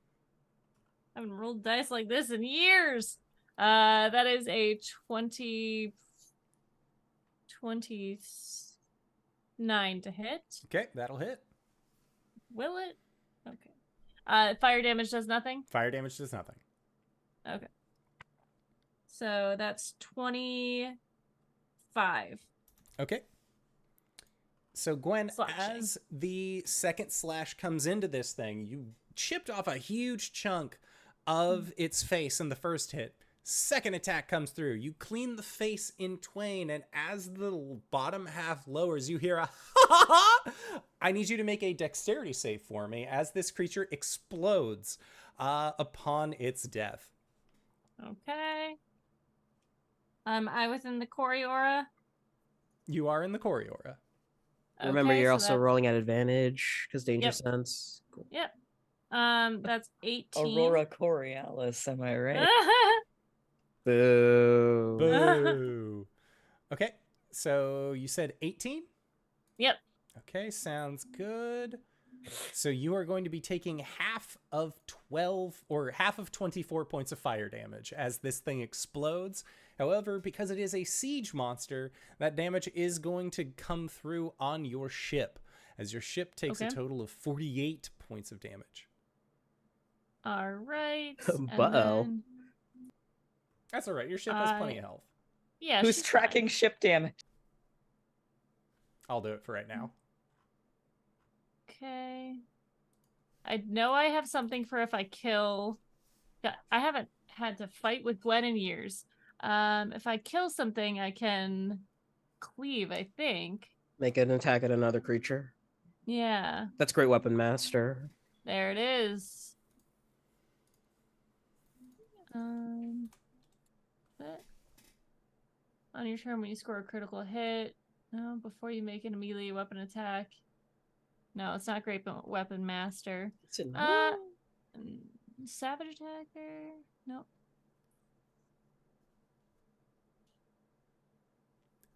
I haven't rolled dice like this in years. That is a 29 to hit. Okay, that'll hit. Will it? Okay. Fire damage does nothing? Fire damage does nothing. Okay. So that's 25. Okay. So Gwen, Slashing. as the second slash comes into this thing, you chipped off a huge chunk of its face in the first hit. Second attack comes through. You clean the face in twain, and as the bottom half lowers, you hear a ha ha ha! I need you to make a dexterity save for me as this creature explodes upon its death. Okay. I within the Cori aura. You are in the Cori aura. Remember, Okay, you're so also that's- rolling at advantage because danger Yep. sense. Cool. Yep. That's 18. Aurora Coriolis, am I right? Boo. Boo. Okay, so you said 18? Yep. Okay, sounds good. So you are going to be taking half of 24 points of fire damage as this thing explodes. However, because it is a siege monster, that damage is going to come through on your ship, as your ship takes a Okay. total of 48 points of damage. All right. Uh-oh. That's all right. Your ship has plenty of health. Yeah. Who's she's tracking fine. ship damage? I'll do it for right now. Okay. I know I have something for if I kill. I haven't had to fight with Gwen in years. If I kill something, I can cleave, I think. Make an attack at another creature. Yeah. That's great weapon master. There it is. But on your turn, when you score a critical hit, no, before you make an immediate weapon attack. No, it's not great weapon master. It's in Savage attacker. Nope.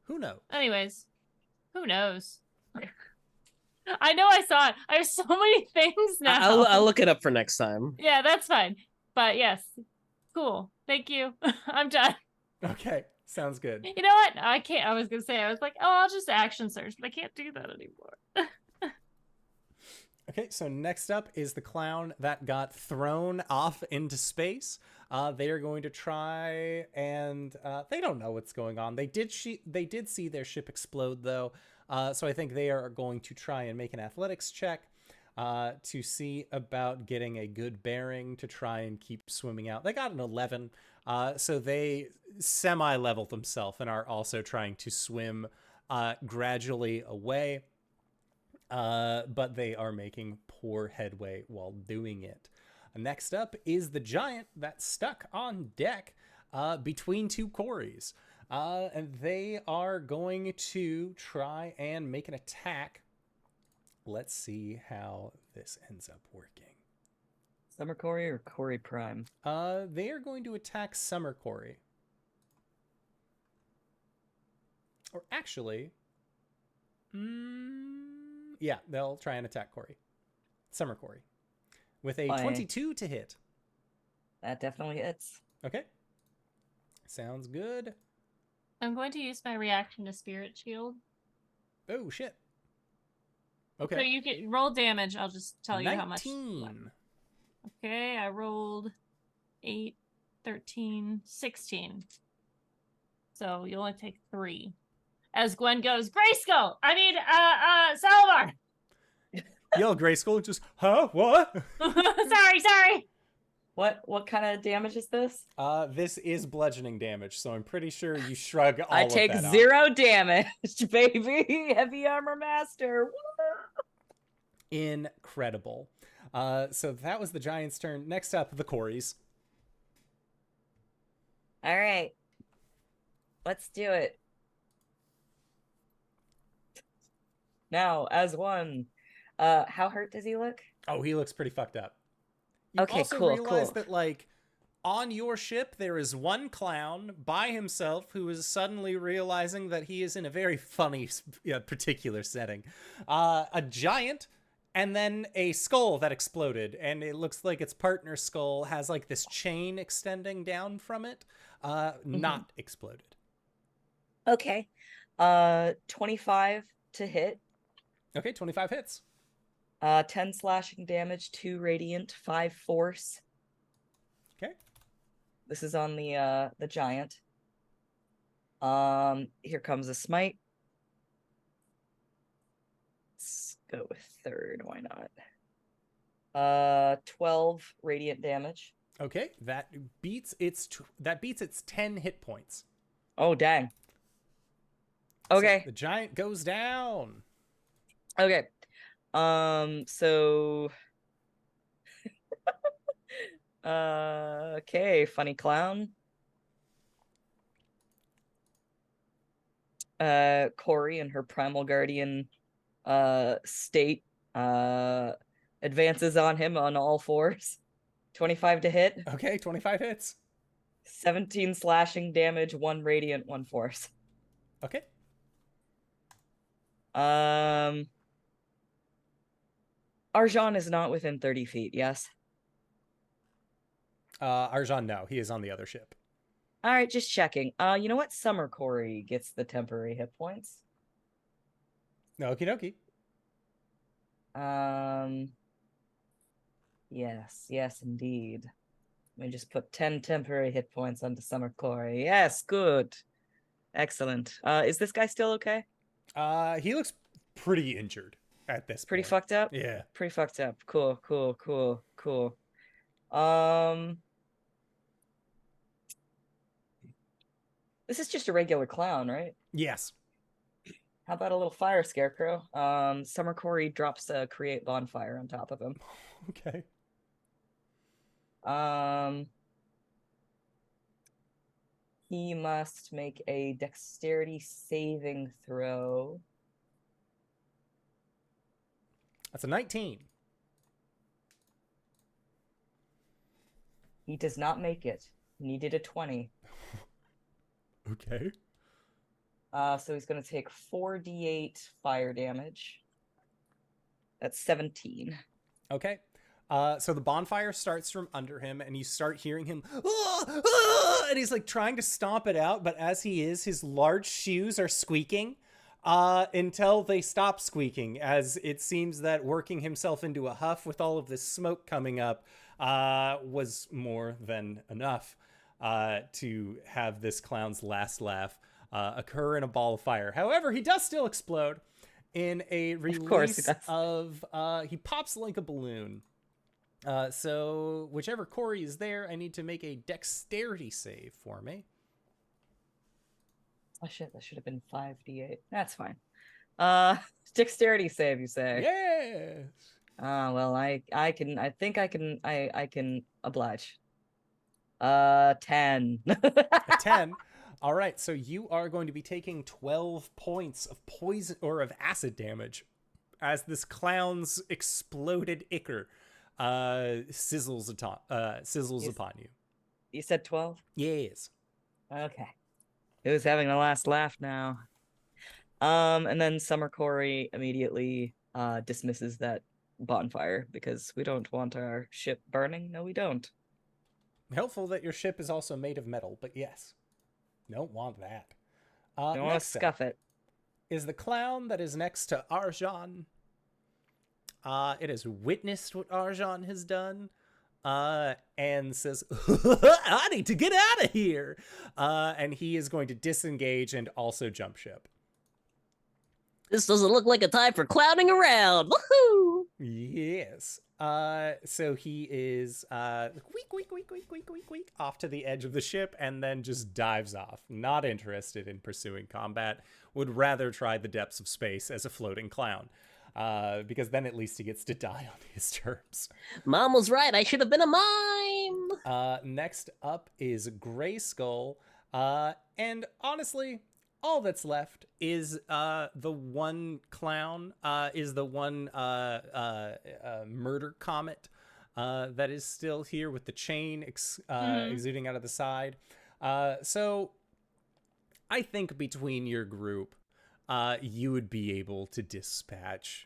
Who knows? Anyways, who knows? I know I saw it. I have so many things now. I'll look it up for next time. Yeah, that's fine. But yes, cool. Thank you. I'm done. Okay, sounds good. You know what? I can't. I was gonna say I was like, oh, I'll just action search, but I can't do that anymore. Okay, so next up is the clown that got thrown off into space. They are going to try and they don't know what's going on. They did see their ship explode though, so I think they are going to try and make an athletics check to see about getting a good bearing to try and keep swimming out. They got an 11, so they semi-leveled themselves and are also trying to swim gradually away. But they are making poor headway while doing it. Next up is the giant that's stuck on deck between two Cories. And they are going to try and make an attack. Let's see how this ends up working. Summer Cori or Cori Prime? They are going to attack Summer Cori. Or actually... yeah, they'll try and attack Cori. Summer Cori. With a 22 to hit. That definitely hits. Okay. Sounds good. I'm going to use my reaction to Spirit Shield. Oh, shit. Okay. So you can roll damage. I'll just tell you how much. 19. Okay, I rolled 8, 13, 16. So you only take 3. As Gwen goes, Grayskull! I mean, Salvar! Yo, Grayskull just, huh? What? Sorry. What kind of damage is this? This is bludgeoning damage, so I'm pretty sure you shrug all I of take that off. 0 damage, baby. Heavy armor master. Woo! Incredible. So that was the giant's turn. Next up, the Cories. All right. Let's do it. Now, as one, how hurt does he look? Oh, he looks pretty fucked up. You Okay, also cool, realize cool. that, like, on your ship, there is one clown by himself who is suddenly realizing that he is in a very funny, particular setting. A giant, and then a skull that exploded, and it looks like its partner skull has, like, this chain extending down from it, not exploded. Okay. 25 to hit. Okay, 25 hits. 10 slashing damage, 2 radiant, 5 force. Okay. This is on the giant. Here comes a smite. Let's go with third, why not? 12 radiant damage. Okay, that beats its 10 hit points. Oh dang. So Okay. the giant goes down. Okay. So okay, funny clown. Cori in her primal guardian state advances on him on all fours. 25 to hit. Okay, 25 hits. 17 slashing damage, 1 radiant, 1 force. Okay. Arjhan is not within 30 feet, yes? Arjhan, no. He is on the other ship. All right, just checking. You know what? Summer Cori gets the temporary hit points. Okie dokie. Yes, indeed. Let me just put 10 temporary hit points onto Summer Cori. Yes, good. Excellent. Is this guy still okay? He looks pretty injured at this Pretty point. fucked up? Yeah. Pretty fucked up. Cool. This is just a regular clown, right? Yes. How about a little fire scarecrow? Summer Cori drops a create bonfire on top of him. Okay. He must make a dexterity saving throw. That's a 19. He does not make it. He needed a 20. Okay. So he's going to take 4d8 fire damage. That's 17. Okay. So the bonfire starts from under him, and you start hearing him, "Ah! Ah!" and he's like trying to stomp it out, but as he is, his large shoes are squeaking until they stop squeaking, as it seems that working himself into a huff with all of this smoke coming up was more than enough to have this clown's last laugh occur in a ball of fire. However, he does still explode in a release of he pops like a balloon. So whichever Cori is there, I need to make a dexterity save for me. Oh shit, that should have been 5d8. That's fine. Dexterity save, you say? Yes. Well, I think I can oblige. 10. A 10. All right, so you are going to be taking 12 points of poison or of acid damage as this clown's exploded ichor sizzles upon you. You said 12? Yes. Okay. Who's having the last laugh now? And then Summer Cori immediately dismisses that bonfire because we don't want our ship burning. No, we don't. Helpful that your ship is also made of metal, but yes. Don't want that. Don't want to scuff it. Is the clown that is next to Arjhan. It has witnessed what Arjhan has done and says, I need to get out of here. And he is going to disengage and also jump ship. This doesn't look like a time for clowning around. Woohoo! Yes. So he is weak, off to the edge of the ship and then just dives off. Not interested in pursuing combat. Would rather try the depths of space as a floating clown. Because then at least he gets to die on his terms. Mom was right. I should have been a mime. Next up is Gray Skull. And honestly, all that's left is the one clown, is the one murder comet that is still here with the chain exuding out of the side. So I think between your group, you would be able to dispatch.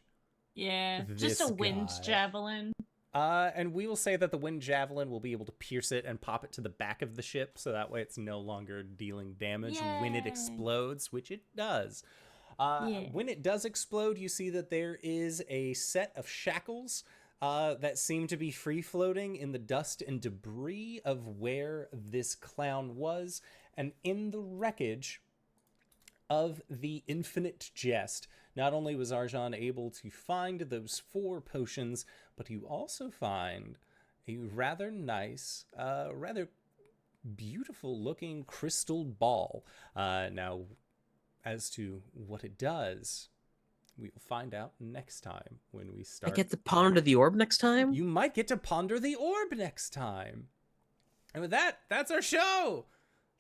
Yeah, just a wind javelin. And we will say that the wind javelin will be able to pierce it and pop it to the back of the ship, so that way it's no longer dealing damage when it explodes, which it does. When it does explode, you see that there is a set of shackles that seem to be free-floating in the dust and debris of where this clown was, and in the wreckage of the Infinite Jest. Not only was Arjhan able to find those 4 potions, but you also find a rather nice, rather beautiful-looking crystal ball. Now, as to what it does, we will find out next time when we start. I get to ponder the orb next time? You might get to ponder the orb next time. And with that, that's our show.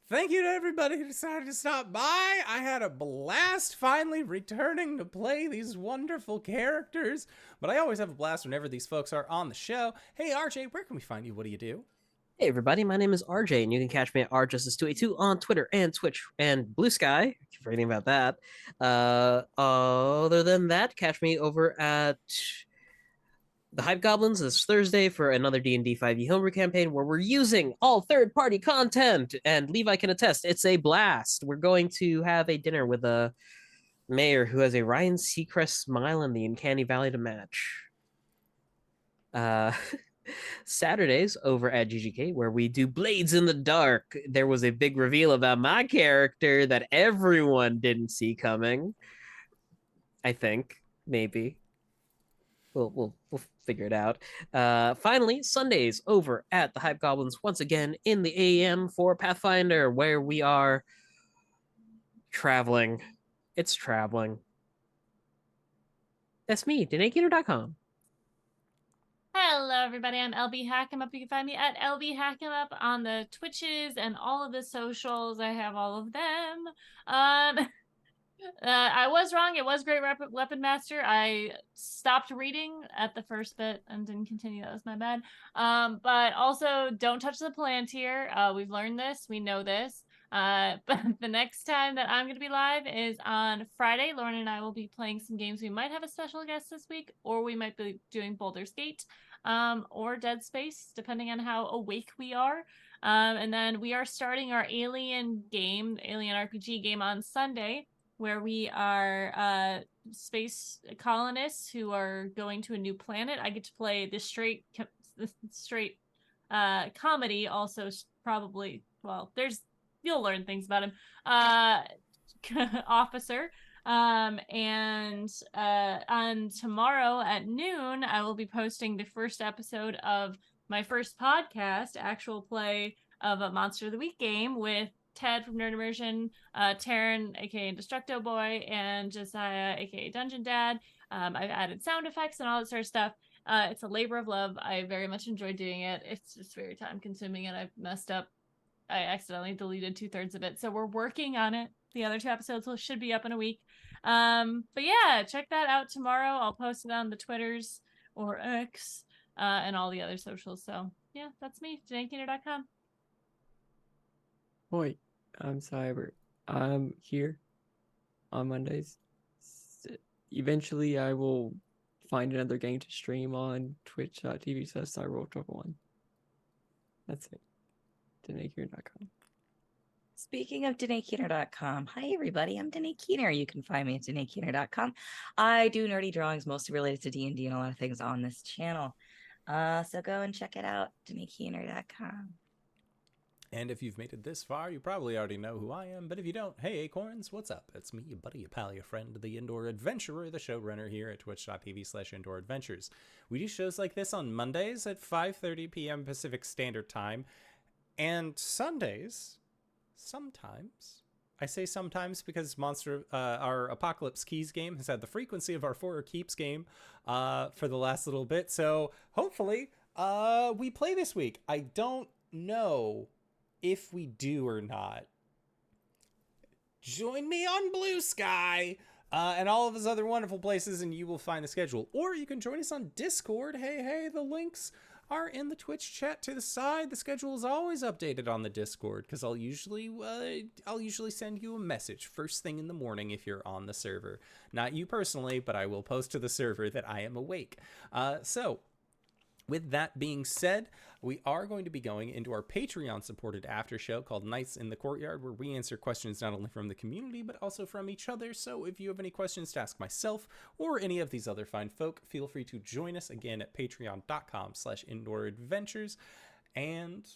Thank you to everybody who decided to stop by. I had a blast finally returning to play these wonderful characters. But I always have a blast whenever these folks are on the show. Hey, RJ, where can we find you? What do you do? Hey, everybody. My name is RJ, and you can catch me at RJustice282 on Twitter and Twitch and Blue Sky. I keep forgetting about that. Other than that, catch me over at The Hype Goblins this Thursday for another D&D 5e homebrew campaign where we're using all third-party content, and Levi can attest, it's a blast. We're going to have a dinner with a mayor who has a Ryan Seacrest smile in the uncanny valley to match. Saturdays over at GGK where we do Blades in the Dark. There was a big reveal about my character that everyone didn't see coming. I think, maybe. We'll figure it out. Finally, Sundays over at the Hype Goblins once again in the AM for Pathfinder, where we are traveling. It's traveling. That's me, DanaeGator.com. Hello, everybody. I'm LBHackEmUp. You can find me at LBHackEmUp on the Twitches and all of the socials. I have all of them. I was wrong. It was Great Weapon Master. I stopped reading at the first bit and didn't continue. That was my bad. But also, don't touch the Palantir. We've learned this. We know this. But the next time that I'm going to be live is on Friday. Lauren and I will be playing some games. We might have a special guest this week, or we might be doing Baldur's Gate, or Dead Space, depending on how awake we are. And then we are starting our Alien RPG game on Sunday, where we are space colonists who are going to a new planet. I get to play the straight comedy, also probably, well, you'll learn things about him, officer. And on tomorrow at noon, I will be posting the first episode of my first podcast, actual play of a Monster of the Week game with Ted from Nerd Immersion, Taryn, aka Destructo Boy, and Josiah, aka Dungeon Dad. I've added sound effects and all that sort of stuff. It's a labor of love. I very much enjoy doing it. It's just very time consuming, and I've messed up. I accidentally deleted 2/3 of it, so we're working on it. The other 2 episodes should be up in a week. But yeah, check that out tomorrow. I'll post it on the Twitters or X, and all the other socials. So yeah, that's me, JanaeKeener.com. Boy, I'm Cyber. I'm here on Mondays. Eventually, I will find another game to stream on twitch.tv/CyberWolf1. That's it. JanaeKeener.com. Speaking of DanaeKeener.com, hi everybody, I'm Danae Keener. You can find me at DanaeKeener.com. I do nerdy drawings, mostly related to D&D and a lot of things on this channel. So go and check it out, DanaeKeener.com. And if you've made it this far, you probably already know who I am, but if you don't, hey Acorns, what's up? It's me, your buddy, your pal, your friend, the Indoor Adventurer, the showrunner here at twitch.tv/Indoor Adventures. We do shows like this on Mondays at 5:30 p.m. Pacific Standard Time, and Sundays, sometimes. I say sometimes because our Apocalypse Keys game has had the frequency of our Four Keeps game for the last little bit, so hopefully we play this week. I don't know if we do or not. Join me on Blue Sky and all of his other wonderful places, and you will find the schedule. Or you can join us on Discord. Hey, the links are in the Twitch chat to the side. The schedule is always updated on the Discord because I'll usually send you a message first thing in the morning if you're on the server. Not you personally, but I will post to the server that I am awake. So with that being said, we are going to be going into our Patreon-supported after show called Nights in the Courtyard, where we answer questions not only from the community, but also from each other. So if you have any questions to ask myself or any of these other fine folk, feel free to join us again at patreon.com/indooradventures. And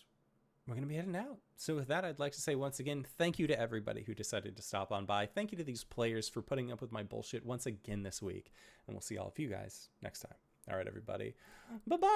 we're going to be heading out. So with that, I'd like to say once again, thank you to everybody who decided to stop on by. Thank you to these players for putting up with my bullshit once again this week. And we'll see all of you guys next time. All right, everybody. Bye-bye.